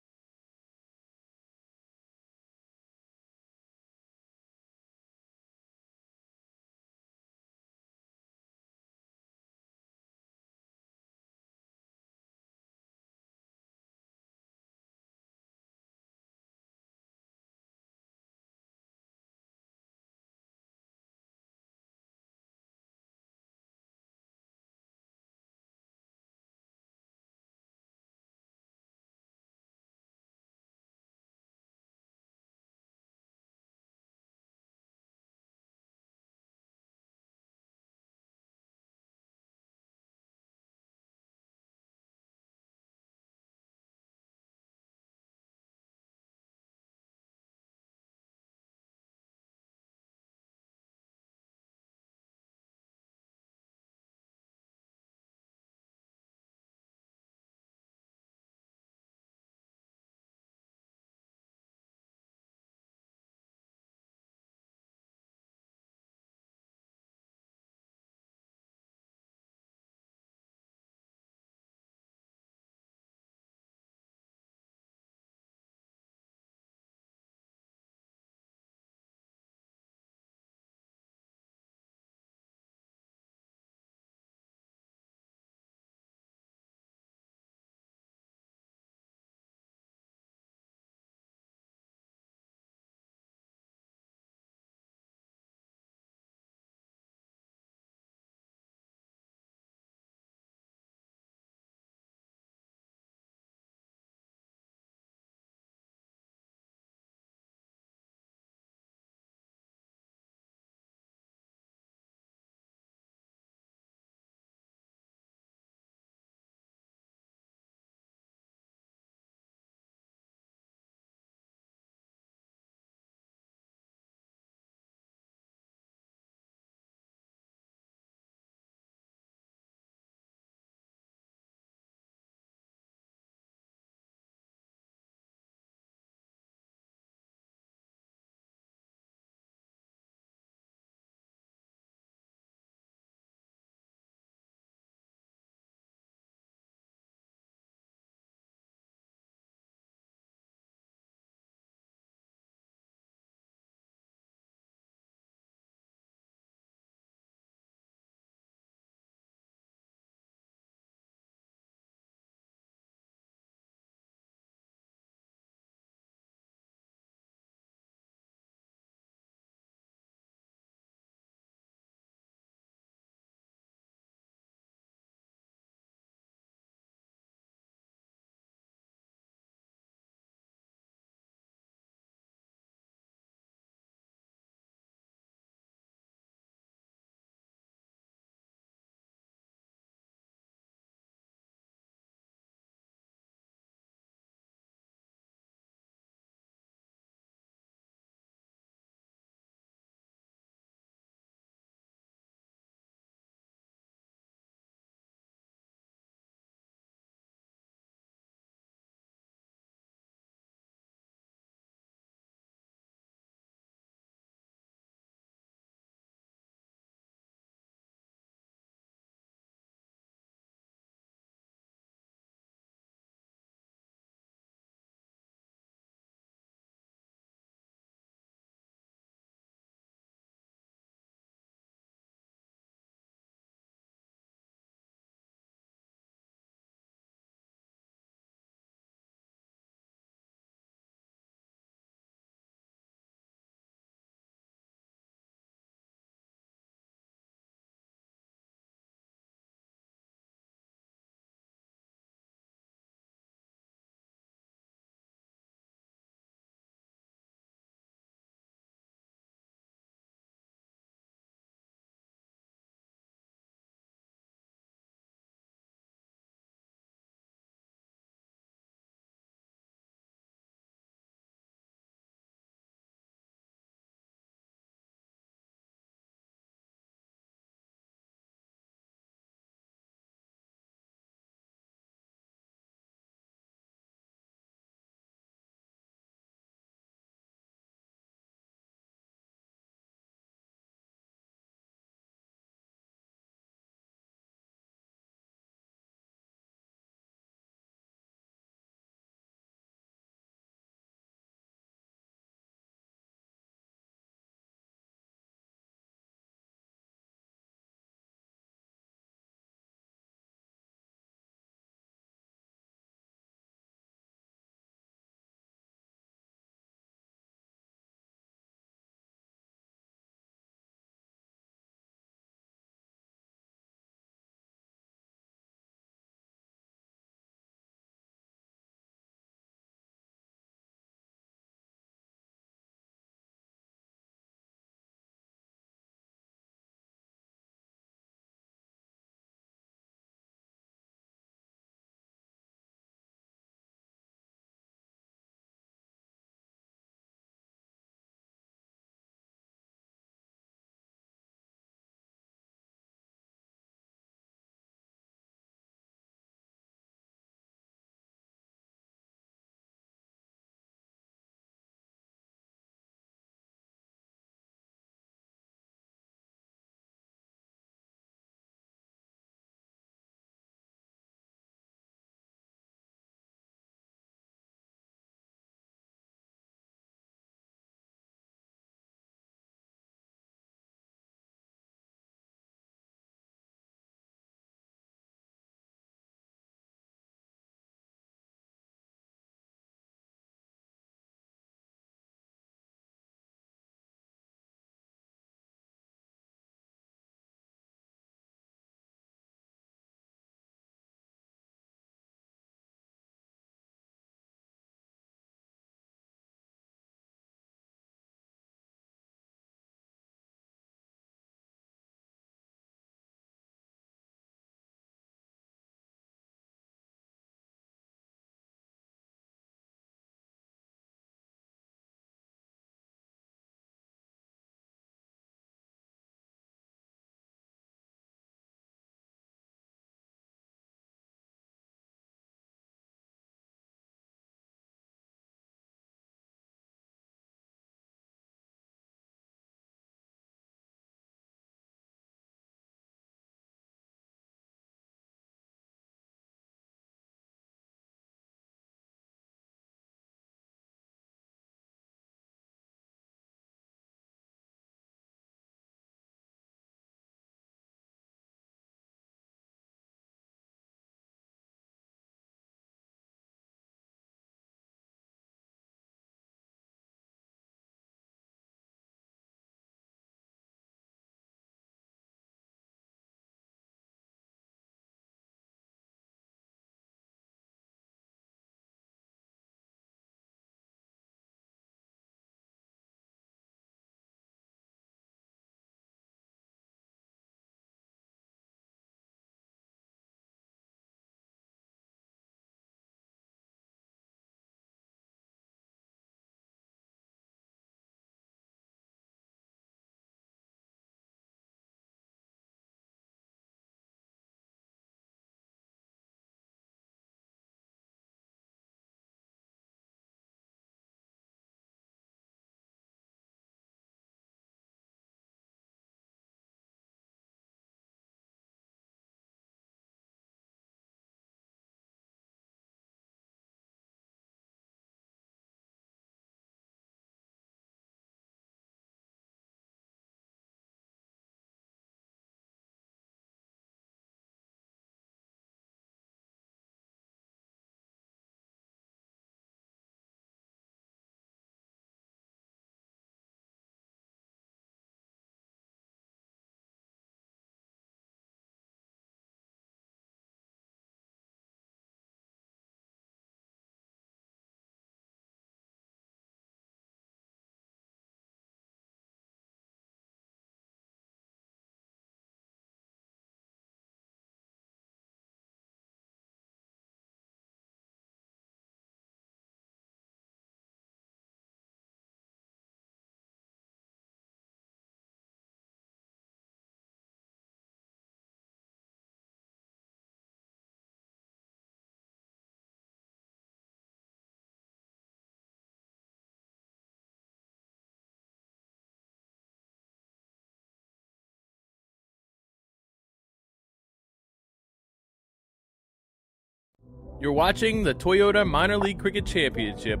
You're watching the Toyota Minor League Cricket Championship,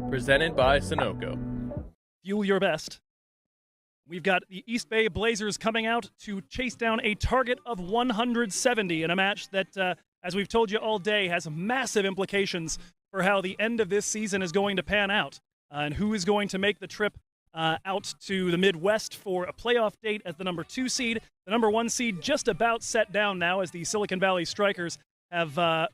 presented by Sunoco. Fuel your best. We've got the East Bay Blazers coming out to chase down a target of 170 in a match that, as we've told you all day, has massive implications for how the end of this season is going to pan out, and who is going to make the trip out to the Midwest for a playoff date as the number 2 seed. The number 1 seed just about set down now as the Silicon Valley Strikers have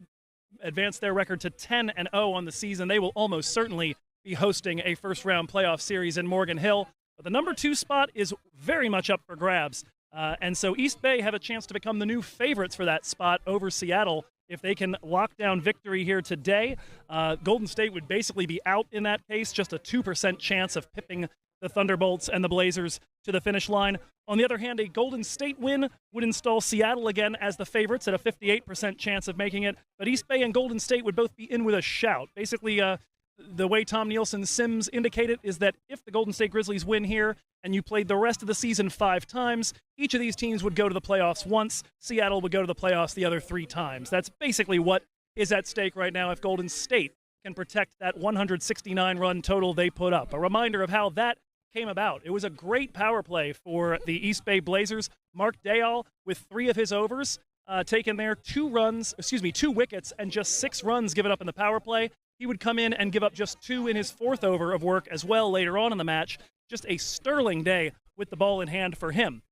advanced their record to 10-0 on the season. They will almost certainly be hosting a first-round playoff series in Morgan Hill. But the number 2 spot is very much up for grabs. And so East Bay have a chance to become the new favorites for that spot over Seattle if they can lock down victory here today. Golden State would basically be out in that case, just a 2% chance of pipping the Thunderbolts and the Blazers to the finish line. On the other hand, a Golden State win would install Seattle again as the favorites at a 58% chance of making it. But East Bay and Golden State would both be in with a shout. Basically, the way Tom Nielsen's Sims indicated is that if the Golden State Grizzlies win here and you played the rest of the season 5 times, each of these teams would go to the playoffs once. Seattle would go to the playoffs the other 3 times. That's basically what is at stake right now if Golden State can protect that 169-run total they put up. A reminder of how that came about. It was a great power play for the East Bay Blazers. Mark Dayal, with 3 of his overs, taken there 2 wickets and just 6 runs given up in the power play. He would come in and give up just 2 in his 4th over of work as well later on in the match. Just a sterling day with the ball in hand for him.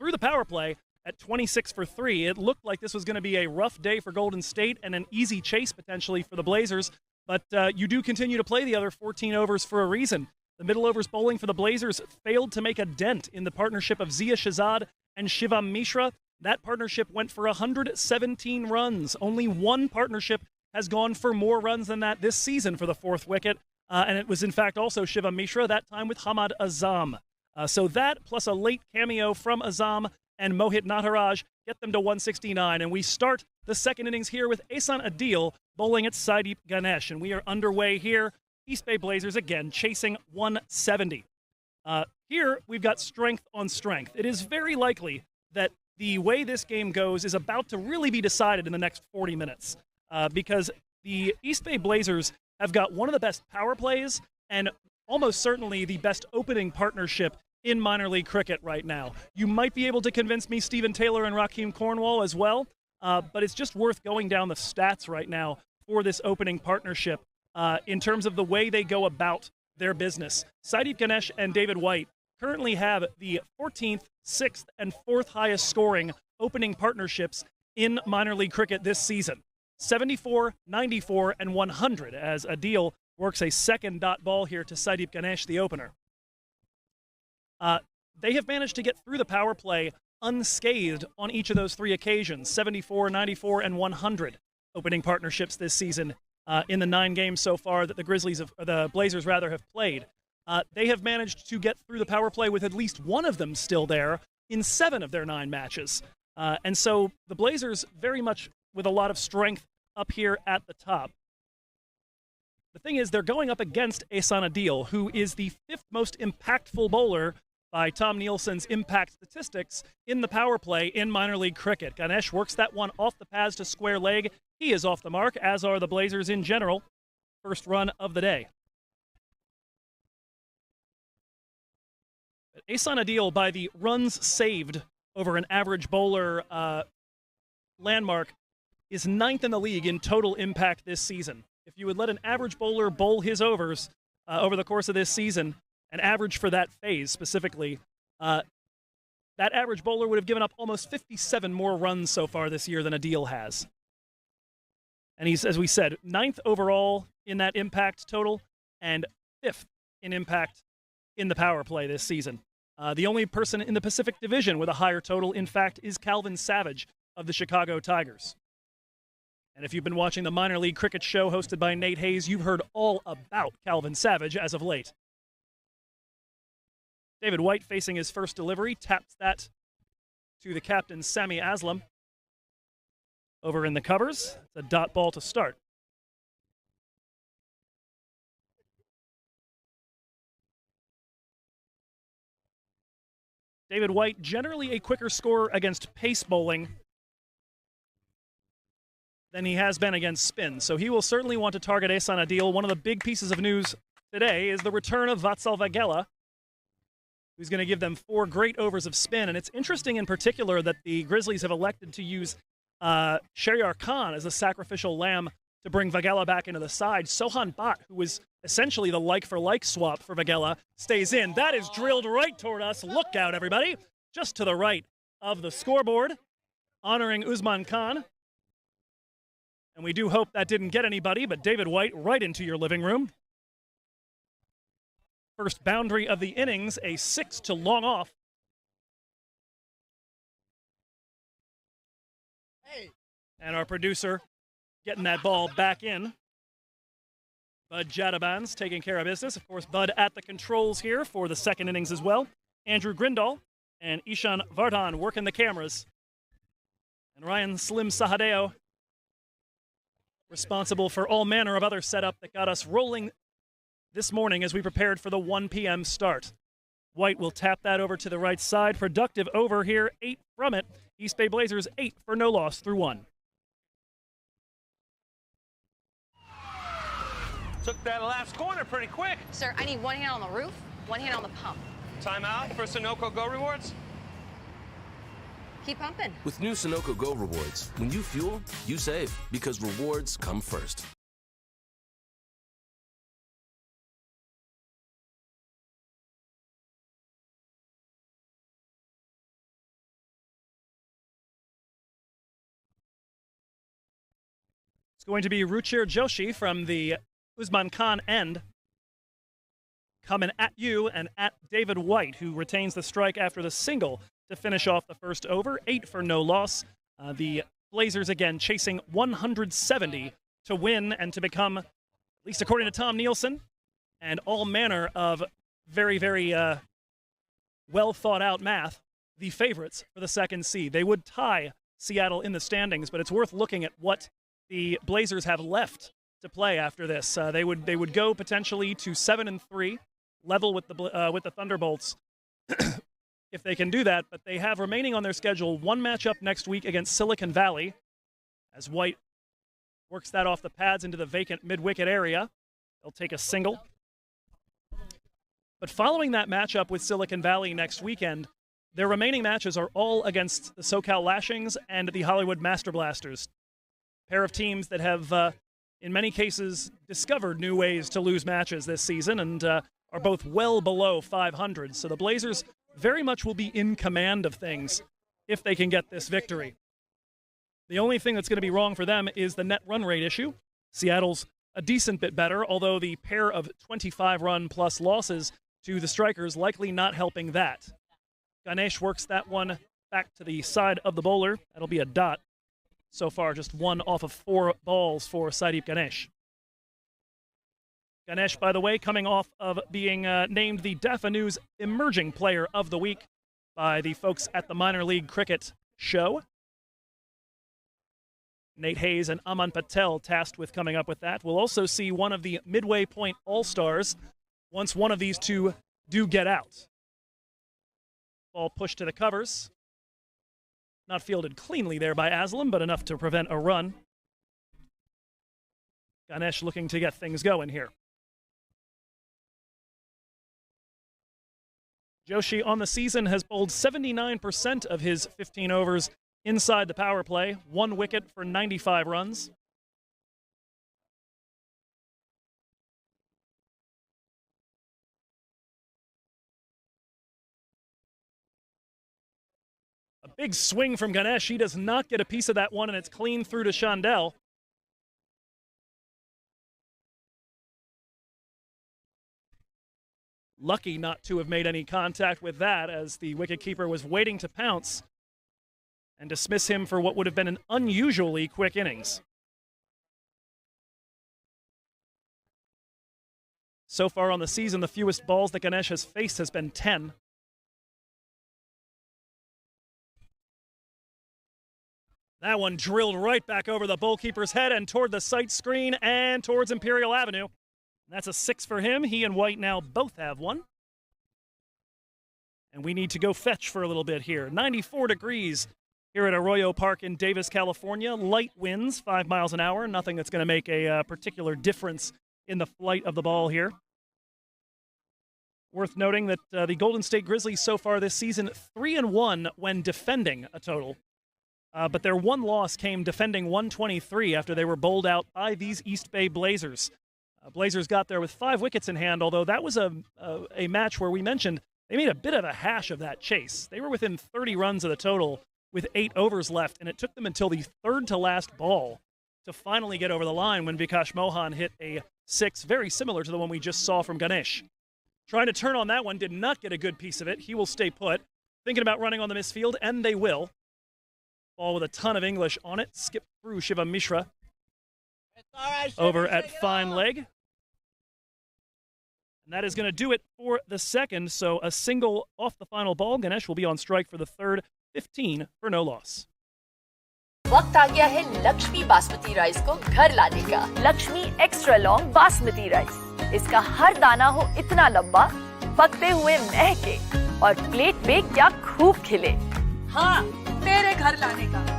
Through the power play at 26 for 3, it looked like this was going to be a rough day for Golden State and an easy chase potentially for the Blazers, but you do continue to play the other 14 overs for a reason. The middle overs bowling for the Blazers failed to make a dent in the partnership of Zia Shahzad and Shivam Mishra. That partnership went for 117 runs. Only one partnership has gone for more runs than that this season for the 4th wicket, and it was in fact also Shivam Mishra, that time with Hamad Azam. So that, plus a late cameo from Azam and Mohit Nataraj, get them to 169, and we start the second innings here with Ehsan Adil bowling at Saideep Ganesh, and we are underway here. East Bay Blazers again chasing 170. Here we've got strength on strength. It is very likely that the way this game goes is about to really be decided in the next 40 minutes because the East Bay Blazers have got one of the best power plays and almost certainly the best opening partnership in minor league cricket right now. You might be able to convince me Stephen Taylor and Raheem Cornwall as well, but it's just worth going down the stats right now for this opening partnership. In terms of the way they go about their business. Saideep Ganesh and David White currently have the 14th, 6th, and 4th highest scoring opening partnerships in minor league cricket this season. 74, 94, and 100 as Adil works a second dot ball here to Saideep Ganesh, the opener. They have managed to get through the power play unscathed on each of those 3 occasions, 74, 94, and 100 opening partnerships this season. In the 9 games so far that the Blazers have played. They have managed to get through the power play with at least one of them still there in 7 of their 9 matches. And so the Blazers very much with a lot of strength up here at the top. The thing is, they're going up against Ehsan Adil, who is the 5th most impactful bowler by Tom Nielsen's impact statistics in the power play in minor league cricket. Ganesh works that one off the pads to square leg. He is off the mark, as are the Blazers in general. First run of the day. But Ehsan Adil, by the runs saved over an average bowler landmark, is 9th in the league in total impact this season. If you would let an average bowler bowl his overs over the course of this season, an average for that phase specifically, that average bowler would have given up almost 57 more runs so far this year than Adil has. And he's, as we said, 9th overall in that impact total and 5th in impact in the power play this season. The only person in the Pacific Division with a higher total, in fact, is Calvin Savage of the Chicago Tigers. And if you've been watching the minor league cricket show hosted by Nate Hayes, you've heard all about Calvin Savage as of late. David White facing his first delivery, taps that to the captain, Sami Aslam. Over in the covers, it's a dot ball to start. David White, generally a quicker scorer against pace bowling than he has been against spin. So he will certainly want to target ace on a deal. One of the big pieces of news today is the return of Vatsal Vagela, who's going to give them 4 great overs of spin. And it's interesting in particular that the Grizzlies have elected to use Shahzad Khan as a sacrificial lamb to bring Vagela back into the side. Sohan Bhatt, who was essentially the like-for-like swap for Vagela, stays in. That is drilled right toward us. Look out, everybody. Just to the right of the scoreboard, honoring Usman Khan. And we do hope that didn't get anybody, but David White right into your living room. First boundary of the innings, a 6 to long off. And our producer getting that ball back in. Bud Jadabans taking care of business. Of course, Bud at the controls here for the second innings as well. Andrew Grindal and Ishan Vardhan working the cameras. And Ryan Slim Sahadeo responsible for all manner of other setup that got us rolling this morning as we prepared for the 1 p.m. start. White will tap that over to the right side. Productive over here, 8 from it. East Bay Blazers 8 for no loss through 1. Took that last corner pretty quick. Sir, I need one hand on the roof, one hand on the pump. Timeout for Sunoco Go Rewards. Keep pumping. With new Sunoco Go rewards, when you fuel, you save, because rewards come first. It's going to be Ruchir Joshi from the Usman Khan end, coming at you and at David White, who retains the strike after the single to finish off the first over. 8 for no loss. The Blazers, again, chasing 170 to win and to become, at least according to Tom Nielsen, and all manner of very, very well thought out math, the favorites for the second seed. They would tie Seattle in the standings, but it's worth looking at what the Blazers have left to play after this. They would go potentially to 7-3, level with the Thunderbolts if they can do that. But they have remaining on their schedule 1 matchup next week against Silicon Valley, as White works that off the pads into the vacant mid-wicket area. They'll take a single. But following that matchup with Silicon Valley next weekend, their remaining matches are all against the SoCal Lashings and the Hollywood Master Blasters. Pair of teams that have, in many cases, discovered new ways to lose matches this season and are both well below 500. So the Blazers very much will be in command of things if they can get this victory. The only thing that's going to be wrong for them is the net run rate issue. Seattle's a decent bit better, although the pair of 25-run plus losses to the Strikers likely not helping that. Ganesh works that one back to the side of the bowler. That'll be a dot. So far, just 1 off of 4 balls for Saideep Ganesh. Ganesh, by the way, coming off of being named the Daffy Emerging Player of the Week by the folks at the Minor League Cricket Show. Nate Hayes and Aman Patel tasked with coming up with that. We'll also see one of the midway point All-Stars once one of these two do get out. Ball pushed to the covers. Not fielded cleanly there by Aslam, but enough to prevent a run. Ganesh looking to get things going here. Joshi on the season has bowled 79% of his 15 overs inside the power play. 1 wicket for 95 runs. A big swing from Ganesh. He does not get a piece of that one, and it's clean through to Chandel. Lucky not to have made any contact with that, as the wicketkeeper was waiting to pounce and dismiss him for what would have been an unusually quick innings. So far on the season, the fewest balls that Ganesh has faced has been 10. That one drilled right back over the goalkeeper's head and toward the sight screen and towards Imperial Avenue. That's a 6 for him. He and White now both have 1. And we need to go fetch for a little bit here. 94 degrees here at Arroyo Park in Davis, California. Light winds, 5 miles an hour. Nothing that's going to make a particular difference in the flight of the ball here. Worth noting that the Golden State Grizzlies so far this season 3-1 when defending a total. But their one loss came defending 123 after they were bowled out by these East Bay Blazers. Blazers got there with 5 wickets in hand, although that was a match where we mentioned they made a bit of a hash of that chase. They were within 30 runs of the total with 8 overs left, and it took them until the third to last ball to finally get over the line when Vikash Mohan hit a 6, very similar to the one we just saw from Ganesh. Trying to turn on that one, did not get a good piece of it. He will stay put. Thinking about running on the misfield, and they will. Ball with a ton of English on it. Skip through Shivam Mishra. Over at fine leg. And that is going to do it for the second. So a single off the final ball. Ganesh will be on strike for the third. 15 for no loss. वक्त आ गया है Lakshmi basmati rice को घर लाने का। Lakshmi extra long basmati rice. इसका हर दाना हो इतना लंबा, पकते हुए महके और प्लेट पे क्या खूब खिले। हाँ, मेरे घर लाने का।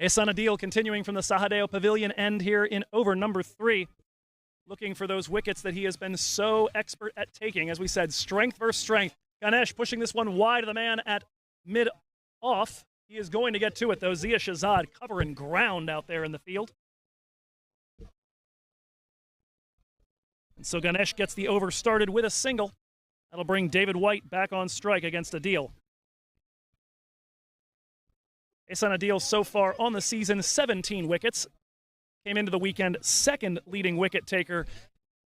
Ehsan Adil continuing from the Sahadeo Pavilion end here in over number 3. Looking for those wickets that he has been so expert at taking. As we said, strength versus strength. Ganesh pushing this one wide of the man at mid-off. He is going to get to it, though. Zia Shahzad covering ground out there in the field. And so Ganesh gets the over started with a single. That'll bring David White back on strike against Adil. Ehsan Adil so far on the season, 17 wickets. Came into the weekend second leading wicket taker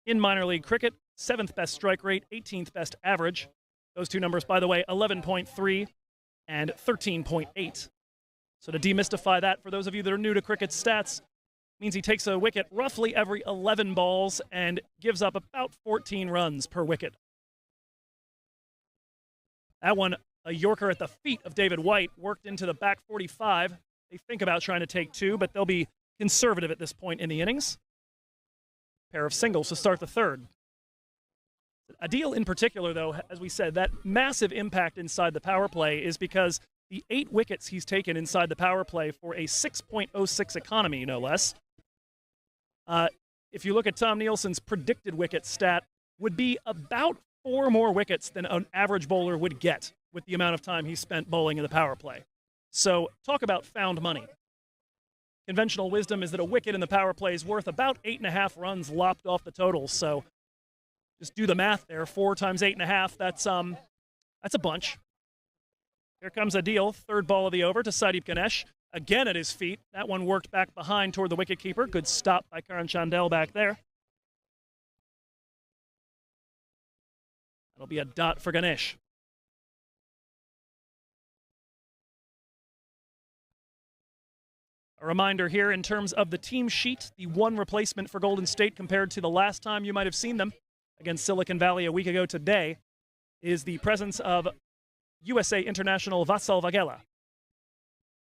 in minor league cricket. 7th best strike rate, 18th best average. Those two numbers, by the way, 11.3 and 13.8. So to demystify that, for those of you that are new to cricket stats, means he takes a wicket roughly every 11 balls and gives up about 14 runs per wicket. That one, a Yorker at the feet of David White, worked into the back 45. They think about trying to take 2, but they'll be conservative at this point in the innings. Pair of singles to start the third. Adil in particular, though, as we said, that massive impact inside the power play is because the 8 wickets he's taken inside the power play for a 6.06 economy, no less. If you look at Tom Nielsen's predicted wicket stat, would be about 4 more wickets than an average bowler would get with the amount of time he spent bowling in the power play. So talk about found money. Conventional wisdom is that a wicket in the power play is worth about 8.5 runs lopped off the total. So just do the math there. 4 times 8.5, that's a bunch. Here comes Adil, third ball of the over to Sadeep Ganesh. Again at his feet. That one worked back behind toward the wicketkeeper. Good stop by Karan Chandel back there. That'll be a dot for Ganesh. A reminder here in terms of the team sheet, the one replacement for Golden State compared to the last time you might have seen them against Silicon Valley a week ago today is the presence of USA international Vatsal Vaghela.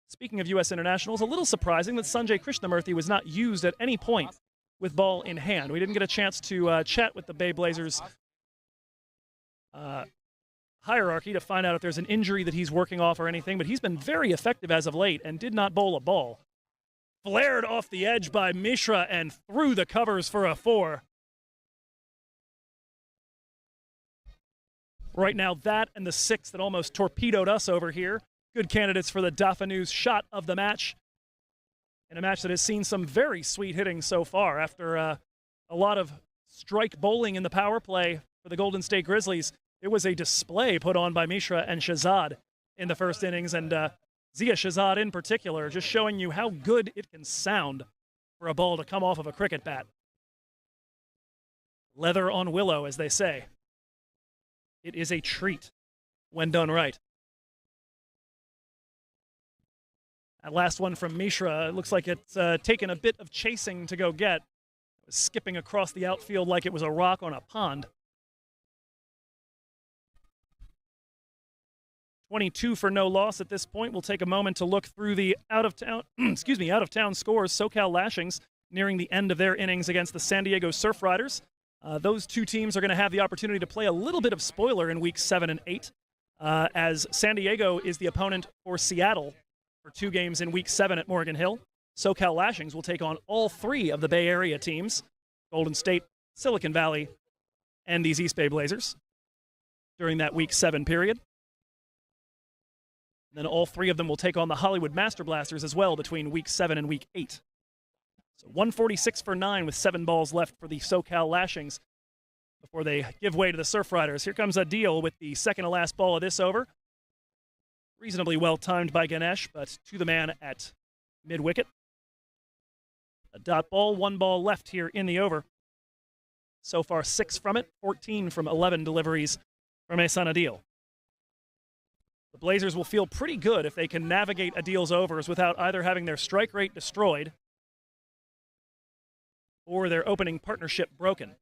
Speaking of U.S. internationals, a little surprising that Sanjay Krishnamurthy was not used at any point with ball in hand. We didn't get a chance to chat with the Bay Blazers hierarchy to find out if there's an injury that he's working off or anything, but he's been very effective as of late and did not bowl a ball. Flared off the edge by Mishra and through the covers for a 4. Right now, that and the 6 that almost torpedoed us over here. Good candidates for the Dauphinus shot of the match. In a match that has seen some very sweet hitting so far after a lot of strike bowling in the power play for the Golden State Grizzlies. It was a display put on by Mishra and Shahzad in the first innings, and Zia Shahzad in particular, just showing you how good it can sound for a ball to come off of a cricket bat. Leather on willow, as they say. It is a treat when done right. That last one from Mishra, it looks like it's taken a bit of chasing to go get. It was skipping across the outfield like it was a rock on a pond. 22 for no loss at this point. We'll take a moment to look through the out-of-town scores. SoCal Lashings nearing the end of their innings against the San Diego Surf Riders. Those two teams are going to have the opportunity to play a little bit of spoiler in weeks 7 and 8, as San Diego is the opponent for Seattle for 2 games in week 7 at Morgan Hill. SoCal Lashings will take on all 3 of the Bay Area teams, Golden State, Silicon Valley, and these East Bay Blazers, during that week 7 period. Then all 3 of them will take on the Hollywood Master Blasters as well between week 7 and week 8. So 146 for 9 with 7 balls left for the SoCal Lashings before they give way to the Surf Riders. Here comes a deal with the second to last ball of this over. Reasonably well timed by Ganesh, but to the man at mid-wicket. A dot ball, 1 ball left here in the over. So far 6 from it, 14 from 11 deliveries from Ehsan Adil. The Blazers will feel pretty good if they can navigate Adil's overs without either having their strike rate destroyed or their opening partnership broken.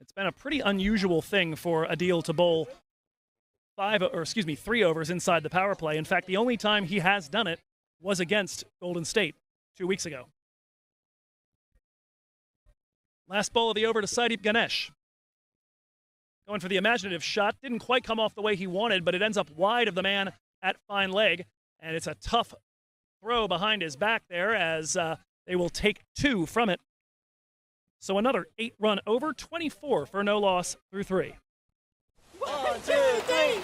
It's been a pretty unusual thing for Adil to bowl 3 overs inside the power play. In fact, the only time he has done it was against Golden State 2 weeks ago. Last ball of the over to Saideep Ganesh. Going for the imaginative shot. Didn't quite come off the way he wanted, but it ends up wide of the man at fine leg. And it's a tough throw behind his back there as they will take 2 from it. So another 8-run over, 24 for no loss through 3. 1, 2, 3.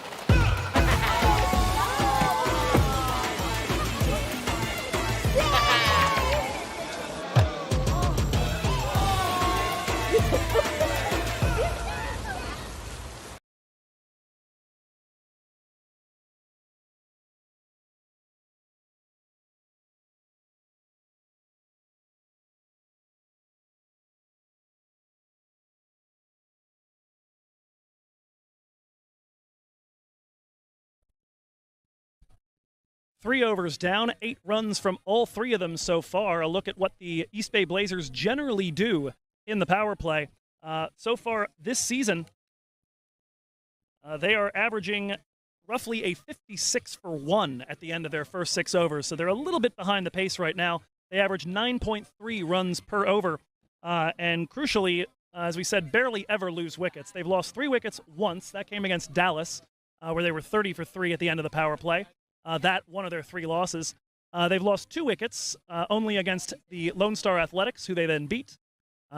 Three overs down, 8 runs from all 3 of them so far. A look at what the East Bay Blazers generally do in the power play. So far this season, they are averaging roughly a 56 for 1 at the end of their first 6 overs. So they're a little bit behind the pace right now. They average 9.3 runs per over. And crucially, as we said, barely ever lose wickets. They've lost 3 wickets once. That came against Dallas, where they were 30 for 3 at the end of the power play. That one of their 3 losses. They've lost 2 wickets, only against the Lone Star Athletics, who they then beat.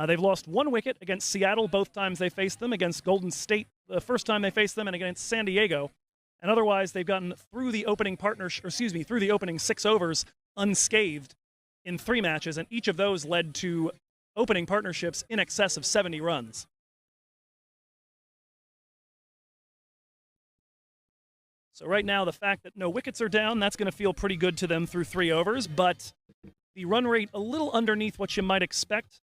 They've lost 1 wicket against Seattle both times they faced them, against Golden State the first time they faced them, and against San Diego. And otherwise, they've gotten through the opening through the opening 6 overs unscathed in 3 matches, and each of those led to opening partnerships in excess of 70 runs. So right now, the fact that no wickets are down, that's going to feel pretty good to them through 3 overs, but the run rate a little underneath what you might expect.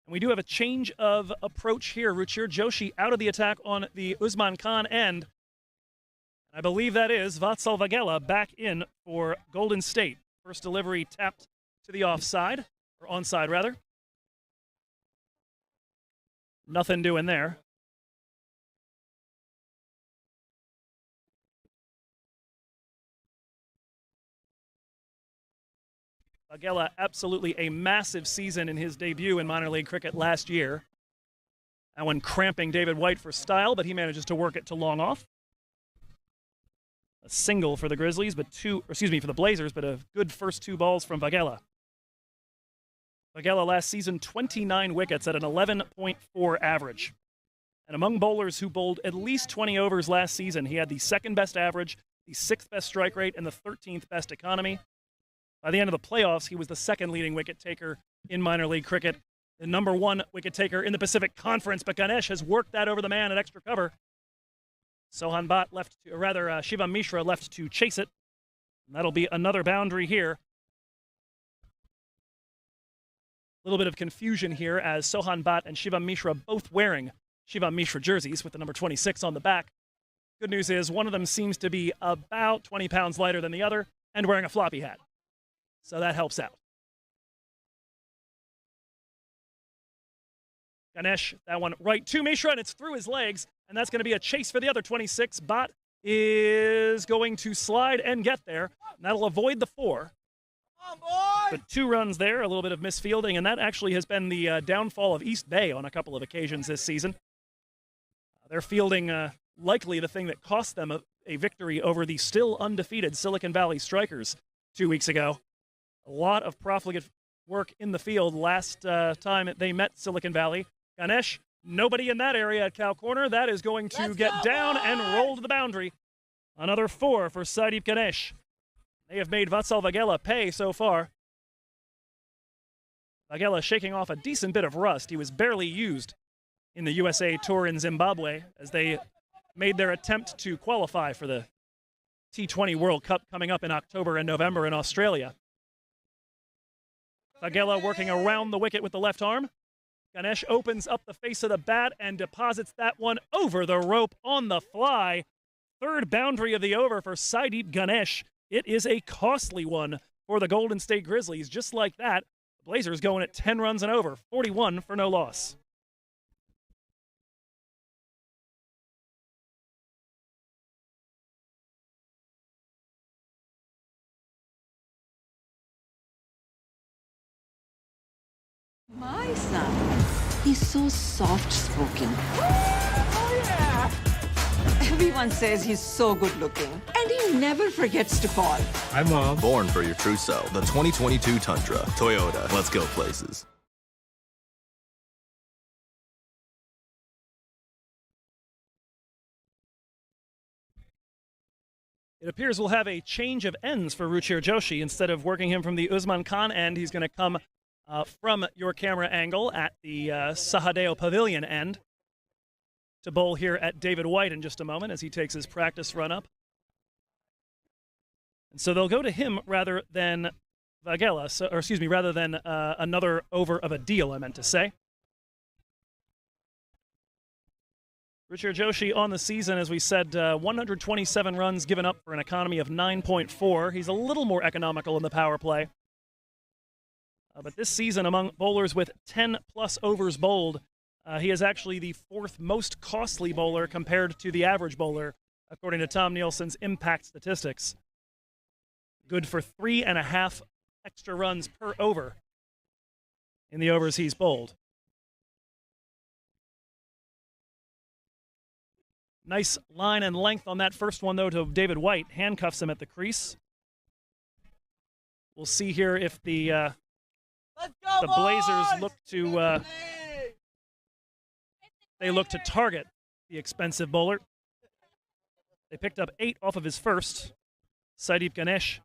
And we do have a change of approach here. Ruchir Joshi out of the attack on the Usman Khan end. I believe that is Vatsal Vagela back in for Golden State. First delivery tapped to the offside, or onside rather. Nothing doing there. Vagela, absolutely a massive season in his debut in minor league cricket last year. And when cramping David White for style, but he manages to work it to long off. A single for the Grizzlies, for the Blazers, but a good first 2 balls from Vagela. Vagela last season, 29 wickets at an 11.4 average. And among bowlers who bowled at least 20 overs last season, he had the 2nd best average, the 6th best strike rate, and the 13th best economy. By the end of the playoffs, he was the 2nd leading wicket taker in minor league cricket, the number 1 wicket taker in the Pacific Conference, but Ganesh has worked that over the man at extra cover. Shivam Mishra left to chase it. And that'll be another boundary here. A little bit of confusion here as Sohan Bhatt and Shivam Mishra both wearing Shivam Mishra jerseys with the number 26 on the back. Good news is one of them seems to be about 20 pounds lighter than the other and wearing a floppy hat. So that helps out. Ganesh, that one right to Mishra, and it's through his legs, and that's going to be a chase for the other 26. Bot is going to slide and get there. And that'll avoid the 4. But 2 runs there, a little bit of misfielding, and that actually has been the downfall of East Bay on a couple of occasions this season. Their fielding likely the thing that cost them a victory over the still undefeated Silicon Valley Strikers 2 weeks ago. A lot of profligate work in the field last time they met Silicon Valley. Ganesh, nobody in that area at cow corner. That is going to get down and roll to the boundary. Another 4 for Saideep Ganesh. They have made Vatsal Vagela pay so far. Vagela shaking off a decent bit of rust. He was barely used in the USA Tour in Zimbabwe as they made their attempt to qualify for the T20 World Cup coming up in October and November in Australia. Vagela working around the wicket with the left arm. Ganesh opens up the face of the bat and deposits that one over the rope on the fly. 3rd boundary of the over for Saideep Ganesh. It is a costly one for the Golden State Grizzlies. Just like that, the Blazers going at 10 runs and over, 41 for no loss. My son, he's so soft-spoken. Oh, yeah! Everyone says he's so good-looking, and he never forgets to call. Hi, Mom. Born for your true self. The 2022 Tundra. Toyota. Let's go places. It appears we'll have a change of ends for Ruchir Joshi. Instead of working him from the Usman Khan end, he's going to come from your camera angle at the Sahadeo Pavilion end to bowl here at David White in just a moment as he takes his practice run up. And so they'll go to him rather than Vagela, rather than another over of a deal, I meant to say. Ruchir Joshi on the season, as we said, 127 runs given up for an economy of 9.4. He's a little more economical in the power play. But this season, among bowlers with 10-plus overs bowled, he is actually the 4th most costly bowler compared to the average bowler, according to Tom Nielsen's impact statistics. Good for 3.5 extra runs per over in the overs he's bowled. Nice line and length on that first one, though, to David White. Handcuffs him at the crease. We'll see here if the Blazers look to target the expensive bowler. They picked up 8 off of his first. Saideep Ganesh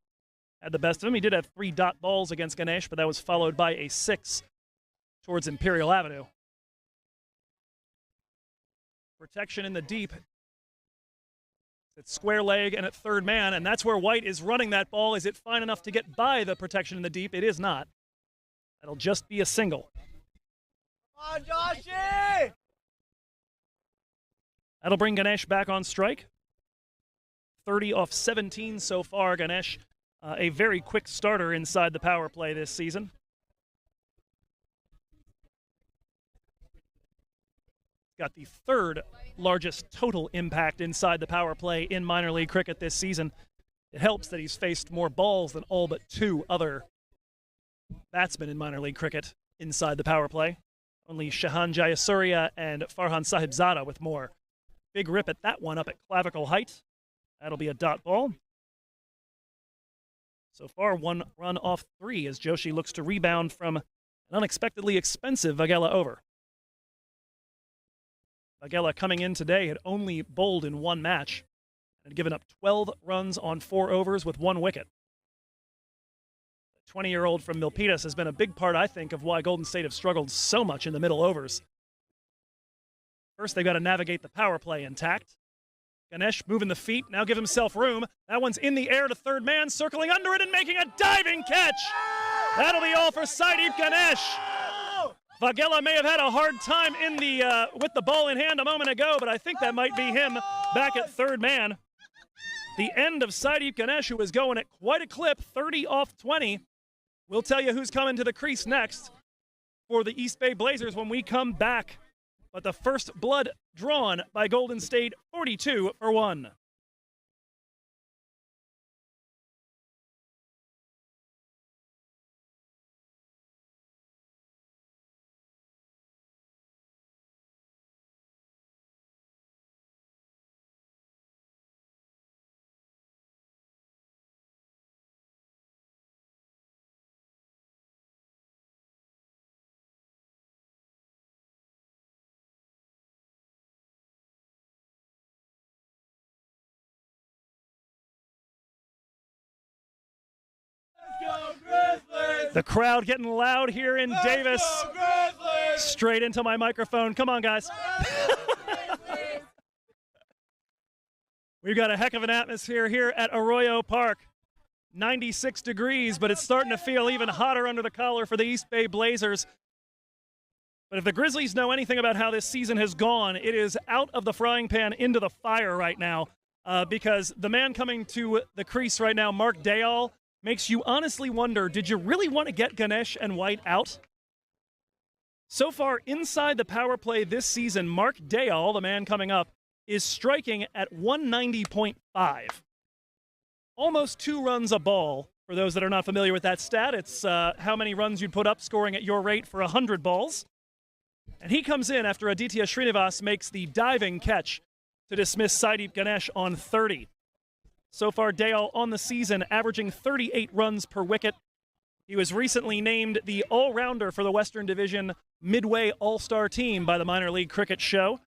had the best of him. He did have 3 dot balls against Ganesh, but that was followed by a 6 towards Imperial Avenue. Protection in the deep. It's square leg and at third man, and that's where White is running that ball. Is it fine enough to get by the protection in the deep? It is not. That'll just be a single. Come on, Joshi! That'll bring Ganesh back on strike. 30 off 17 so far. Ganesh, a very quick starter inside the power play this season. Got the 3rd largest total impact inside the power play in minor league cricket this season. It helps that he's faced more balls than all but 2 other batsmen in minor league cricket inside the power play. Only Shahan Jayasuriya and Farhan Sahibzada with more. Big rip at that one up at clavicle height. That'll be a dot ball. So far, 1 run off 3 as Joshi looks to rebound from an unexpectedly expensive Vagela over. Vagela coming in today had only bowled in 1 match and had given up 12 runs on 4 overs with 1 wicket. The 20-year-old from Milpitas has been a big part, I think, of why Golden State have struggled so much in the middle overs. First, they've got to navigate the power play intact. Ganesh moving the feet, now give himself room. That one's in the air to third man, circling under it and making a diving catch. That'll be all for Saideep Ganesh. Vagela may have had a hard time in the with the ball in hand a moment ago, but I think that might be him back at third man. The end of Saideep Ganesh, who is going at quite a clip, 30 off 20. We'll tell you who's coming to the crease next for the East Bay Blazers when we come back but the first blood drawn by Golden State, 42 for 1. The crowd getting loud here in Davis. Straight into my microphone. Come on, guys. We've got a heck of an atmosphere here at Arroyo Park. 96 degrees, but it's starting to feel even hotter under the collar for the East Bay Blazers. But if the Grizzlies know anything about how this season has gone, it is out of the frying pan into the fire right now, because the man coming to the crease right now, Mark Dayal, makes you honestly wonder, did you really want to get Ganesh and White out? So far, inside the power play this season, Mark Dayal, the man coming up, is striking at 190.5. Almost 2 runs a ball. For those that are not familiar with that stat, it's how many runs you'd put up scoring at your rate for 100 balls. And he comes in after Aditya Srinivas makes the diving catch to dismiss Saideep Ganesh on 30. So far, Dayal on the season averaging 38 runs per wicket. He was recently named the all-rounder for the Western Division Midway All-Star Team by the Minor League Cricket Show.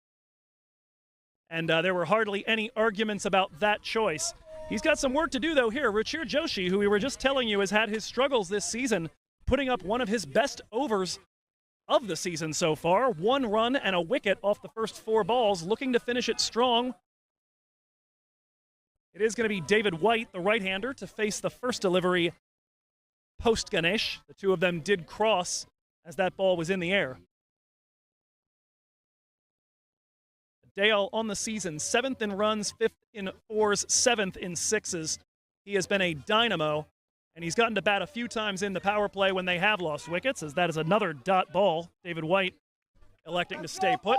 And there were hardly any arguments about that choice. He's got some work to do, though, here. Ruchir Joshi, who we were just telling you has had his struggles this season, putting up one of his best overs of the season so far. 1 run and a wicket off the first 4 balls, looking to finish it strong. It is going to be David White, the right-hander, to face the first delivery post-Ganesh. The two of them did cross as that ball was in the air. Dayal on the season, 7th in runs, 5th in 4s, 7th in 6s. He has been a dynamo, and he's gotten to bat a few times in the power play when they have lost wickets, as that is another dot ball. David White electing to stay put.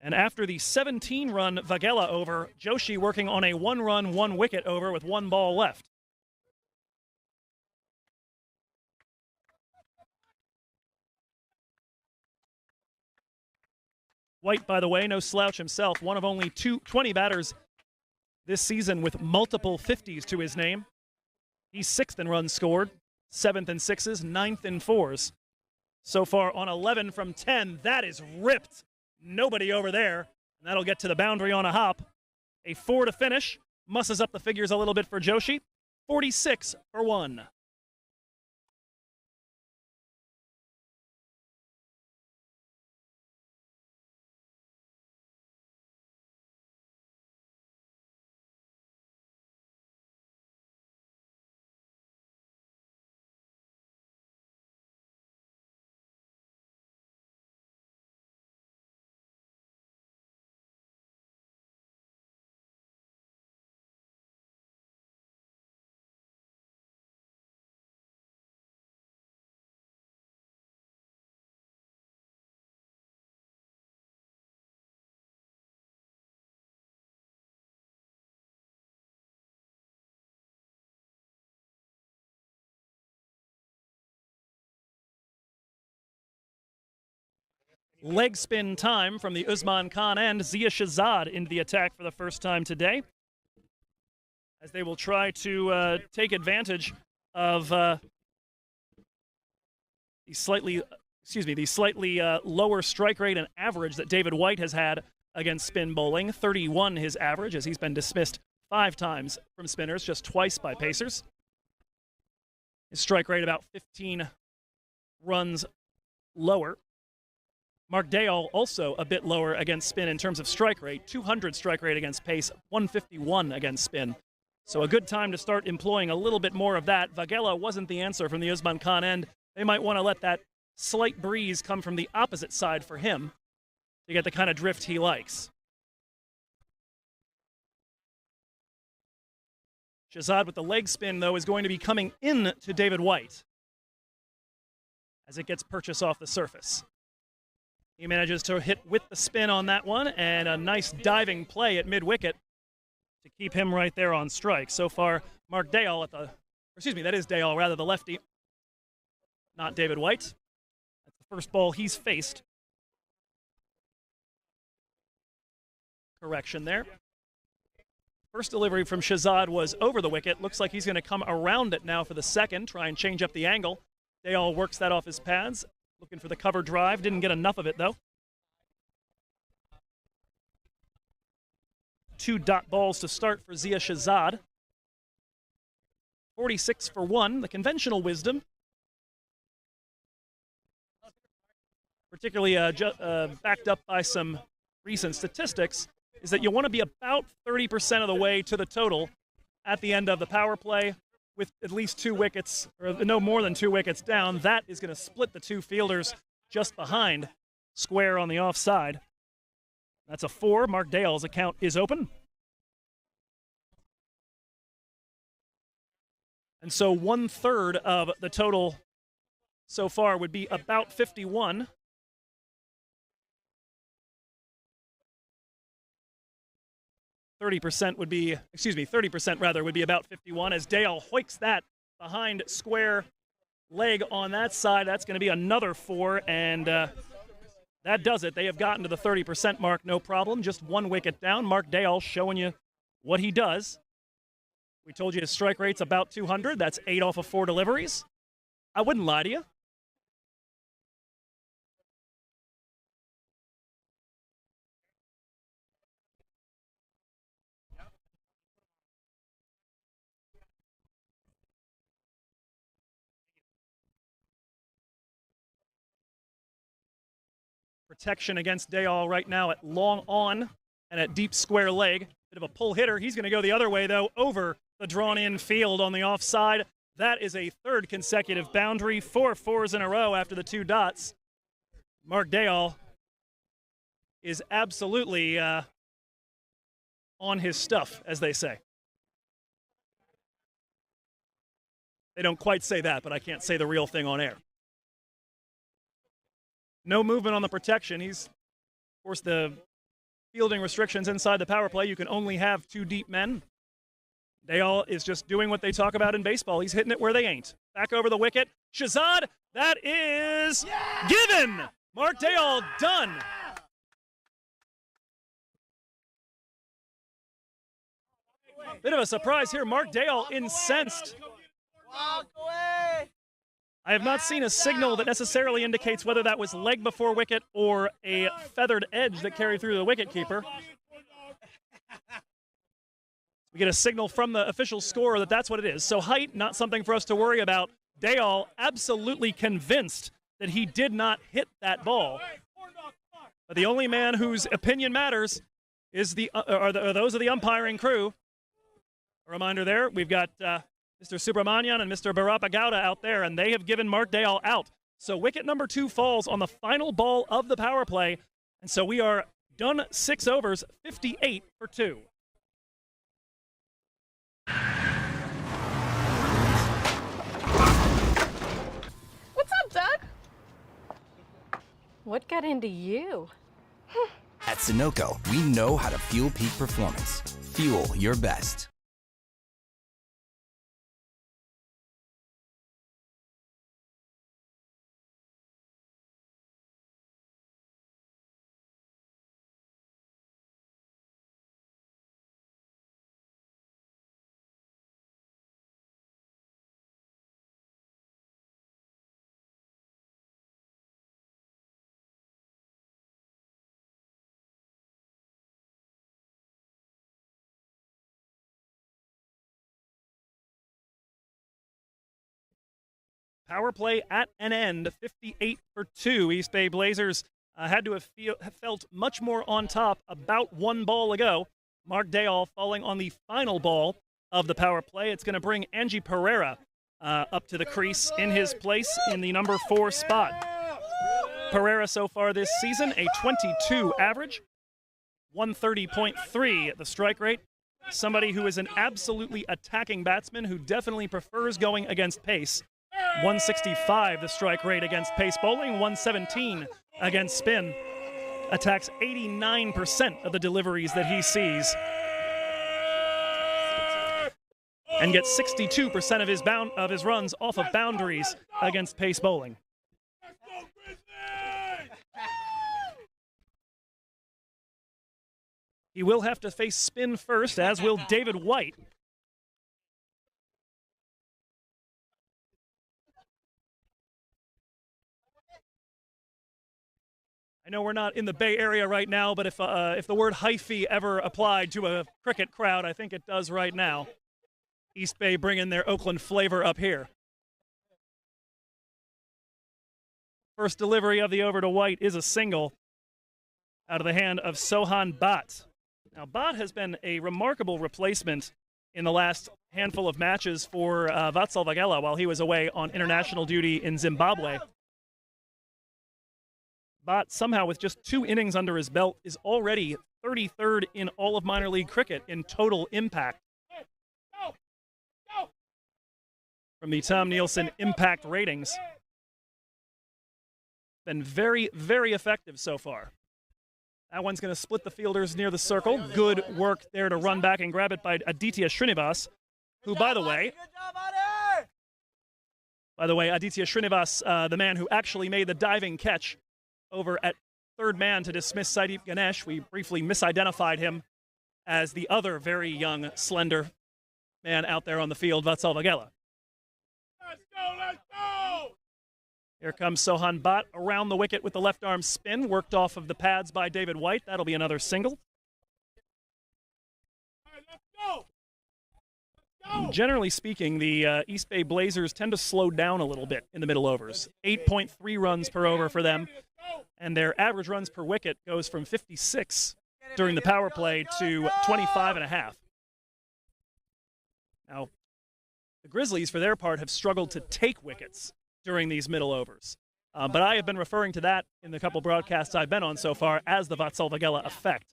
And after the 17-run Vagela over, Joshi working on a 1-run, 1-wicket over with 1 ball left. White, by the way, no slouch himself, one of only 20 batters this season with multiple 50s to his name. He's 6th in runs scored, 7th in 6s, 9th in 4s. So far on 11 from 10, that is ripped. Nobody over there, and that'll get to the boundary on a hop. A 4 to finish, musses up the figures a little bit for Joshi. 46 for 1. Leg spin time from the Usman Khan end. Zia Shahzad into the attack for the first time today, as they will try to take advantage of the slightly lower strike rate and average that David White has had against spin bowling. 31 his average, as he's been dismissed 5 times from spinners, just twice by pacers. His strike rate about 15 runs lower. Mark Dayal also a bit lower against spin in terms of strike rate. 200 strike rate against pace, 151 against spin. So a good time to start employing a little bit more of that. Vagela wasn't the answer from the Usman Khan end. They might want to let that slight breeze come from the opposite side for him to get the kind of drift he likes. Shahzad with the leg spin, though, is going to be coming in to David White as it gets purchase off the surface. He manages to hit with the spin on that one, and a nice diving play at mid-wicket to keep him right there on strike. So far, Mark Dayal that is Dayal, rather, the lefty, not David White. That's the first ball he's faced. Correction there. First delivery from Shahzad was over the wicket. Looks like he's going to come around it now for the second, try and change up the angle. Dayal works that off his pads, looking for the cover drive. Didn't get enough of it, though. 2 dot balls to start for Zia Shahzad. 46 for 1, the conventional wisdom. Particularly backed up by some recent statistics, is that you want to be about 30% of the way to the total at the end of the power play with at least 2 wickets, or no more than 2 wickets down. That is going to split the 2 fielders just behind square on the offside. That's a 4. Mark Dayal's account is open. And so 1/3 of the total so far would be about 51. 30% would be about 51 as Dayal hoiks that behind square leg on that side. That's going to be another 4, and that does it. They have gotten to the 30% mark, no problem. Just 1 wicket down. Mark Dayal showing you what he does. We told you his strike rate's about 200. That's 8 off of 4 deliveries. I wouldn't lie to you. Protection against Dayal right now at long on and at deep square leg. Bit of a pull hitter. He's going to go the other way, though, over the drawn-in field on the offside. That is a 3rd consecutive boundary. 4 fours in a row after the 2 dots. Mark Dayal is absolutely on his stuff, as they say. They don't quite say that, but I can't say the real thing on air. No movement on the protection. He's, of course, the fielding restrictions inside the power play. You can only have 2 deep men. Dayal is just doing what they talk about in baseball. He's hitting it where they ain't. Back over the wicket. Shahzad, that is given. Mark Dayal done. Bit of a surprise here. Mark Dayal incensed. Walk away. I have not seen a signal that necessarily indicates whether that was leg before wicket or a feathered edge that carried through the wicketkeeper. We get a signal from the official scorer that that's what it is. So height, not something for us to worry about. Dayal absolutely convinced that he did not hit that ball. But the only man whose opinion matters is are those of the umpiring crew. A reminder there, we've got Mr. Subramanian and Mr. Barappa Gowda out there, and they have given Mark Dayal out. So wicket number 2 falls on the final ball of the power play, and so we are done 6 overs, 58 for 2. What's up, Doug? What got into you? At Sunoco, we know how to fuel peak performance. Fuel your best. Power play at an end, 58 for 2. East Bay Blazers had to have felt much more on top about 1 ball ago. Mark Dayal falling on the final ball of the power play. It's going to bring Angie Pereira up to the crease in his place in the number 4 spot. Pereira so far this season, a 22 average, 130.3 the strike rate. Somebody who is an absolutely attacking batsman who definitely prefers going against pace. 165 the strike rate against pace bowling, 117 against spin. attacks 89% of the deliveries that he sees and gets 62% of his runs off of boundaries against pace bowling. He will have to face spin first, as will David White. I know we're not in the Bay Area right now, but if the word hyphy ever applied to a cricket crowd, I think it does right now. East Bay bringing their Oakland flavor up here. First delivery of the over to White is a single out of the hand of Sohan Bhatt. Now, Bhatt has been a remarkable replacement in the last handful of matches for Vatsal Vagela while he was away on international duty in Zimbabwe. Bhatt, somehow with just 2 innings under his belt, is already 33rd in all of minor league cricket in total impact. From the Tom Nielsen impact ratings. Been very, very effective so far. That one's going to split the fielders near the circle. Good work there to run back and grab it by Aditya Srinivas, who, by the way, Aditya Srinivas, the man who actually made the diving catch over at third man to dismiss Saideep Ganesh. We briefly misidentified him as the other very young, slender man out there on the field, Vatsal Vagela. Let's go! Here comes Sohan Bhatt around the wicket with the left arm spin, worked off of the pads by David White. That'll be another single. Generally speaking, the East Bay Blazers tend to slow down a little bit in the middle overs. 8.3 runs per over for them, and their average runs per wicket goes from 56 during the power play to 25.5. Now, the Grizzlies, for their part, have struggled to take wickets during these middle overs. But I have been referring to that in the couple broadcasts I've been on so far as the Vatsal Vagela effect.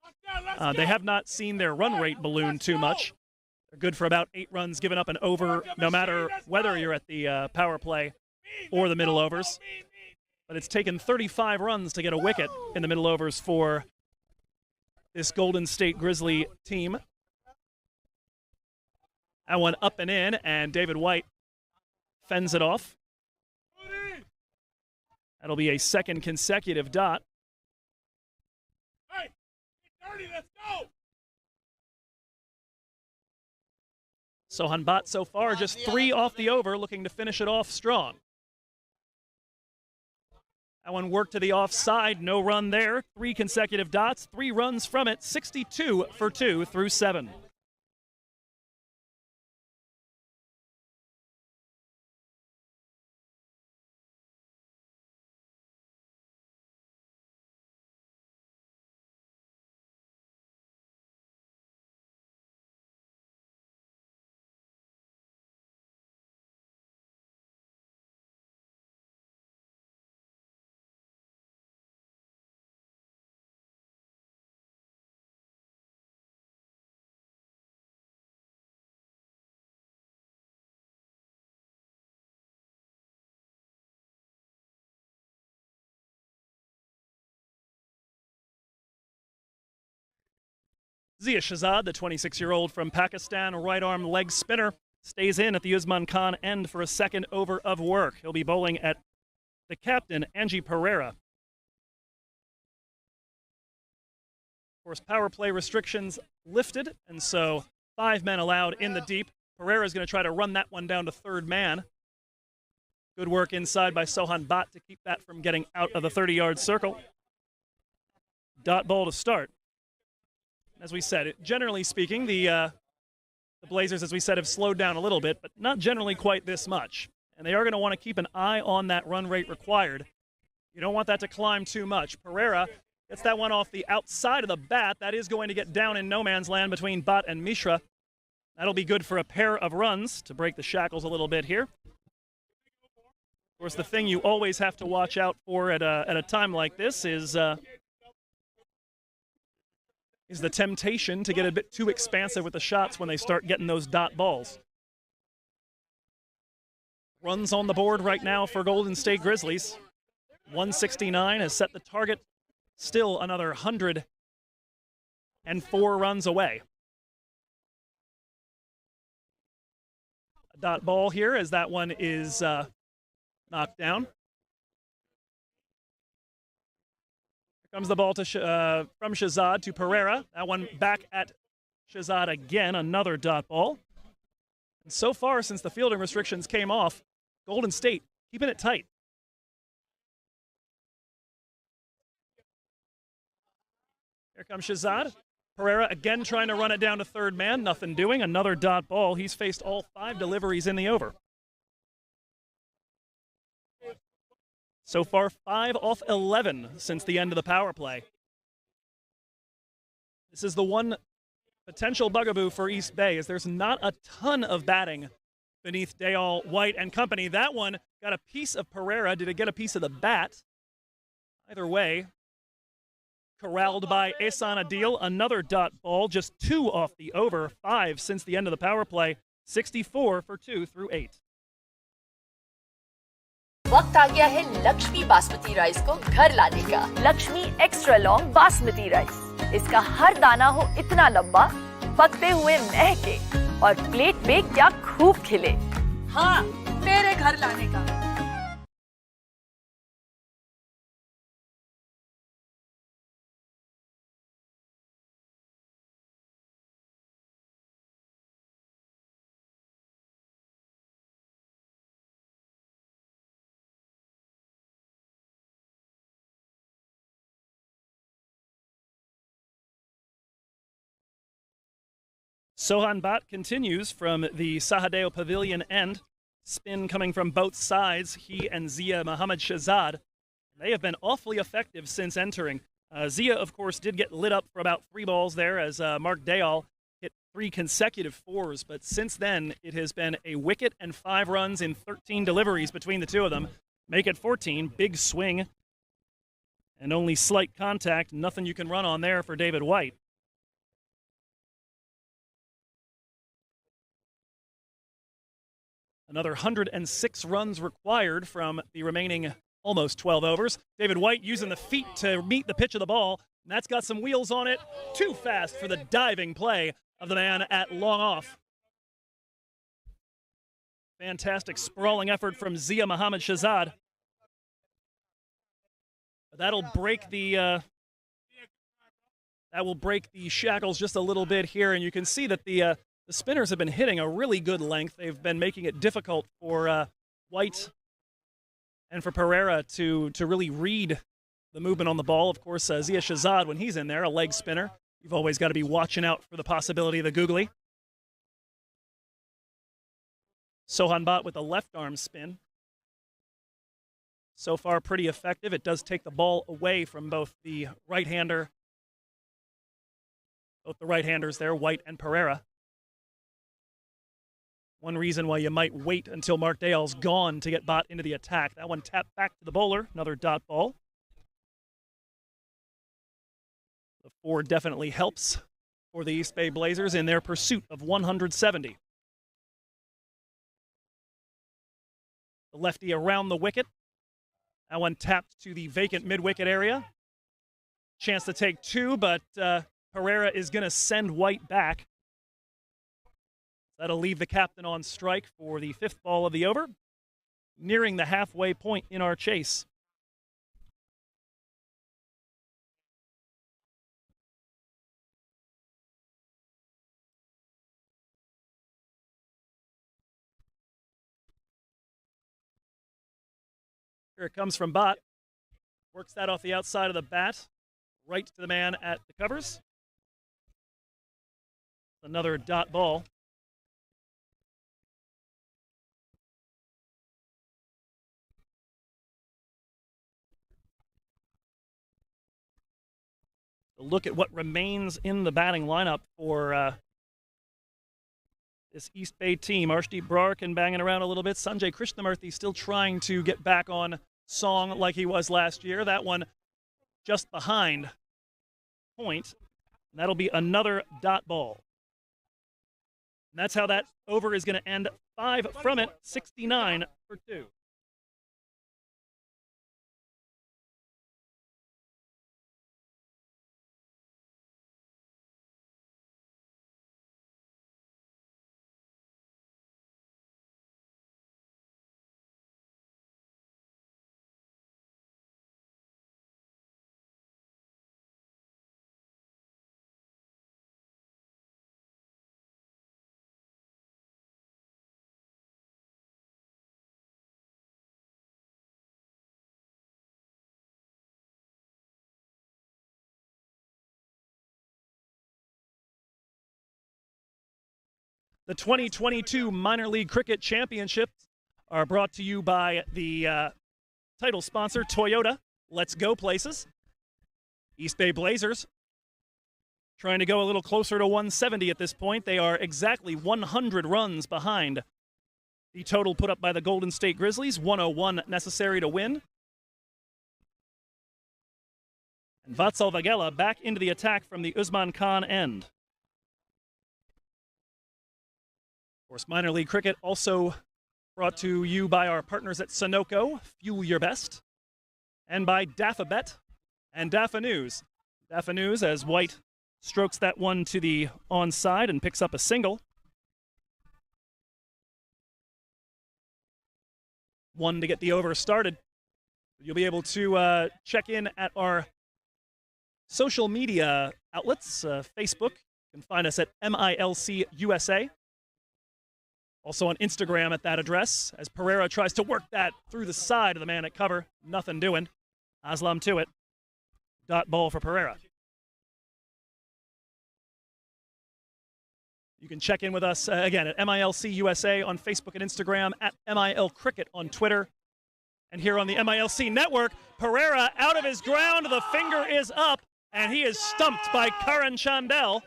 They have not seen their run rate balloon too much. They're good for about 8 runs given up and over, no matter whether you're at the power play or the middle overs. But it's taken 35 runs to get a wicket in the middle overs for this Golden State Grizzly team. That one up and in, and David White fends it off. That'll be a second consecutive dot. Hey, 30, let's go! Sohan Bhatt so far just 3 off the over, looking to finish it off strong. That one worked to the offside, no run there. 3 consecutive dots, 3 runs from it, 62 for 2 through 7. Zia Shahzad, the 26-year-old from Pakistan, right-arm leg spinner, stays in at the Usman Khan end for a second over of work. He'll be bowling at the captain, Angie Pereira. Of course, power play restrictions lifted, and so 5 men allowed in the deep. Pereira's going to try to run that one down to third man. Good work inside by Sohan Bhatt to keep that from getting out of the 30-yard circle. Dot ball to start. As we said, generally speaking, the Blazers, as we said, have slowed down a little bit, but not generally quite this much. And they are going to want to keep an eye on that run rate required. You don't want that to climb too much. Pereira gets that one off the outside of the bat. That is going to get down in no man's land between Bhatt and Mishra. That'll be good for a pair of runs to break the shackles a little bit here. Of course, the thing you always have to watch out for at a time like this is the temptation to get a bit too expansive with the shots when they start getting those dot balls. Runs on the board right now for Golden State Grizzlies. 169 has set the target still another 104 runs away. A dot ball here as that one is knocked down. Here comes the ball to from Shahzad to Pereira. That one back at Shahzad again, another dot ball. And so far, since the fielding restrictions came off, Golden State keeping it tight. Here comes Shahzad. Pereira again trying to run it down to third man. Nothing doing. Another dot ball. He's faced all 5 deliveries in the over. So far, 5 off 11 since the end of the power play. This is the one potential bugaboo for East Bay, is there's not a ton of batting beneath Dayal, White, and company. That one got a piece of Pereira. Did it get a piece of the bat? Either way, corralled by Ehsan Adil. Another dot ball, just 2 off the over, 5 since the end of the power play. 64 for 2 through 8. वक्त आ गया है Lakshmi basmati rice को घर लाने का। Lakshmi extra long basmati rice, इसका हर दाना हो इतना लंबा, पकते हुए महके और प्लेट पे क्या खूब खिले। हाँ, मेरे घर लाने का। Sohan Bat continues from the Sahadeo Pavilion end. Spin coming from both sides. He and Zia Muhammad Shahzad. They have been awfully effective since entering. Zia, of course, did get lit up for about 3 balls there as Mark Dayal hit 3 consecutive 4s. But since then, it has been a wicket and 5 runs in 13 deliveries between the two of them. Make it 14. Big swing. And only slight contact. Nothing you can run on there for David White. Another 106 runs required from the remaining almost 12 overs. David White using the feet to meet the pitch of the ball. And that's got some wheels on it. Too fast for the diving play of the man at long off. Fantastic sprawling effort from Zia Muhammad Shahzad. That'll break the shackles just a little bit here, and you can see that the spinners have been hitting a really good length. They've been making it difficult for White and for Pereira to really read the movement on the ball. Of course, Zia Shahzad, when he's in there, a leg spinner. You've always got to be watching out for the possibility of the googly. Sohan Bat with a left arm spin. So far, pretty effective. It does take the ball away from both the right-hander, both the right-handers there, White and Pereira. One reason why you might wait until Mark Dayal's gone to get Bat into the attack. That one tapped back to the bowler, another dot ball. The 4 definitely helps for the East Bay Blazers in their pursuit of 170. The lefty around the wicket. That one tapped to the vacant mid-wicket area. Chance to take 2, but Pereira is going to send White back. That'll leave the captain on strike for the 5th ball of the over, nearing the halfway point in our chase. Here it comes from Bat. Works that off the outside of the bat, right to the man at the covers. Another dot ball. Look at what remains in the batting lineup for this East Bay team. Arshdeep Brar can banging around a little bit. Sanjay Krishnamurthy still trying to get back on song like he was last year. That one just behind point. And that'll be another dot ball. And that's how that over is going to end. 5 from it, 69 for 2. The 2022 Minor League Cricket Championships are brought to you by the title sponsor, Toyota. Let's go places. East Bay Blazers trying to go a little closer to 170 at this point. They are exactly 100 runs behind the total put up by the Golden State Grizzlies, 101 necessary to win. And Vatsal Vagela back into the attack from the Usman Khan end. Of course, minor league cricket also brought to you by our partners at Sunoco, Fuel Your Best, and by Daffabet and Daffa News. Daffa News as White strokes that one to the onside and picks up a single. One to get the over started. You'll be able to check in at our social media outlets. Facebook, you can find us at MILC USA. Also on Instagram at that address, as Pereira tries to work that through the side of the man at cover. Nothing doing. Aslam to it. Dot ball for Pereira. You can check in with us again at MILC USA on Facebook and Instagram, at MIL Cricket on Twitter. And here on the MILC network, Pereira out of his ground. The finger is up, and he is stumped by Karan Chandel.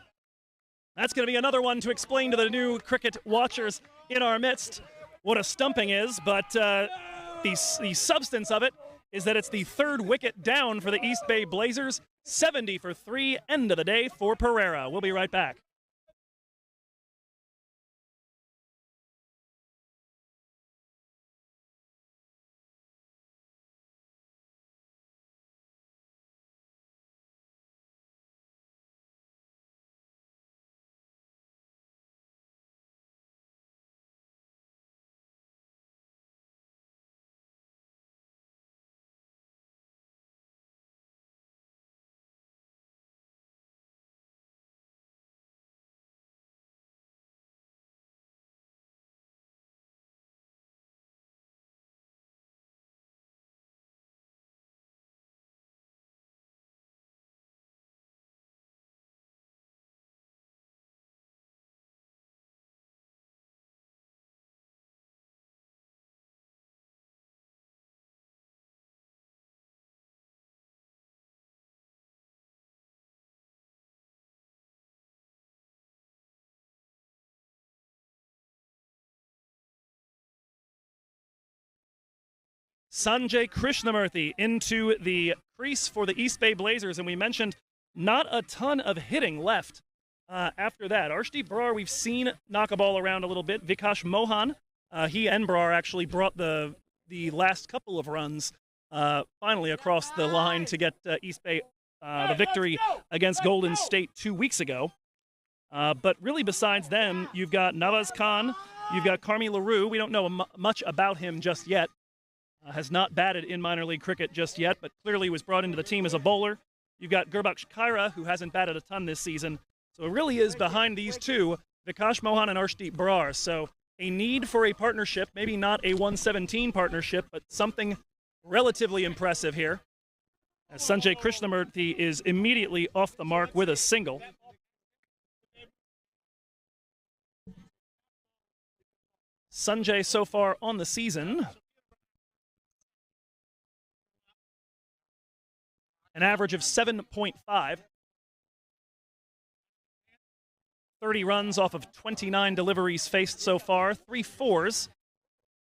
That's going to be another one to explain to the new cricket watchers in our midst what a stumping is, but the substance of it is that it's the third wicket down for the East Bay Blazers. 70 for 3, end of the day for Pereira. We'll be right back. Sanjay Krishnamurthy into the crease for the East Bay Blazers, and we mentioned not a ton of hitting left after that. Arshdeep Brar, we've seen knock a ball around a little bit. Vikash Mohan, he and Brar actually brought the last couple of runs finally across the line to get East Bay the victory against Golden State 2 weeks ago. But really besides them, you've got Nawaz Khan, you've got Carmi LaRue. We don't know much about him just yet. Has not batted in minor league cricket just yet, but clearly was brought into the team as a bowler. You've got Gurbaksh Khaira, who hasn't batted a ton this season. So it really is behind these two, Vikash Mohan and Arshdeep Brar. So a need for a partnership, maybe not a 117 partnership, but something relatively impressive here. As Sanjay Krishnamurthy is immediately off the mark with a single. Sanjay so far on the season, an average of 7.5. 30 runs off of 29 deliveries faced so far, 3 fours.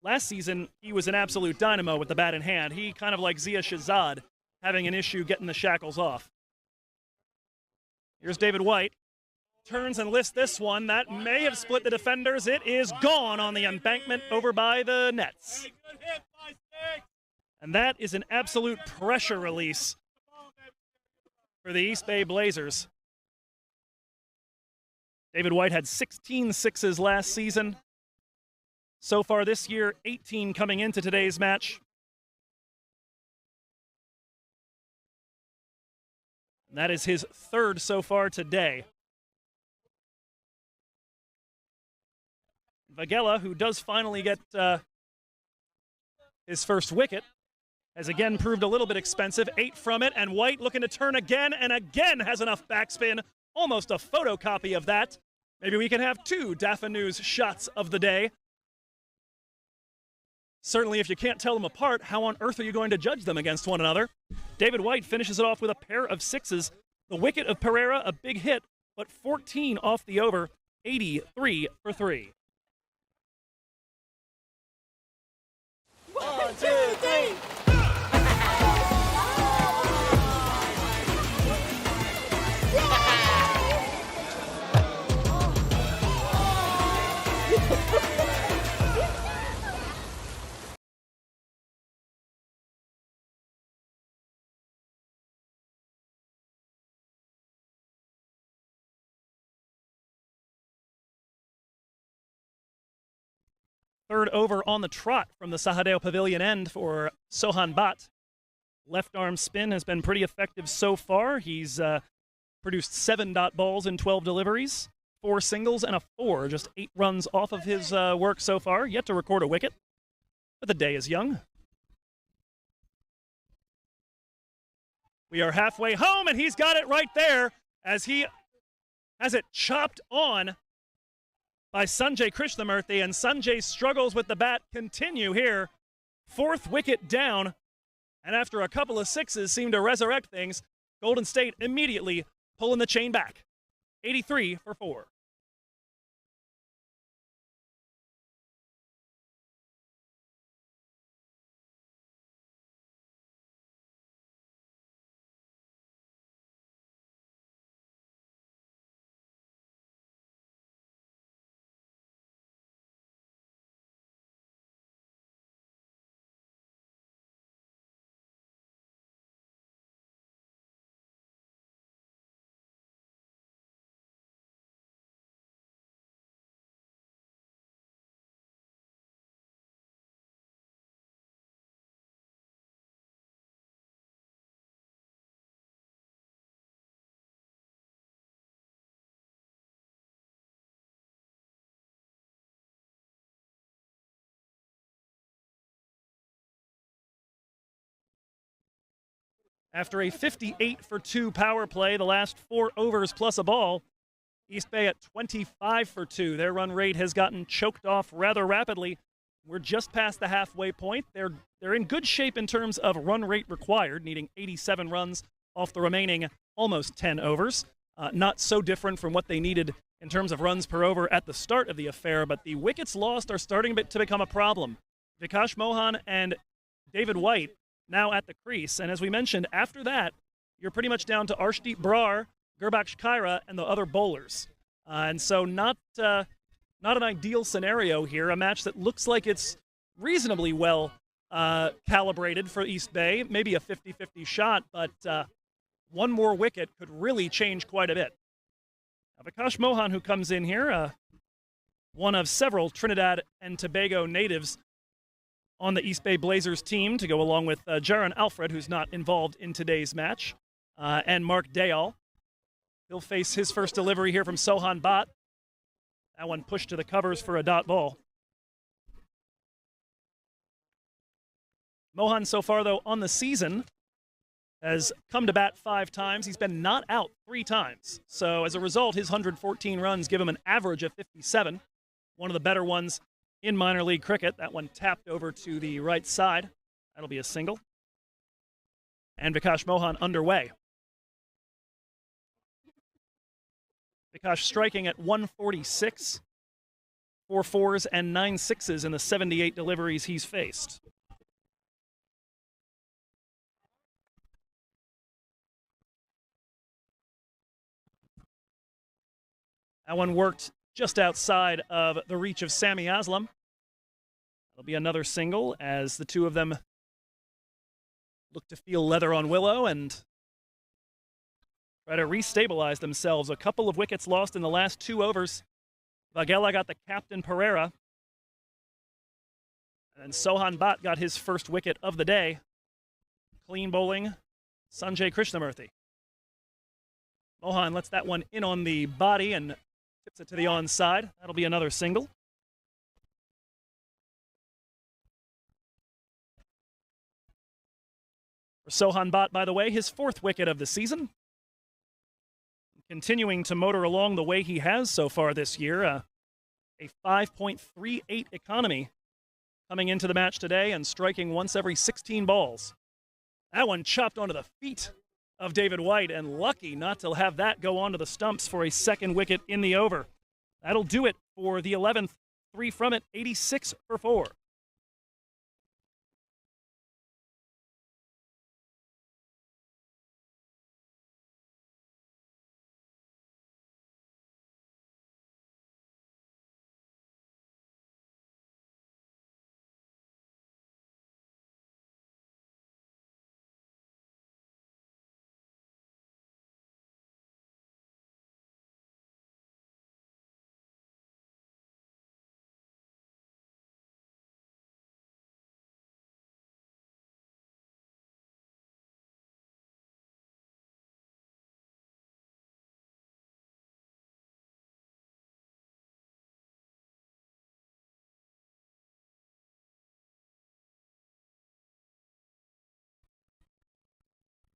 Last season, he was an absolute dynamo with the bat in hand. He kind of like Zia Shahzad, having an issue getting the shackles off. Here's David White. Turns and lifts this one. That may have split the defenders. It is gone on the embankment over by the nets. And that is an absolute pressure release for the East Bay Blazers. David White had 16 sixes last season. So far this year, 18 coming into today's match. And that is his third so far today. Vagela, who does finally get his first wicket, has again proved a little bit expensive. 8 from it, and White looking to turn again, and again has enough backspin. Almost a photocopy of that Maybe we can have 2 Daphnews shots of the day. Certainly, if you can't tell them apart, how on earth are you going to judge them against one another? David White finishes it off with a pair of 6s. The wicket of Pereira, a big hit, but 14 off the over, 83 for 3. 1, 2, 3. Third over on the trot from the Shahzad Pavilion end for Sohan Bhatt. Left arm spin has been pretty effective so far. He's produced 7 dot balls in 12 deliveries, 4 singles and a 4. Just 8 runs off of his work so far. Yet to record a wicket, but the day is young. We are halfway home, and he's got it right there as he has it chopped on by Sanjay Krishnamurthy, and Sanjay's struggles with the bat continue here. 4th wicket down, and after a couple of 6s seem to resurrect things, Golden State immediately pulling the chain back. 83 for 4. After a 58 for 2 power play, the last 4 overs plus a ball, East Bay at 25 for 2. Their run rate has gotten choked off rather rapidly. We're just past the halfway point. They're in good shape in terms of run rate required, needing 87 runs off the remaining almost 10 overs. Not so different from what they needed in terms of runs per over at the start of the affair, but the wickets lost are starting to become a problem. Vikash Mohan and David White now at the crease, and as we mentioned, after that, you're pretty much down to Arshdeep Brar, Gurbaksh Khaira, and the other bowlers. And so not an ideal scenario here, a match that looks like it's reasonably well calibrated for East Bay, maybe a 50-50 shot, but one more wicket could really change quite a bit. Now, Vikash Mohan, who comes in here, one of several Trinidad and Tobago natives on the East Bay Blazers team to go along with Jaron Alfred, who's not involved in today's match, and Mark Dayal. He'll face his first delivery here from Sohan Bhatt. That one pushed to the covers for a dot ball. Mohan so far, though, on the season has come to bat 5 times. He's been not out 3 times. So as a result, his 114 runs give him an average of 57, one of the better ones in minor league cricket. That one tapped over to the right side. That'll be a single. And Vikash Mohan underway. Vikash striking at 146, 4 4s and 9 6s in the 78 deliveries he's faced. That one worked just outside of the reach of Sammy Aslam. That'll be another single as the two of them look to feel leather on willow and try to restabilize themselves. A couple of wickets lost in the last 2 overs. Vaghela got the captain Pereira. And Sohan Bhatt got his first wicket of the day. Clean bowling, Sanjay Krishnamurthy. Mohan lets that one in on the body and tips it to the onside. That'll be another single. For Sohan Bhatt, by the way, his 4th wicket of the season. continuing to motor along the way he has so far this year. A 5.38 economy coming into the match today and striking once every 16 balls. That one chopped onto the feet of David White, and lucky not to have that go onto the stumps for a second wicket in the over. That'll do it for the 11th. 3 from it, 86 for 4.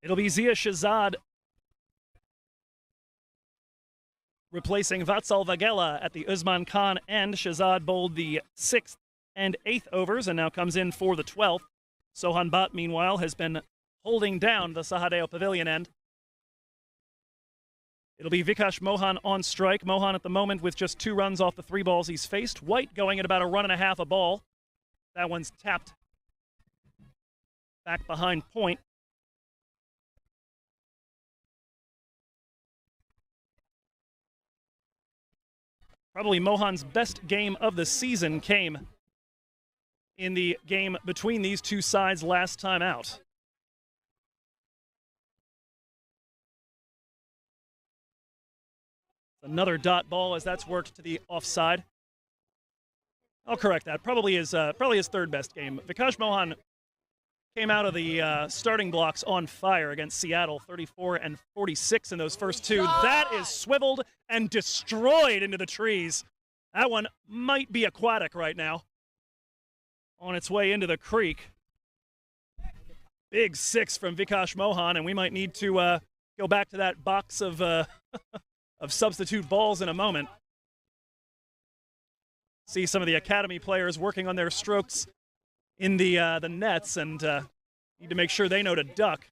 It'll be Zia Shahzad replacing Vatsal Vagela at the Usman Khan end. Shahzad bowled the 6th and 8th overs and now comes in for the 12th. Sohan Bhatt, meanwhile, has been holding down the Sahadeo Pavilion end. It'll be Vikash Mohan on strike. Mohan at the moment with just 2 runs off the 3 balls he's faced. White going at about a 1.5 a ball. That one's tapped back behind point. Probably Mohan's best game of the season came in the game between these two sides last time out. Another dot ball as that's worked to the offside. I'll correct that. Probably his 3rd best game. Vikash Mohan came out of the starting blocks on fire against Seattle, 34 and 46 in those first 2. That is swiveled and destroyed into the trees. That one might be aquatic right now. On its way into the creek. Big 6 from Vikash Mohan, and we might need to go back to that box of of substitute balls in a moment. See some of the academy players working on their strokes in the nets, and need to make sure they know to duck.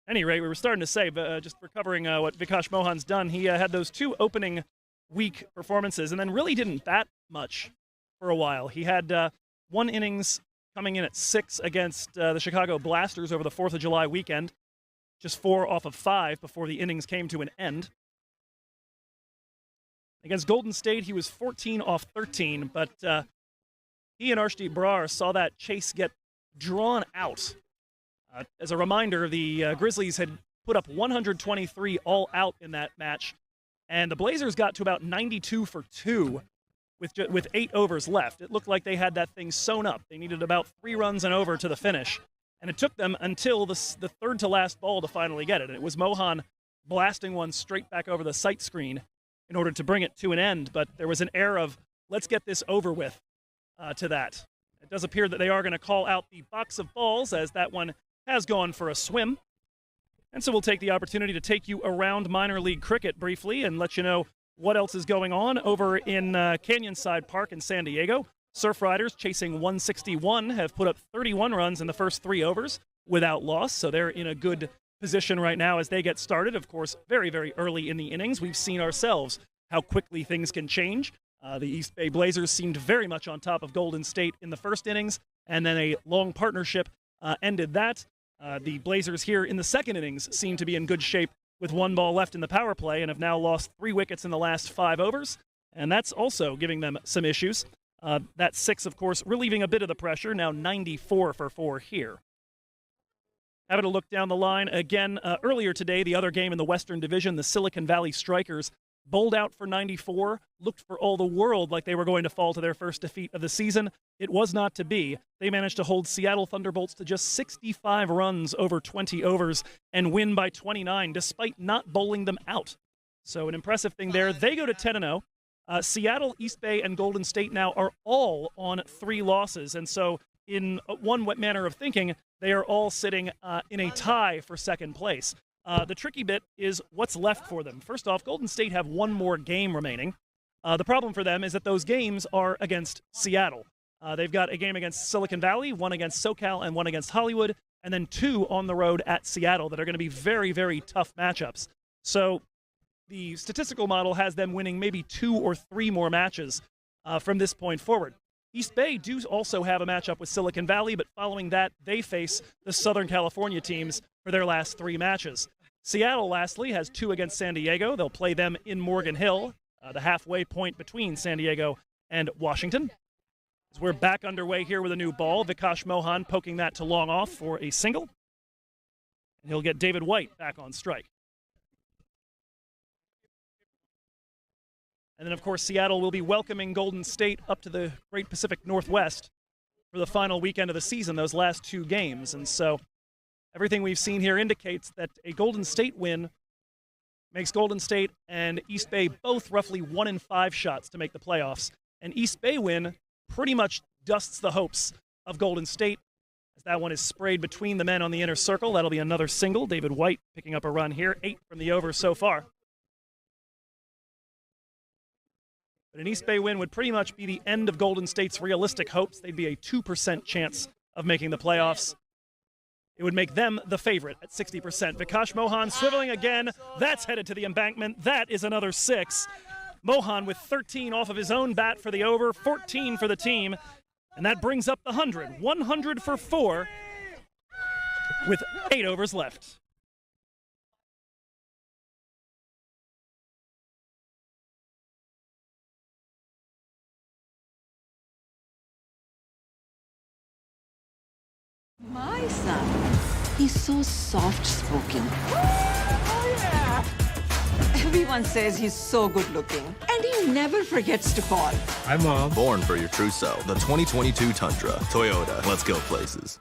At any rate, we were starting to say, just recovering what Vikash Mohan's done, he had those 2 opening week performances and then really didn't bat much for a while. He had 1 innings coming in at 6 against the Chicago Blasters over the 4th of July weekend, just 4 off of 5 before the innings came to an end. Against Golden State, he was 14 off 13, but he and Arshdeep Brar saw that chase get drawn out. As a reminder, the Grizzlies had put up 123 all out in that match, and the Blazers got to about 92 for 2 with 8 overs left. It looked like they had that thing sewn up. They needed about 3 runs and over to the finish, and it took them until the 3rd to last ball to finally get it. And it was Mohan blasting one straight back over the sight screen in order to bring it to an end, but there was an air of, let's get this over with, to that. It does appear that they are going to call out the box of balls, as that one has gone for a swim. And so we'll take the opportunity to take you around minor league cricket briefly and let you know what else is going on over in Canyonside Park in San Diego. Surf Riders, chasing 161, have put up 31 runs in the first 3 overs without loss, so they're in a good position right now as they get started. Of course, very, very early in the innings. We've seen ourselves how quickly things can change. The East Bay Blazers seemed very much on top of Golden State in the first innings, and then a long partnership ended that. The Blazers here in the second innings seem to be in good shape with 1 ball left in the power play and have now lost 3 wickets in the last 5 overs, and that's also giving them some issues. That 6, of course, relieving a bit of the pressure, now 94 for 4 here. Having a look down the line again, earlier today, the other game in the Western Division, the Silicon Valley Strikers bowled out for 94, looked for all the world like they were going to fall to their first defeat of the season. It was not to be. They managed to hold Seattle Thunderbolts to just 65 runs over 20 overs and win by 29, despite not bowling them out. So an impressive thing there. They go to 10-0. Seattle, East Bay, and Golden State now are all on 3 losses. And so in one manner of thinking, they are all sitting in a tie for second place. The tricky bit is what's left for them. First off, Golden State have one more game remaining. The problem for them is that those games are against Seattle. They've got a game against Silicon Valley, one against SoCal, and one against Hollywood, and then 2 on the road at Seattle that are going to be very, very tough matchups. So the statistical model has them winning maybe 2 or 3 more matches from this point forward. East Bay do also have a matchup with Silicon Valley, but following that, they face the Southern California teams for their last 3 matches. Seattle, lastly, has 2 against San Diego. They'll play them in Morgan Hill, the halfway point between San Diego and Washington. As we're back underway here with a new ball, Vikash Mohan poking that to long off for a single. And he'll get David White back on strike. And then, of course, Seattle will be welcoming Golden State up to the Great Pacific Northwest for the final weekend of the season, those last 2 games. And so everything we've seen here indicates that a Golden State win makes Golden State and East Bay both roughly 1 in 5 shots to make the playoffs. An East Bay win pretty much dusts the hopes of Golden State, as that one is sprayed between the men on the inner circle. That'll be another single. David White picking up a run here, 8 from the over so far. But an East Bay win would pretty much be the end of Golden State's realistic hopes. They'd be a 2% chance of making the playoffs. It would make them the favorite at 60%. Vikash Mohan swiveling again. That's headed to the embankment. That is another 6. Mohan with 13 off of his own bat for the over, 14 for the team. And that brings up the 100. 100 for 4 with 8 overs left. My son, he's so soft-spoken. Oh, yeah. Everyone says he's so good-looking, and he never forgets to call. Hi, Mom. Born for your true self. The 2022 Tundra. Toyota. Let's go places.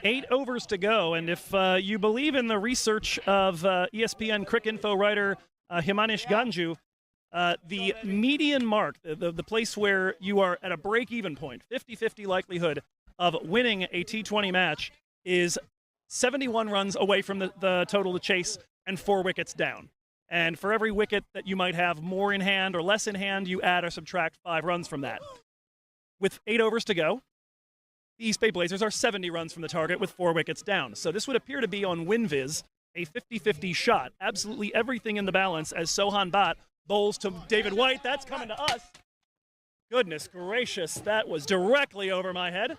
Eight overs to go, and if you believe in the research of ESPN Cricinfo writer Himanish Ganju, the median mark, the place where you are at a break-even point, 50-50 likelihood of winning a T20 match, is 71 runs away from the total to chase and 4 wickets down. And for every wicket that you might have more in hand or less in hand, you add or subtract 5 runs from that. With 8 overs to go, the East Bay Blazers are 70 runs from the target with 4 wickets down. So this would appear to be on WinViz a 50-50 shot. Absolutely everything in the balance as Sohan Bhatt bowls to David White. That's coming to us. Goodness gracious, that was directly over my head.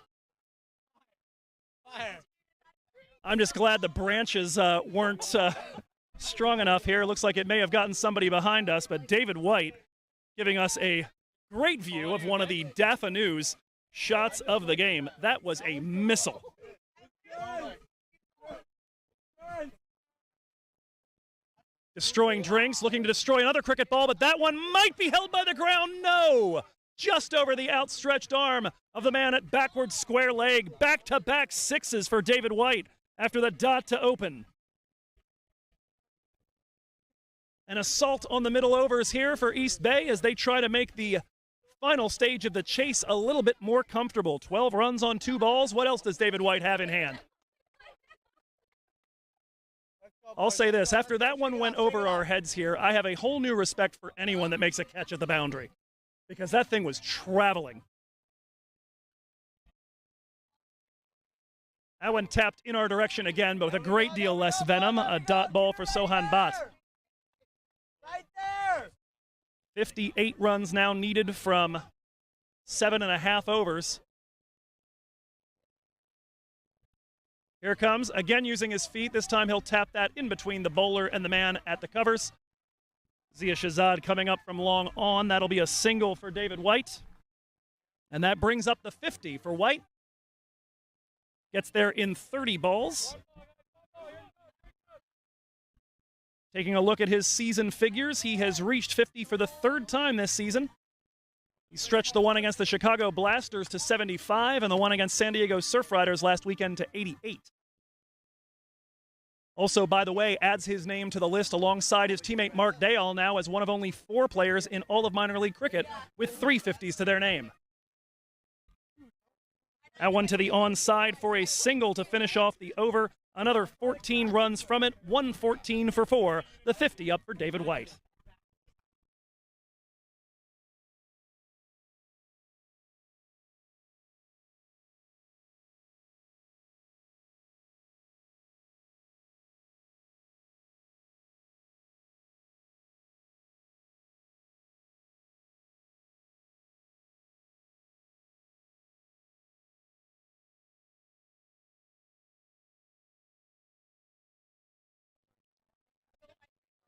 I'm just glad the branches weren't strong enough here. Looks like it may have gotten somebody behind us, but David White giving us a great view of one of the Dafa News shots of the game. That was a missile. Destroying drinks, looking to destroy another cricket ball, but that one might be held by the ground. No! Just over the outstretched arm of the man at backward square leg. Back-to-back 6s for David White after the dot to open. An assault on the middle overs here for East Bay as they try to make the final stage of the chase a little bit more comfortable. 12 runs on 2 balls. What else does David White have in hand? I'll say this. After that one went over our heads here, I have a whole new respect for anyone that makes a catch at the boundary, because that thing was traveling. That one tapped in our direction again, but with a great deal less venom. A dot ball for Sohan Bhatt. Right there! 58 runs now needed from 7.5 overs. Here comes, again using his feet. This time he'll tap that in between the bowler and the man at the covers. Zia Shahzad coming up from long on. That'll be a single for David White. And that brings up the 50 for White. Gets there in 30 balls. Taking a look at his season figures, he has reached 50 for the 3rd time this season. He stretched the one against the Chicago Blasters to 75 and the one against San Diego Surf Riders last weekend to 88. Also, by the way, adds his name to the list alongside his teammate Mark Dayall now as one of only 4 players in all of minor league cricket with 350s to their name. That one to the onside for a single to finish off the over. Another 14 runs from it, 114 for 4, the 50 up for David White.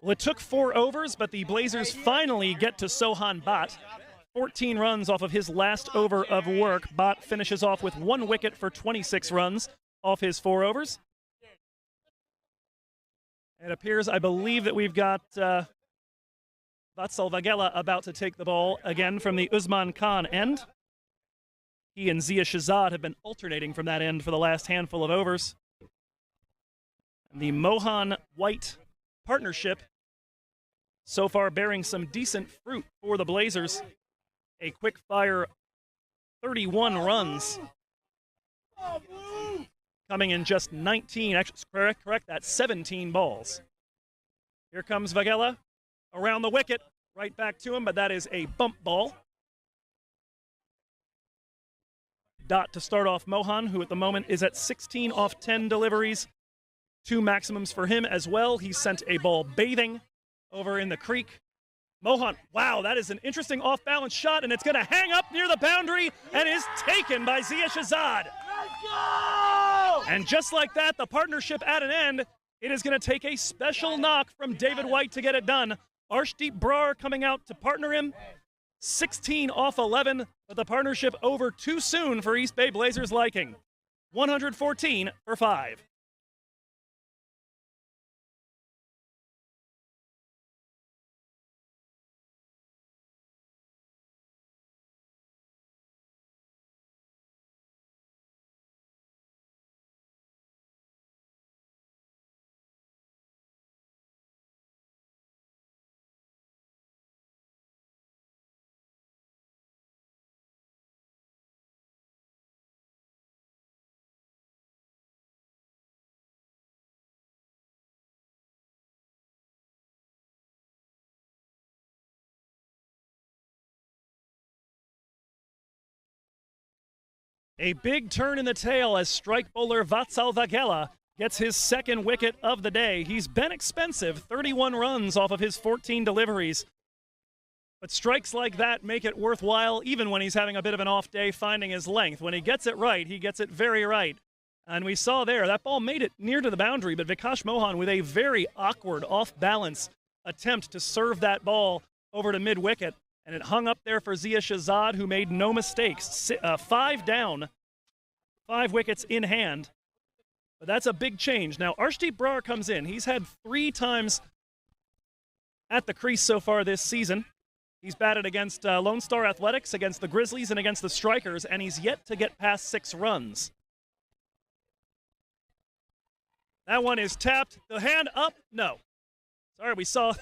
Well, it took 4 overs, but the Blazers finally get to Sohan Bhatt. 14 runs off of his last over of work. Bhatt finishes off with 1 wicket for 26 runs off his 4 overs. It appears, I believe, that we've got Vatsal Vagela about to take the ball again from the Usman Khan end. He and Zia Shahzad have been alternating from that end for the last handful of overs. And the Mohan White partnership so far bearing some decent fruit for the Blazers. A quick-fire 31 runs. Coming in just 19, actually, correct, that's 17 balls. Here comes Vagela around the wicket, right back to him, but that is a bump ball. Dot to start off Mohan, who at the moment is at 16 off 10 deliveries. 2 maximums for him as well. He sent a ball bathing over in the creek. Mohan, wow, that is an interesting off-balance shot, and it's going to hang up near the boundary and is taken by Zia Shahzad. Let's go! And just like that, the partnership at an end. It is going to take a special knock from David White to get it done. Arshdeep Brar coming out to partner him. 16 off 11, but the partnership over too soon for East Bay Blazers' liking. 114 for 5. A big turn in the tail as strike bowler Vatsal Vagela gets his 2nd wicket of the day. He's been expensive, 31 runs off of his 14 deliveries. But strikes like that make it worthwhile, even when he's having a bit of an off day finding his length. When he gets it right, he gets it very right. And we saw there, that ball made it near to the boundary, but Vikash Mohan with a very awkward off-balance attempt to serve that ball over to mid-wicket. And it hung up there for Zia Shahzad, who made no mistakes. 5 down, 5 wickets in hand. But that's a big change. Now, Arshdeep Brar comes in. He's had 3 times at the crease so far this season. He's batted against Lone Star Athletics, against the Grizzlies, and against the Strikers, and he's yet to get past 6 runs. That one is tapped. The hand up? No. Sorry, we saw...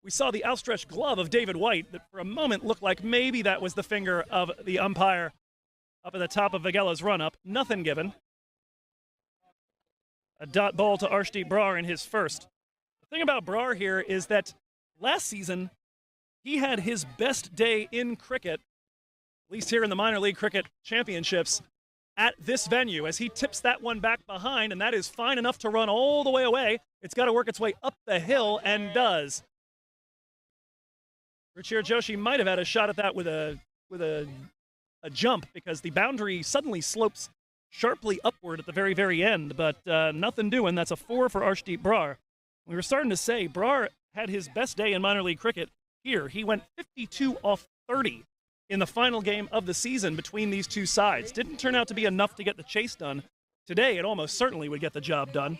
We saw the outstretched glove of David White that for a moment looked like maybe that was the finger of the umpire up at the top of Vagela's run-up. Nothing given. A dot ball to Arshdeep Brar in his first. The thing about Brar here is that last season he had his best day in cricket, at least here in the minor league cricket championships, at this venue as he tips that one back behind, and that is fine enough to run all the way away. It's got to work its way up the hill and does. Ruchir Joshi might have had a shot at that with a jump because the boundary suddenly slopes sharply upward at the very, very end, but nothing doing. That's a 4 for Arshdeep Brar. We were starting to say Brar had his best day in minor league cricket here. He went 52 off 30 in the final game of the season between these two sides. Didn't turn out to be enough to get the chase done. Today, it almost certainly would get the job done.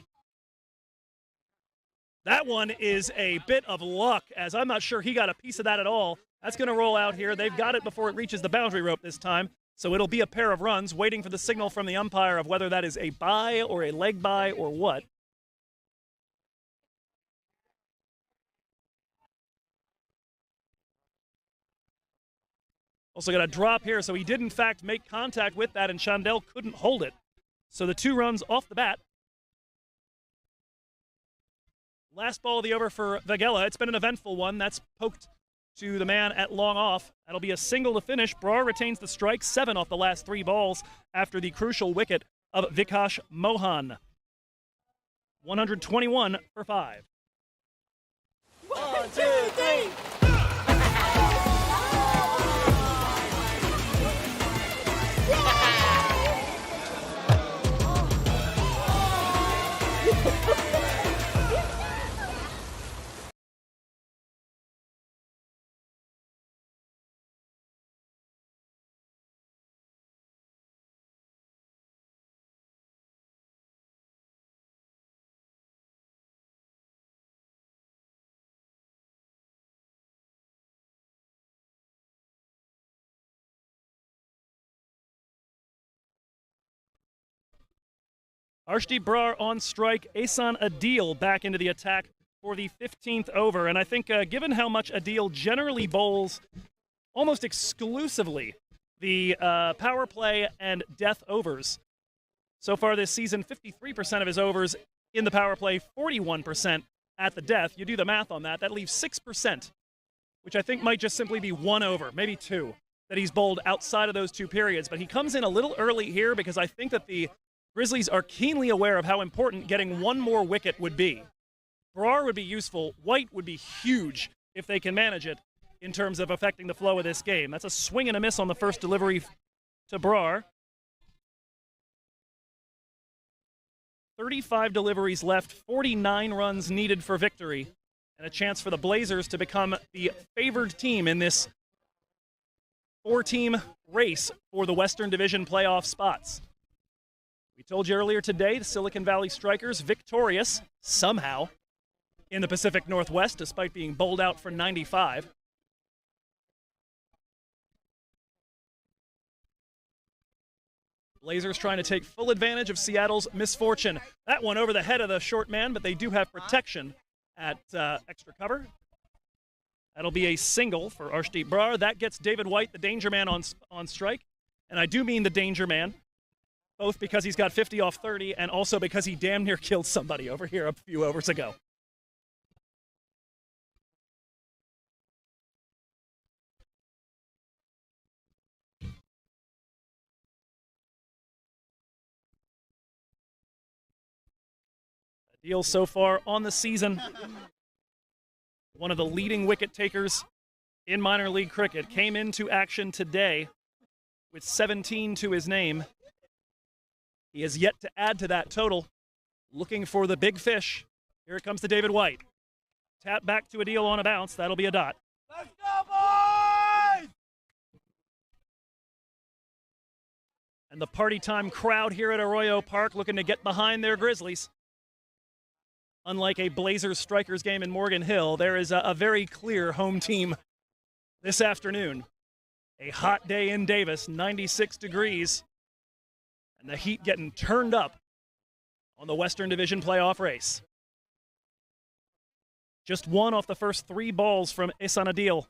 That one is a bit of luck, as I'm not sure he got a piece of that at all. That's going to roll out here. They've got it before it reaches the boundary rope this time, so it'll be a pair of runs, waiting for the signal from the umpire of whether that is a bye or a leg bye or what. Also got a drop here, so he did in fact make contact with that, and Chandel couldn't hold it. So the 2 runs off the bat. Last ball of the over for Vagella. It's been an eventful one. That's poked to the man at long off. That'll be a single to finish. Brar retains the strike, 7 off the last 3 balls after the crucial wicket of Vikash Mohan. 121 for 5. 1, 2, 3. Arshdeep Brar on strike. Ehsan Adil back into the attack for the 15th over. And I think given how much Adil generally bowls almost exclusively the power play and death overs, so far this season, 53% of his overs in the power play, 41% at the death. You do the math on that, that leaves 6%, which I think might just simply be 1 over, maybe 2, that he's bowled outside of those 2 periods. But he comes in a little early here because I think that the Grizzlies are keenly aware of how important getting 1 more wicket would be. Brar would be useful. White would be huge if they can manage it in terms of affecting the flow of this game. That's a swing and a miss on the first delivery to Brar. 35 deliveries left, 49 runs needed for victory, and a chance for the Blazers to become the favored team in this 4-team race for the Western Division playoff spots. We told you earlier today, the Silicon Valley Strikers victorious, somehow, in the Pacific Northwest, despite being bowled out for 95. Blazers trying to take full advantage of Seattle's misfortune. That one over the head of the short man, but they do have protection at extra cover. That'll be a single for Arshdeep Brar. That gets David White, the danger man, on strike. And I do mean the danger man, both because he's got 50 off 30 and also because he damn near killed somebody over here a few overs ago. Adil so far on the season, one of the leading wicket takers in minor league cricket, came into action today with 17 to his name. He has yet to add to that total. Looking for the big fish. Here it comes to David White. Tap back to Adil on a bounce. That'll be a dot. Let's go, boys! And the party time crowd here at Arroyo Park looking to get behind their Grizzlies. Unlike a Blazers Strikers game in Morgan Hill, there is a very clear home team this afternoon. A hot day in Davis, 96 degrees. And the heat getting turned up on the Western Division playoff race. Just 1 off the first 3 balls from Ehsan Adil.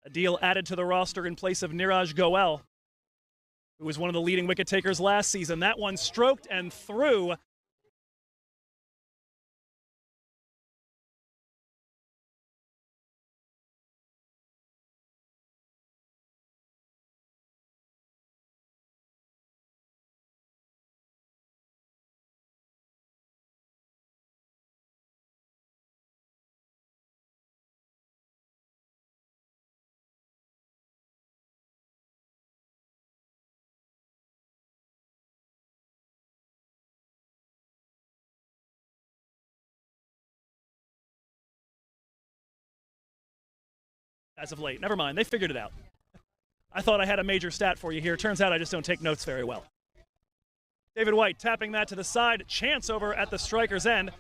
Adil added to the roster in place of Niraj Goel, who was one of the leading wicket takers last season. That one stroked and through. As of late. Never mind, they figured it out. I thought I had a major stat for you here. Turns out I just don't take notes very well. David White tapping that to the side. Chance over at the striker's end.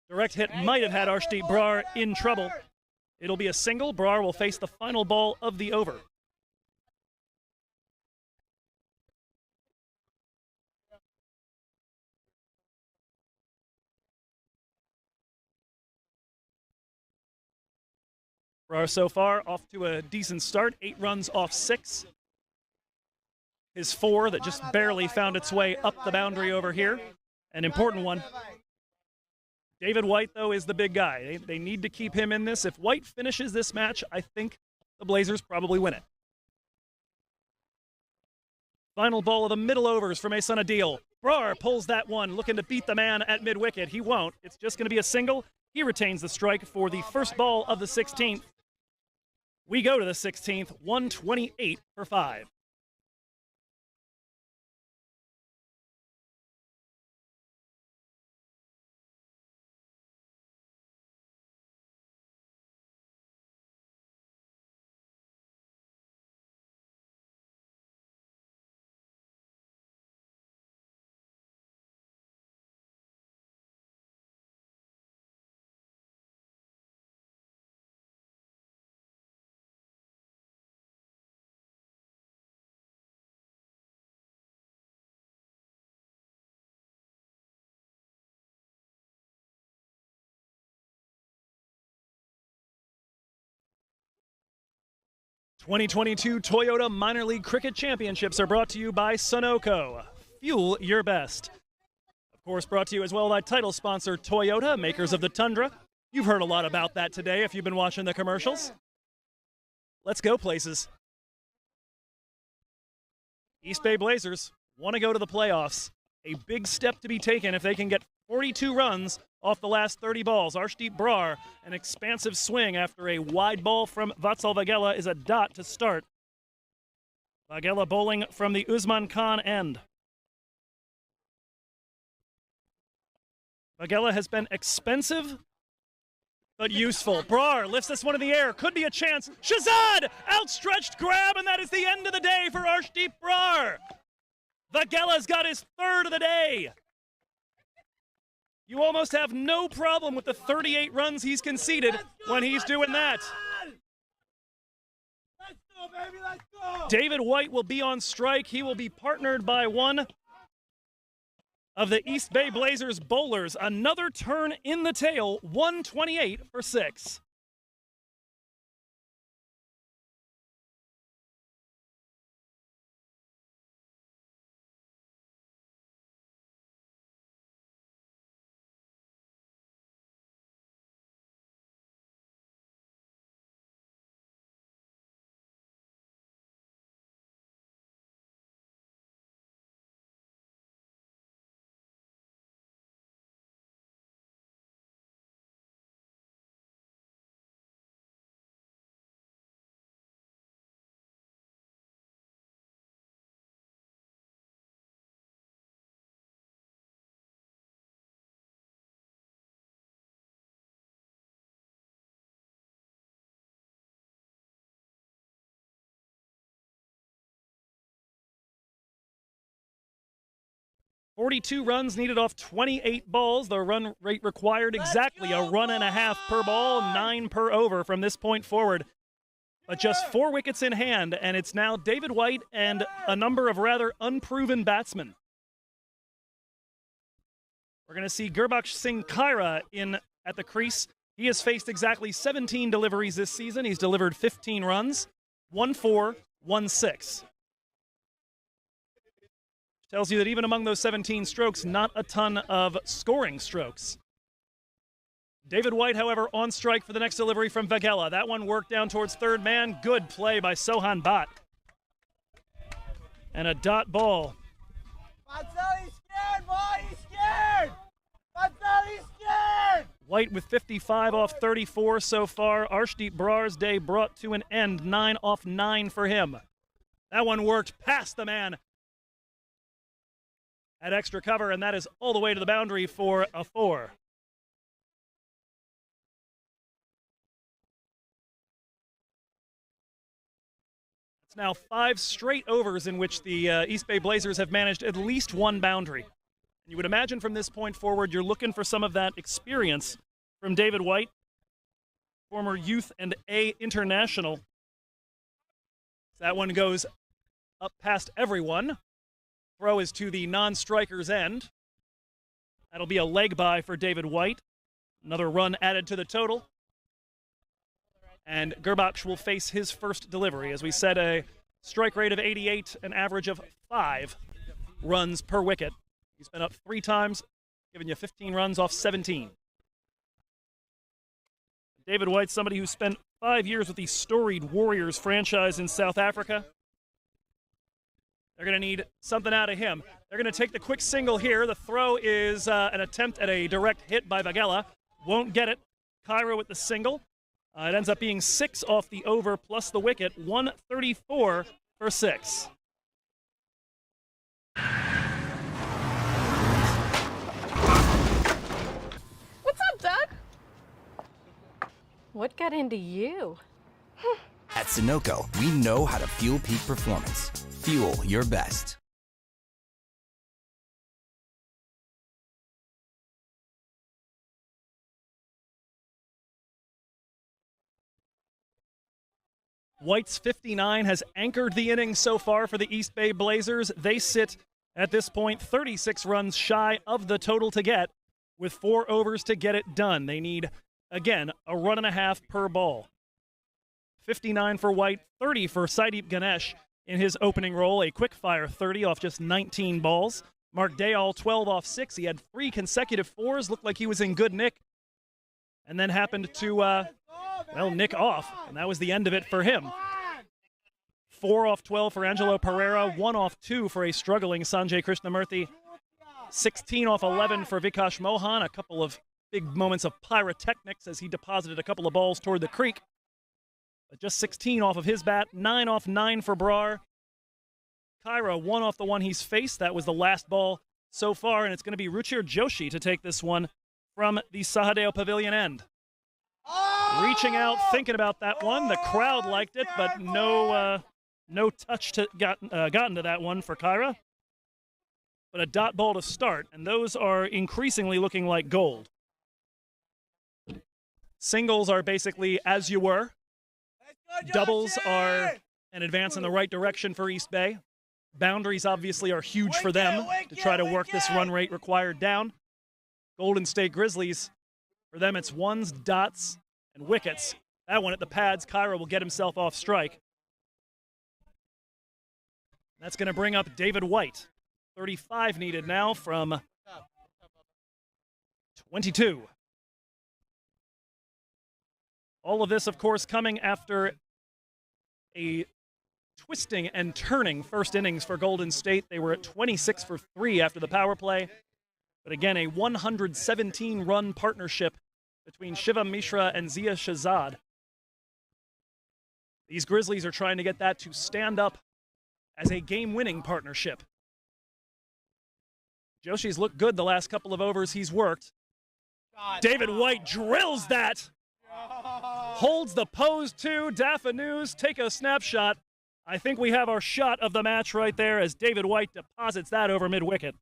Direct hit might have had Arshdeep Brar in trouble. It'll be a single. Brar will face the final ball of the over. Brar so far off to a decent start, 8 runs off 6. His 4 that just barely found its way up the boundary over here. An important one. David White, though, is the big guy. They need to keep him in this. If White finishes this match, I think the Blazers probably win it. Final ball of the middle overs from Asan Adil. Brar pulls that one, looking to beat the man at mid-wicket. He won't. It's just going to be a single. He retains the strike for the first ball of the 16th. We go to the 16th, 128 for 5. '22 Toyota Minor League Cricket Championships are brought to you by Sunoco. Fuel your best. Of course, brought to you as well by title sponsor Toyota, makers of the Tundra. You've heard a lot about that today if you've been watching the commercials. Let's go places. East Bay Blazers want to go to the playoffs. A big step to be taken if they can get 42 runs off the last 30 balls. Arshdeep Brar, an expansive swing after a wide ball from Vatsal Vagela, is a dot to start. Vagela bowling from the Usman Khan end. Vagela has been expensive, but useful. Brar lifts this one in the air. Could be a chance. Shahzad! Outstretched grab, and that is the end of the day for Arshdeep Brar. Vagela's got his 3rd of the day. You almost have no problem with the 38 runs he's conceded when he's doing that. Let's go, baby, let's go! David White will be on strike. He will be partnered by one of the East Bay Blazers bowlers. Another turn in the tail, 128 for 6. .42 runs needed off 28 balls. The run rate required exactly a run and a half per ball, 9 per over from this point forward. But just 4 wickets in hand, and it's now David White and a number of rather unproven batsmen. We're going to see Gurbaksh Singh Khaira in at the crease. He has faced exactly 17 deliveries this season. He's delivered 15 runs, 1-4, 1-6. Tells you that even among those 17 strokes, not a ton of scoring strokes. David White, however, on strike for the next delivery from Vagela. That one worked down towards third man. Good play by Sohan Bhatt. And a dot ball. He's scared, boy! He's scared! He's scared! White with 55 off 34 so far. Arshdeep Brar's day brought to an end. 9 off 9 for him. That one worked past the man at extra cover, and that is all the way to the boundary for a 4. It's now 5 straight overs in which the East Bay Blazers have managed at least one boundary. And you would imagine from this point forward, you're looking for some of that experience from David White, former youth and A international. That one goes up past everyone. Throw is to the non-striker's end. That'll be a leg by for David White. Another run added to the total. And Gerbach will face his first delivery. As we said, a strike rate of 88, an average of 5 runs per wicket. He's been up 3 times, giving you 15 runs off 17. David White, somebody who spent 5 years with the storied Warriors franchise in South Africa. They're going to need something out of him. They're going to take the quick single here. The throw is an attempt at a direct hit by Vagela. Won't get it. Cairo with the single. It ends up being 6 off the over plus the wicket. 134 for 6. What's up, Doug? What got into you? At Sunoco, we know how to fuel peak performance. Fuel your best. White's 59 has anchored the inning so far for the East Bay Blazers. They sit at this point 36 runs shy of the total to get, with 4 overs to get it done. They need, again, a run and a half per ball. 59 for White, 30 for Saideep Ganesh in his opening role, a quick-fire 30 off just 19 balls. Mark Dayal, 12 off 6. He had 3 consecutive 4s, looked like he was in good nick, and then happened to, nick off, and that was the end of it for him. 4 off 12 for Angelo Pereira, 1 off 2 for a struggling Sanjay Krishnamurthy, 16 off 11 for Vikash Mohan, a couple of big moments of pyrotechnics as he deposited a couple of balls toward the creek. But just 16 off of his bat, 9 off 9 for Brar. Cairo, 1 off the one he's faced. That was the last ball so far, and it's going to be Ruchir Joshi to take this one from the Sahadeo Pavilion end. Reaching out, thinking about that one. The crowd liked it, but no touch gotten to that one for Cairo. But a dot ball to start, and those are increasingly looking like gold. Singles are basically as you were. Doubles are an advance in the right direction for East Bay. Boundaries obviously are huge for them to try to work this run rate required down. Golden State Grizzlies, for them it's ones, dots, and wickets. That one at the pads, Cairo will get himself off strike. That's going to bring up David White. 35 needed now from 22. All of this, of course, coming after a twisting and turning first innings for Golden State. They were at 26 for 3 after the power play. But again, a 117-run partnership between Shivam Mishra and Zia Shahzad. These Grizzlies are trying to get that to stand up as a game-winning partnership. Joshi's looked good the last couple of overs he's worked. David White drills that. Holds the pose too. Dafa News, take a snapshot. I think we have our shot of the match right there as David White deposits that over mid-wicket.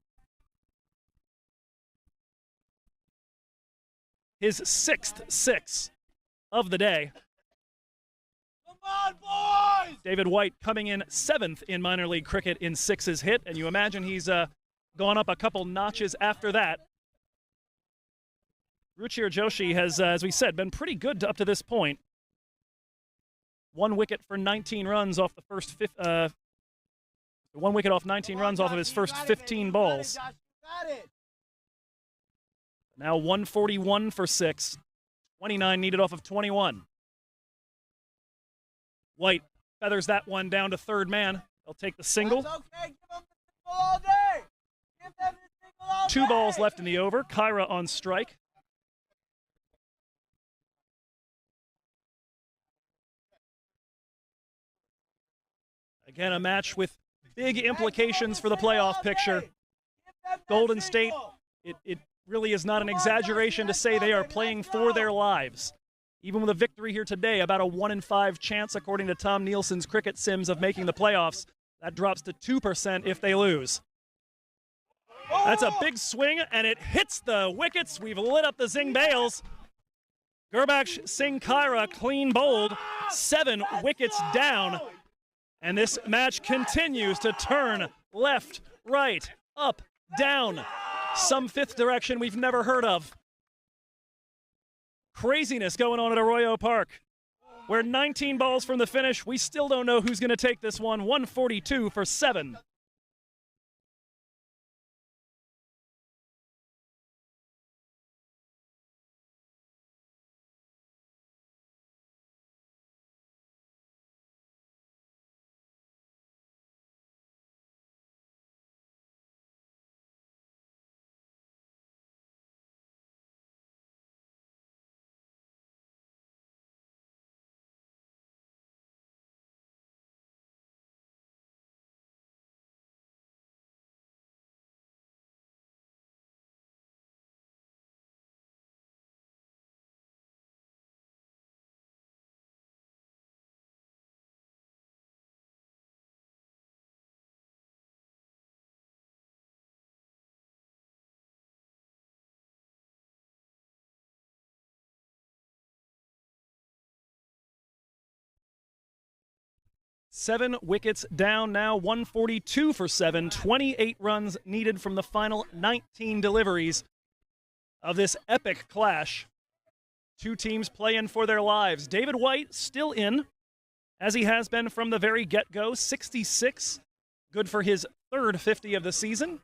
His 6th 6 of the day. Come on, boys! David White coming in 7th in minor league cricket in 6s hit, and you imagine he's gone up a couple notches after that. Ruchir Joshi has, as we said, been pretty good up to this point. 1 wicket for 19 runs off the first 1 wicket off 19 runs off of his first 15 balls. Now 141 for 6. 29 needed off of 21. White feathers that one down to third man. They'll take the single. That's okay. Give them the single all day. Give them the single all 2 day. balls left in the over. Kyra on strike. Again, a match with big implications for the playoff picture. Golden State, it really is not an exaggeration to say they are playing for their lives. Even with a victory here today, about a 1 in 5 chance, according to Tom Nielsen's cricket sims, of making the playoffs. That drops to 2% if they lose. That's a big swing, and it hits the wickets. We've lit up the Zing Bales. Gurbaksh Singh Kaira clean bowled, 7 wickets down. And this match continues to turn left, right, up, down. Some 5th direction we've never heard of. Craziness going on at Arroyo Park. We're 19 balls from the finish. We still don't know who's going to take this one. 142 for 7. Seven wickets down now, 142 for 7, 28 runs needed from the final 19 deliveries of this epic clash. Two teams playing for their lives. David White still in, as he has been from the very get-go, 66, good for his third 50 of the season.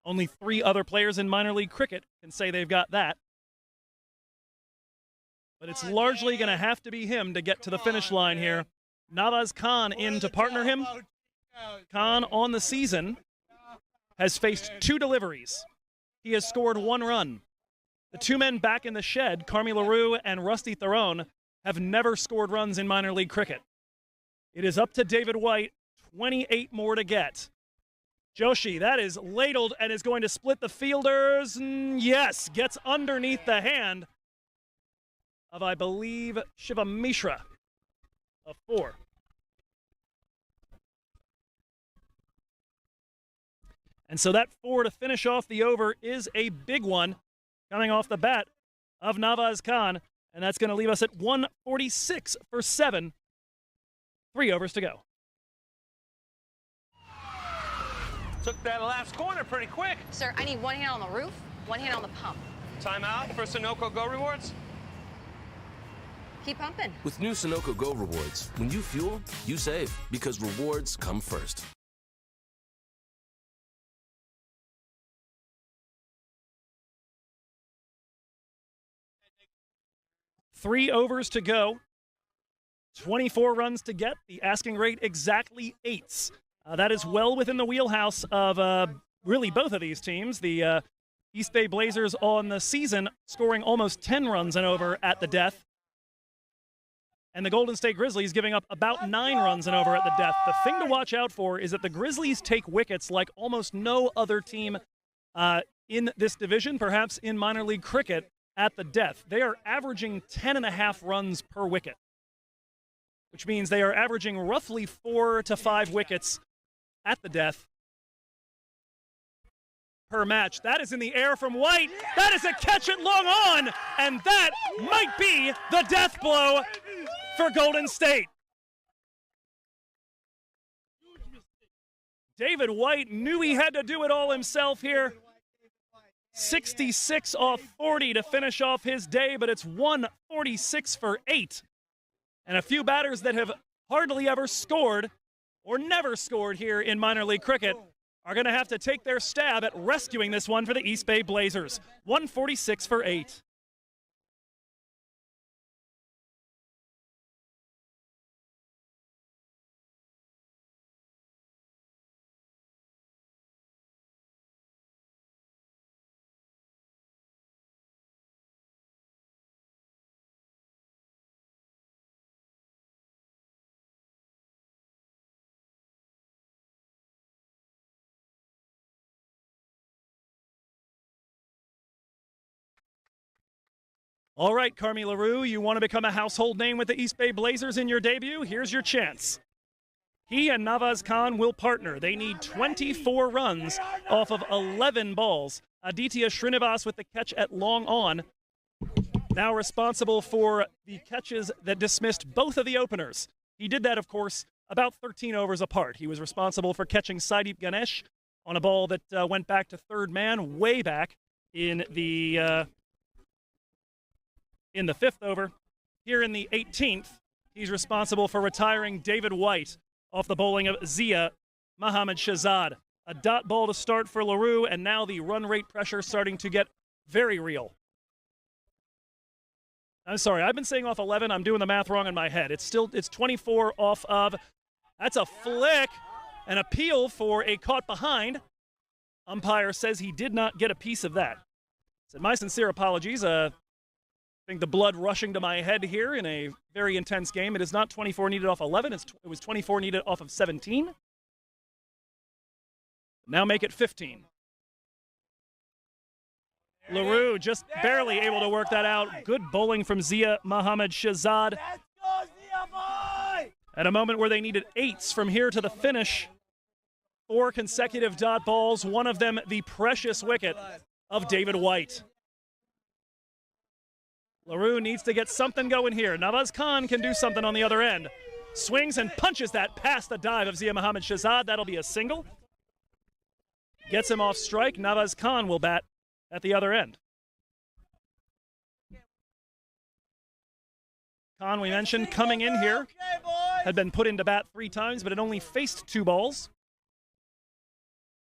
Only 3 other players in minor league cricket can say they've got that. But it's largely going to have to be him to get to the finish line here. Nawaz Khan in to partner him. Khan on the season has faced 2 deliveries. He has scored 1 run. The 2 men back in the shed, Carmi LaRue and Rusty Theron, have never scored runs in minor league cricket. It is up to David White, 28 more to get. Joshi, that is ladled and is going to split the fielders. Yes, gets underneath the hand of, I believe, Shiva Mishra. Of 4. And so that 4 to finish off the over is a big one coming off the bat of Nawaz Khan, and that's going to leave us at 146 for 7. 3 overs to go. Took that last corner pretty quick. Sir, I need one hand on the roof, one hand on the pump. Timeout for Sunoco Go Rewards. Keep pumping. With new Sunoco Go rewards, when you fuel, you save, because rewards come first. Three overs to go. 24 runs to get. The asking rate exactly 8. That is well within the wheelhouse of really both of these teams. The East Bay Blazers on the season scoring almost 10 runs and over at the death. And the Golden State Grizzlies giving up about 9 runs and over at the death. The thing to watch out for is that the Grizzlies take wickets like almost no other team in this division, perhaps in minor league cricket, at the death. They are averaging 10.5 runs per wicket, which means they are averaging roughly 4 to 5 wickets at the death per match. That is in the air from White. That is a catch it long on, and that might be the death blow for Golden State. David White knew he had to do it all himself here. 66 off 40 to finish off his day, but it's 146 for 8. And a few batters that have hardly ever scored or never scored here in minor league cricket are going to have to take their stab at rescuing this one for the East Bay Blazers. 146 for 8. All right, Carmi LaRue, you want to become a household name with the East Bay Blazers in your debut? Here's your chance. He and Nawaz Khan will partner. They need 24 runs off of 11 balls. Aditya Srinivas with the catch at long on, now responsible for the catches that dismissed both of the openers. He did that, of course, about 13 overs apart. He was responsible for catching Saideep Ganesh on a ball that went back to third man way back in the 5th over. Here in the 18th, He's responsible for retiring David White off the bowling of Zia Mohammed Shahzad. A dot ball to start for LaRue, and now the run rate pressure starting to get very real. I'm sorry, I've been saying off 11. I'm doing the math wrong in my head. It's 24 off of. That's a flick. An appeal for a caught behind. Umpire says he did not get a piece of that. Said, my sincere apologies. I think the blood rushing to my head here in a very intense game. It is not 24 needed off 11. It was 24 needed off of 17. Now make it 15. LaRue just barely able to work that out. Good bowling from Zia Mohammed Shahzad. Let's go, Zia boy! At a moment where they needed 8s from here to the finish. 4 consecutive dot balls, one of them the precious wicket of David White. LaRue needs to get something going here. Nawaz Khan can do something on the other end. Swings and punches that past the dive of Zia Mohammed Shahzad. That'll be a single. Gets him off strike. Nawaz Khan will bat at the other end. Khan, we mentioned, coming in here, had been put into bat 3 times, but had only faced 2 balls.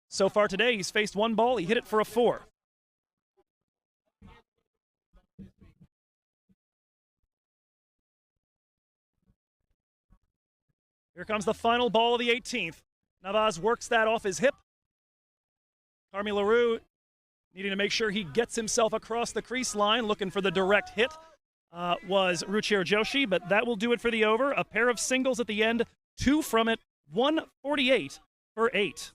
So far today, he's faced 1 ball. He hit it for a 4. Here comes the final ball of the 18th. Nawaz works that off his hip. Carmi LaRue needing to make sure he gets himself across the crease line, looking for the direct hit, was Ruchir Joshi, but that will do it for the over. A pair of singles at the end, 2 from it, 148 for 8.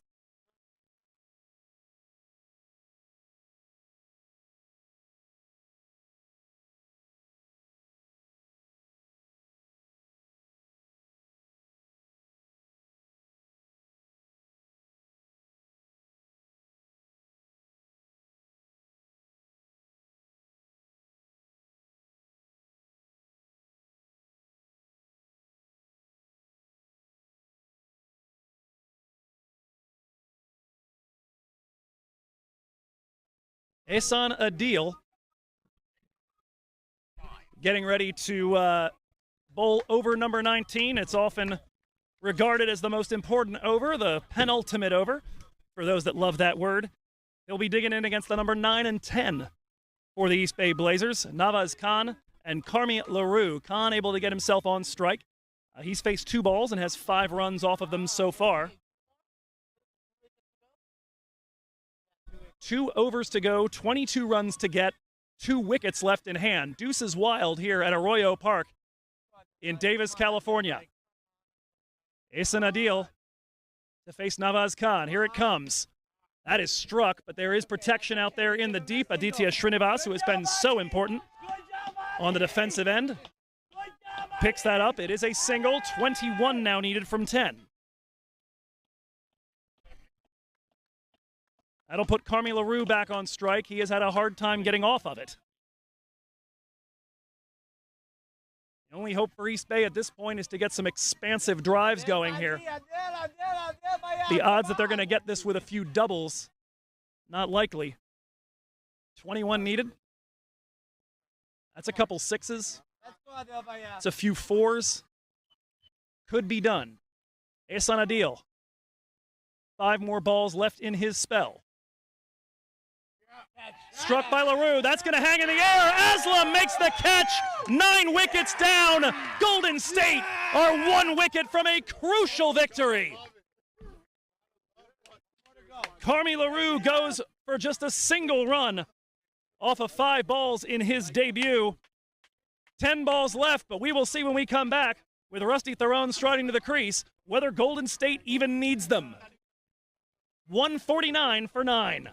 Ehsan Adil getting ready to bowl over number 19. It's often regarded as the most important over, the penultimate over, for those that love that word. He'll be digging in against the number 9 and 10 for the East Bay Blazers, Nawaz Khan and Carmi LaRue. Khan able to get himself on strike. He's faced 2 balls and has 5 runs off of them so far. 2 overs to go, 22 runs to get, 2 wickets left in hand. Deuce is wild here at Arroyo Park in Davis, California. Ehsan Adil to face Nawaz Khan. Here it comes. That is struck, but there is protection out there in the deep. Aditya Srinivas, who has been so important on the defensive end, picks that up. It is a single. 21 now needed from 10. That'll put Carmi LaRue back on strike. He has had a hard time getting off of it. The only hope for East Bay at this point is to get some expansive drives going here. The odds that they're going to get this with a few doubles, not likely. 21 needed. That's a couple 6s. It's a few 4s. Could be done. Ehsan Adil. 5 more balls left in his spell. Struck by LaRue. That's going to hang in the air. Aslam makes the catch. 9 wickets down. Golden State are 1 wicket from a crucial victory. Carmi LaRue goes for just a single run off of 5 balls in his debut. 10 balls left, but we will see when we come back with Rusty Theron striding to the crease whether Golden State even needs them. 149 for 9.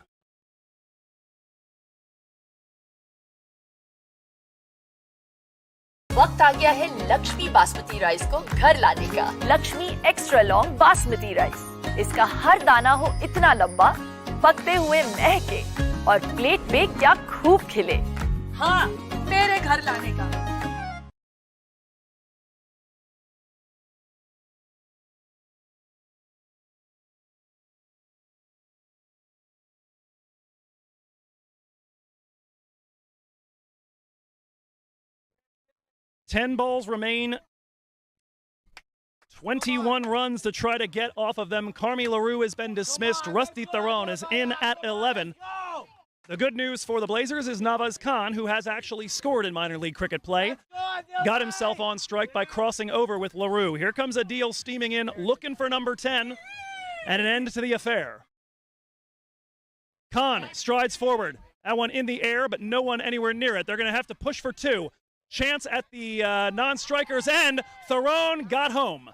वक्त आ गया है Lakshmi basmati rice को घर लाने का। Lakshmi extra long basmati rice. इसका हर दाना हो इतना लंबा, पकते हुए महके और प्लेट पे क्या खूब खिले। हाँ, मेरे घर लाने का। Ten balls remain 21 runs to try to get off of them. Carmi LaRue has been dismissed. Rusty Theron is in at 11. The good news for the Blazers is Navaz Khan, who has actually scored in minor league cricket play, got himself on strike by crossing over with LaRue. Here comes Adil steaming in, looking for number 10, and an end to the affair. Khan strides forward. That one in the air, but no one anywhere near it. They're going to have to push for two. Chance at the non-striker's end. Theron got home.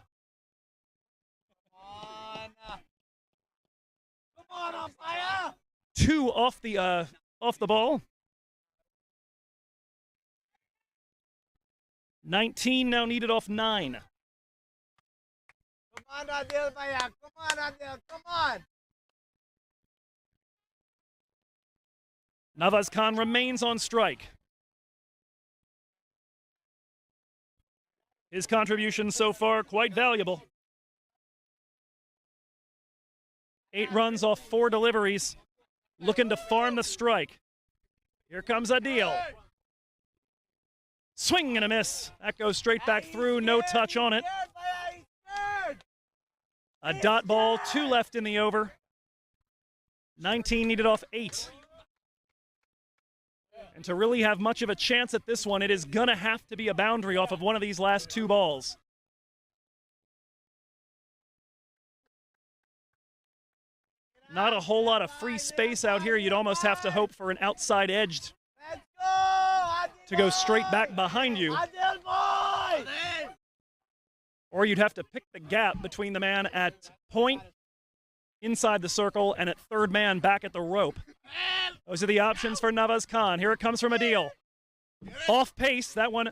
Come on, umpire! 2 off the ball. 19 now needed off 9. Come on, Adil, Bhaiya. Come on, Adil. Come on. Navaz Khan remains on strike. His contribution so far quite valuable. 8 runs off 4 deliveries. Looking to farm the strike. Here comes Adil. Swing and a miss. That goes straight back through. No touch on it. A dot ball. 2 left in the over. 19 needed off 8. And to really have much of a chance at this one, it is going to have to be a boundary off of one of these last 2 balls. Not a whole lot of free space out here. You'd almost have to hope for an outside edge to go straight back behind you. Or you'd have to pick the gap between the man at point, inside the circle, and at third man back at the rope. Those are the options for Navaz Khan. Here it comes from Adil. Off pace, that one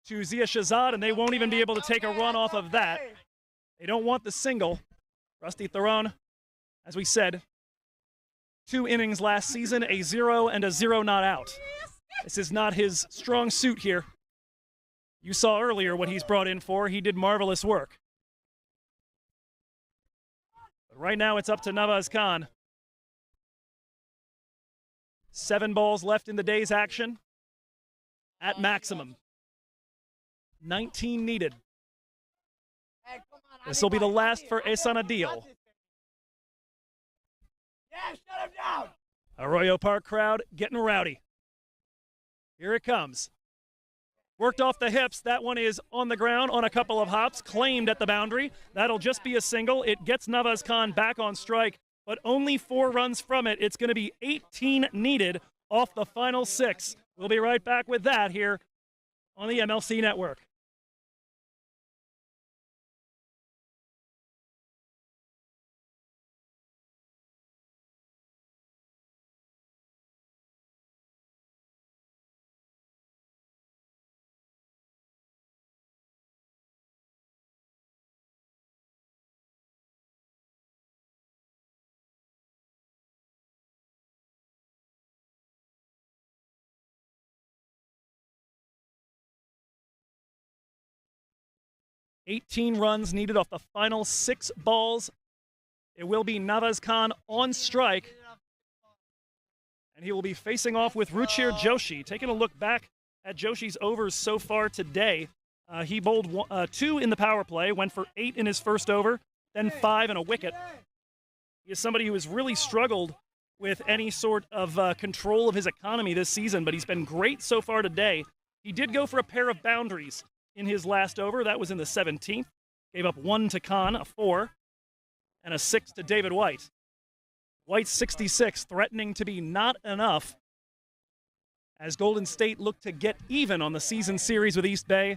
to Zia Shahzad, and they won't even be able to take a run off of that. They don't want the single. Rusty Theron, as we said, 2 innings last season, a 0 and a 0 not out. This is not his strong suit here. You saw earlier what he's brought in for. He did marvelous work. But right now it's up to Navaz Khan. 7 balls left in the day's action at maximum. 19 needed. This will be the last for Ehsan Adil. Yeah, shut him down. Arroyo Park crowd getting rowdy. Here it comes. Worked off the hips. That one is on the ground on a couple of hops, claimed at the boundary. That'll just be a single. It gets Navaz Khan back on strike, but only 4 runs from it. It's going to be 18 needed off the final 6. We'll be right back with that here on the MLC Network. $18 runs needed off the final 6 balls. It will be Navaz Khan on strike. And he will be facing off with Ruchir Joshi. Taking a look back at Joshi's overs so far today. He bowled 2 in the power play, went for 8 in his first over, then 5 and a wicket. He is somebody who has really struggled with any sort of control of his economy this season, but he's been great so far today. He did go for a pair of boundaries in his last over. That was in the 17th. Gave up 1 to Khan, a 4, and a 6 to David White. White's 66 threatening to be not enough as Golden State look to get even on the season series with East Bay.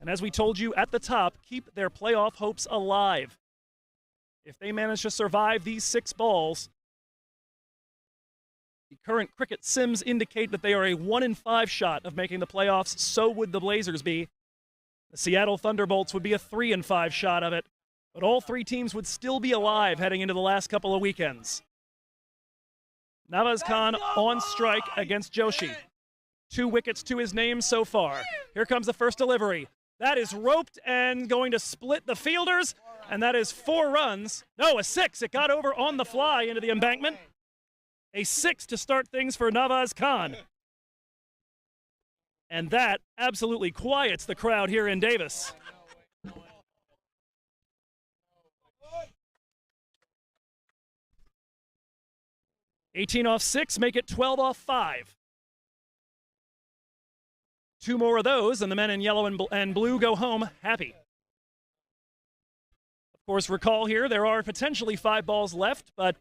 And as we told you at the top, keep their playoff hopes alive. If they manage to survive these 6 balls, the current cricket sims indicate that they are a 1 in 5 shot of making the playoffs. So would the Blazers be. The Seattle Thunderbolts would be a 3 in 5 shot of it. But all 3 teams would still be alive heading into the last couple of weekends. Navaz Khan on strike against Joshi. 2 wickets to his name so far. Here comes the first delivery. That is roped and going to split the fielders. And that is 4 runs. No, a 6. It got over on the fly into the embankment. A 6 to start things for Navaz Khan. And that absolutely quiets the crowd here in Davis. 18 off 6, make it 12 off 5. 2 more of those, and the men in yellow and blue go home happy. Of course, recall here, there are potentially 5 balls left, but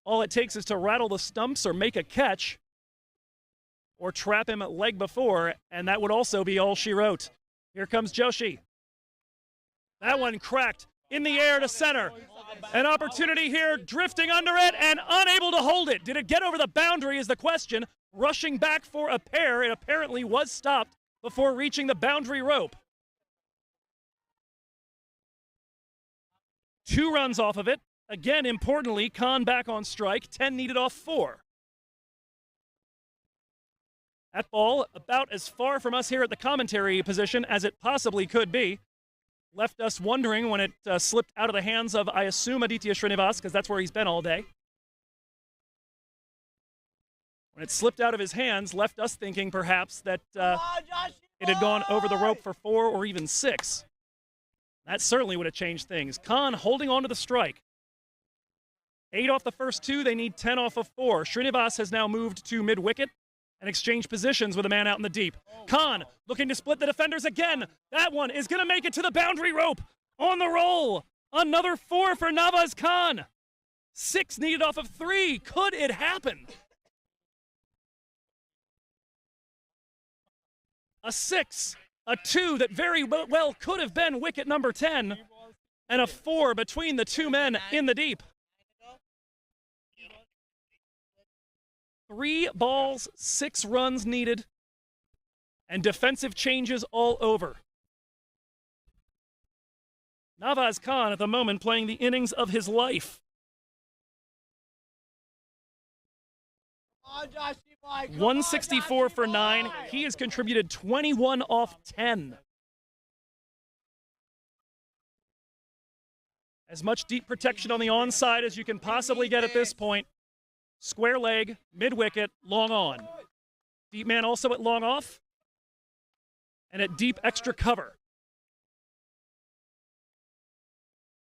all it takes is to rattle the stumps or make a catch or trap him at leg before, and that would also be all she wrote. Here comes Joshi. That one cracked in the air to center. An opportunity here, drifting under it and unable to hold it. Did it get over the boundary is the question. Rushing back for a pair, it apparently was stopped before reaching the boundary rope. 2 runs off of it. Again, importantly, Khan back on strike. 10 needed off 4. That ball about as far from us here at the commentary position as it possibly could be. Left us wondering when it slipped out of the hands of, I assume, Aditya Srinivas, because that's where he's been all day. When it slipped out of his hands, left us thinking perhaps that it had gone over the rope for 4 or even 6. That certainly would have changed things. Khan holding on to the strike. 8 off the first 2, they need 10 off of 4. Srinivas has now moved to mid-wicket and exchanged positions with a man out in the deep. Khan looking to split the defenders again. That one is going to make it to the boundary rope. On the roll. Another 4 for Nawaz Khan. 6 needed off of 3. Could it happen? A 6, a 2 that very well could have been wicket number 10, and a 4 between the 2 men in the deep. 3 balls, 6 runs needed, and defensive changes all over. Nawaz Khan at the moment playing the innings of his life. 164 for 9. He has contributed 21 off 10. As much deep protection on the onside as you can possibly get at this point. Square leg, mid-wicket, long on. Deep man also at long off. And at deep extra cover.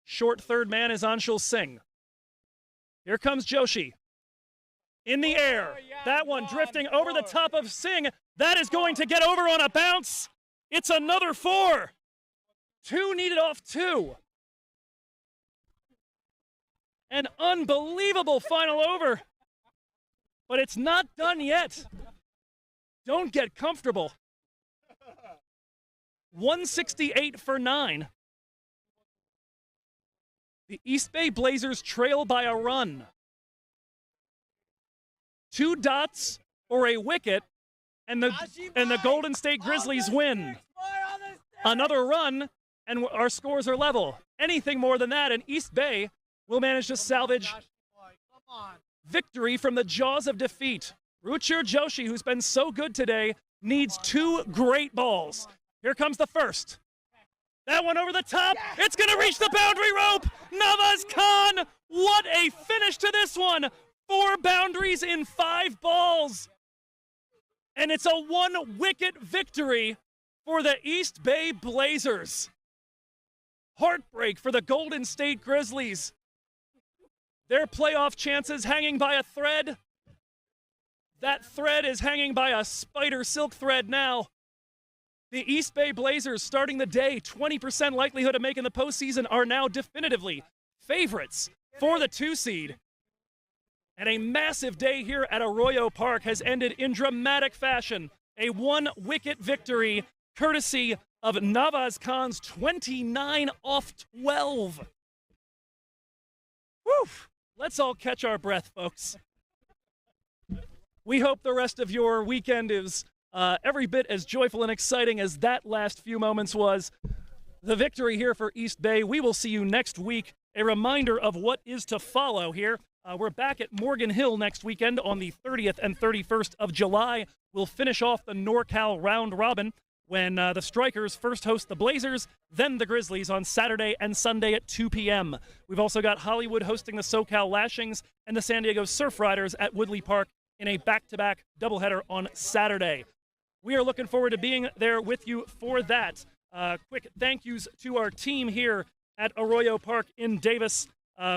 Short third man is Anshul Singh. Here comes Joshi. In the air. That one drifting over the top of Singh. That is going to get over on a bounce. It's another 4. 2 needed off 2. An unbelievable final over. But it's not done yet. Don't get comfortable. 168 for 9. The East Bay Blazers trail by a run. 2 dots or a wicket, and the Golden State Grizzlies win. Another run, and our scores are level. Anything more than that, and East Bay will manage to salvage victory from the jaws of defeat. Ruchir Joshi, who's been so good today, needs 2 great balls. Here comes the first. That one over the top. It's going to reach the boundary rope. Nawaz Khan, what a finish to this one. 4 boundaries in 5 balls. And it's a 1-wicket victory for the East Bay Blazers. Heartbreak for the Golden State Grizzlies. Their playoff chances hanging by a thread. That thread is hanging by a spider silk thread now. The East Bay Blazers starting the day, 20% likelihood of making the postseason, are now definitively favorites for the 2 seed. And a massive day here at Arroyo Park has ended in dramatic fashion. A 1-wicket victory courtesy of Nawaz Khan's 29 off 12. Whew! Let's all catch our breath, folks. We hope the rest of your weekend is every bit as joyful and exciting as that last few moments was. The victory here for East Bay. We will see you next week. A reminder of what is to follow here. We're back at Morgan Hill next weekend on the 30th and 31st of July. We'll finish off the NorCal round robin when the Strikers first host the Blazers, then the Grizzlies on Saturday and Sunday at 2 p.m. We've also got Hollywood hosting the SoCal Lashings and the San Diego Surf Riders at Woodley Park in a back-to-back doubleheader on Saturday. We are looking forward to being there with you for that. Quick thank yous to our team here at Arroyo Park in Davis.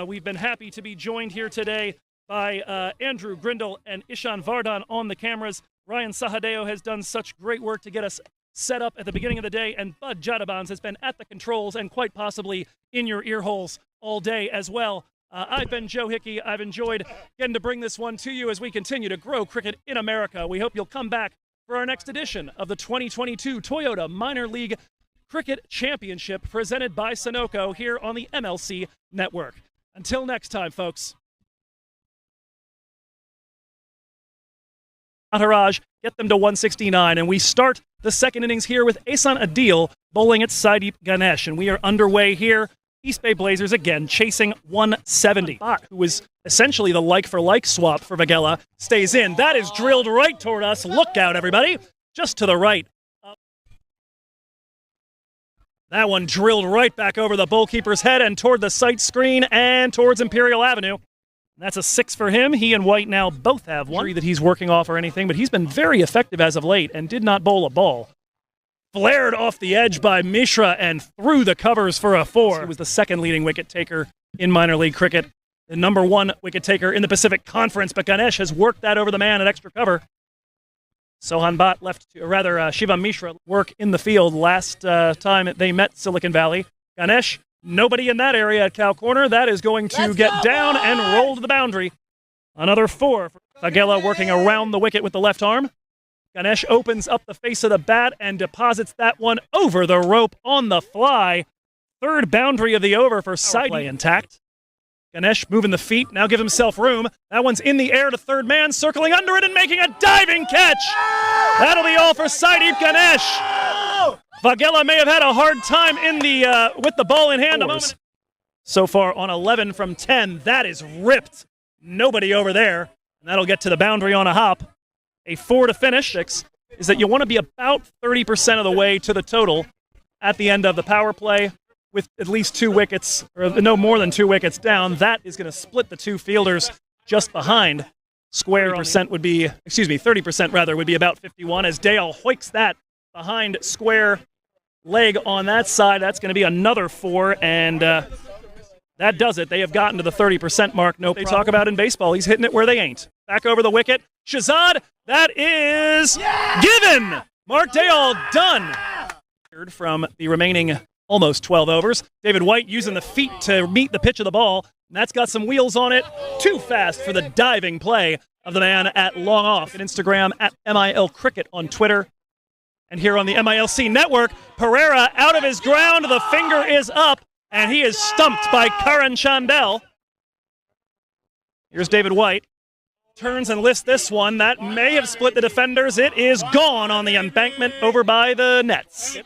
We've been happy to be joined here today by Andrew Grindle and Ishan Vardhan on the cameras. Ryan Sahadeo has done such great work to get us set up at the beginning of the day, and Bud Jadabans has been at the controls and quite possibly in your ear holes all day as well. I've been Joe Hickey. I've enjoyed getting to bring this one to you as we continue to grow cricket in America. We hope you'll come back for our next edition of the 2022 Toyota Minor League Cricket Championship presented by Sunoco here on the MLC Network. Until next time, folks. Maharaj, get them to 169, and we start the second innings here with Ehsan Adil bowling at Saideep Ganesh, and we are underway here. East Bay Blazers again chasing 170. Bot, who was essentially the like-for-like swap for Vagela, stays in. That is drilled right toward us. Look out, everybody. Just to the right. That one drilled right back over the goalkeeper's head and toward the sight screen and towards Imperial Avenue. That's a 6 for him. He and White now both have one that he's working off or anything, but he's been very effective as of late and did not bowl a ball. Flared off the edge by Mishra and through the covers for a 4. He was the second leading wicket taker in minor league cricket, the number 1 wicket taker in the Pacific Conference, but Ganesh has worked that over the man at extra cover. Sohan Bhatt Shivam Mishra work in the field last time they met Silicon Valley. Ganesh, nobody in that area at Cow Corner. That is going to get down and roll to the boundary. Another 4. Vagela working around the wicket with the left arm. Ganesh opens up the face of the bat and deposits that one over the rope on the fly. Third boundary of the over for Saideep intact. Ganesh moving the feet, now give himself room. That one's in the air to third man, circling under it and making a diving catch. That'll be all for Saideep Ganesh. Vagela may have had a hard time with the ball in hand a moment. So far on 11 from 10, that is ripped. Nobody over there, and that'll get to the boundary on a hop. A 4 to finish. 6 is that you want to be about 30% of the way to the total at the end of the power play with at least 2 wickets, or no more than 2 wickets down. That is going to split the 2 fielders just behind. 30% would be about 51 as Dale hoiks that behind square leg on that side. That's going to be another 4, and that does it. They have gotten to the 30% mark. No problem. They talk about in baseball. He's hitting it where they ain't. Back over the wicket. Shahzad, that is given. Mark Dale done. From the remaining almost 12 overs. David White using the feet to meet the pitch of the ball. And that's got some wheels on it. Too fast for the diving play of the man at long off. On Instagram at MIL Cricket on Twitter. And here on the MILC Network, Pereira out of his ground. The finger is up. And he is stumped by Karan Chandel. Here's David White. Turns and lifts this one. That may have split the defenders. It is gone on the embankment over by the nets.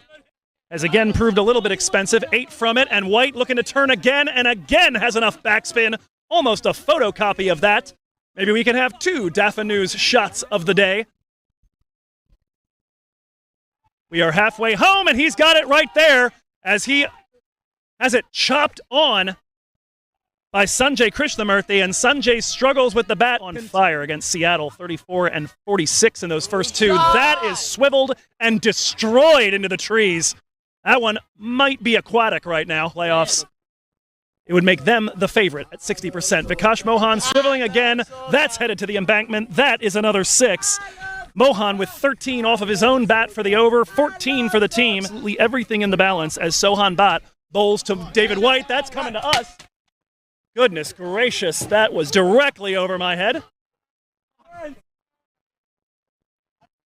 Has again proved a little bit expensive. 8 from it, and White looking to turn again, and again has enough backspin. Almost a photocopy of that. Maybe we can have 2 Dafa News shots of the day. We are halfway home, and he's got it right there as he has it chopped on by Sanjay Krishnamurthy, and Sanjay struggles with the bat on fire against Seattle, 34 and 46 in those first 2. That is swiveled and destroyed into the trees. That one might be aquatic right now, playoffs. It would make them the favorite at 60%. Vikash Mohan swiveling again. That's headed to the embankment. That is another 6. Mohan with 13 off of his own bat for the over, 14 for the team. Absolutely everything in the balance as Sohan Bhatt bowls to David White. That's coming to us. Goodness gracious, that was directly over my head.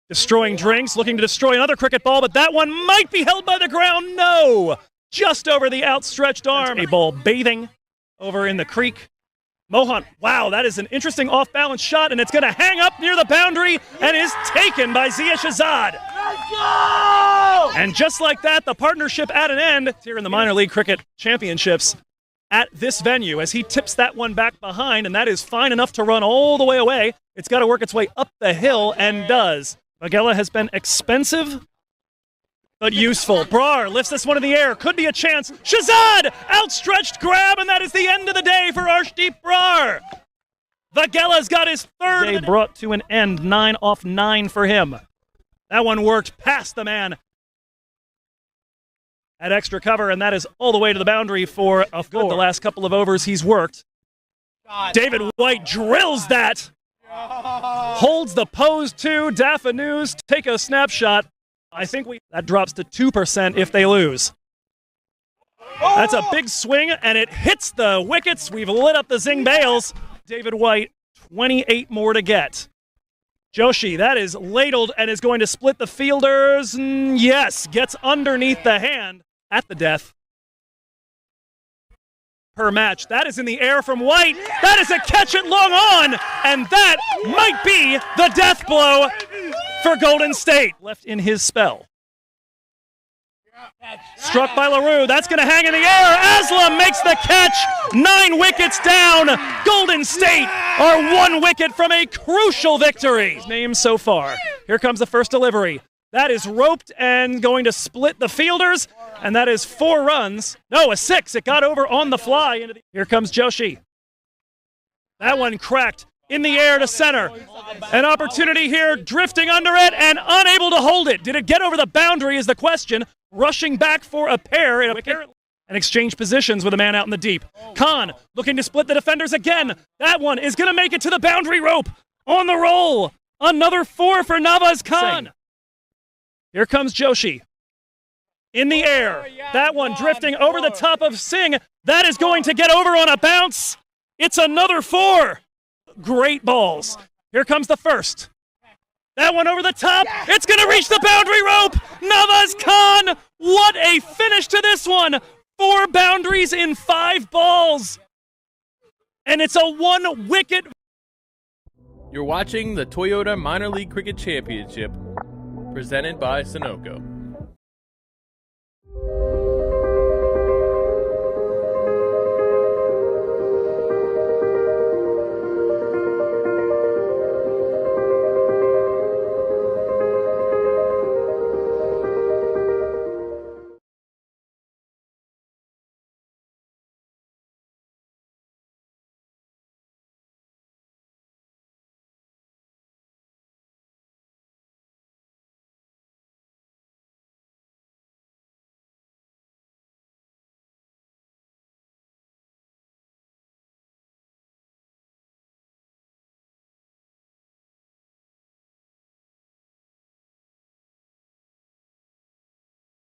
Destroying drinks, looking to destroy another cricket ball, but that one might be held by the ground. No! Just over the outstretched arm. A ball bathing over in the creek. Mohan, wow, that is an interesting off-balance shot, and it's going to hang up near the boundary and is taken by Zia Shahzad. Let's go! And just like that, the partnership at an end here in the Minor League Cricket Championships at this venue as he tips that one back behind, and that is fine enough to run all the way away. It's got to work its way up the hill and does. Vagela has been expensive, but useful. Brar lifts this one in the air. Could be a chance. Shahzad! Outstretched grab, and that is the end of the day for Arshdeep Brar. Vagela's got his third. Day brought to an end. 9 off 9 for him. That one worked past the man at extra cover, and that is all the way to the boundary for a 4. The last couple of overs he's worked. David White drills that. Holds the pose too. Dafa News take a snapshot. I think that drops to 2% if they lose. That's a big swing, and it hits the wickets. We've lit up the Zing Bales. David White, 28 more to get. Joshi, that is ladled and is going to split the fielders. Yes, gets underneath the hand at the death. Per match. That is in the air from White. That is a catch it long on, and that might be the death blow for Golden State. Left in his spell. Struck by LaRue. That's going to hang in the air. Aslam makes the catch. 9 wickets down. Golden State are 1 wicket from a crucial victory. His name so far. Here comes the first delivery. That is roped and going to split the fielders, and that is 4 runs. No, a 6. It got over on the fly. Here comes Joshi. That one cracked in the air to center. An opportunity here, drifting under it and unable to hold it. Did it get over the boundary is the question. Rushing back for a pair in a wicket and exchange positions with a man out in the deep. Khan looking to split the defenders again. That one is going to make it to the boundary rope. On the roll. Another 4 for Nawaz Khan. Here comes Joshi. In the air. That one drifting over the top of Singh. That is going to get over on a bounce. It's another 4. Great balls. Here comes the first. That one over the top. It's going to reach the boundary rope. Nawaz Khan. What a finish to this one. 4 boundaries in 5 balls. And it's a 1 wicket. You're watching the Toyota Minor League Cricket Championship, presented by Sunoco.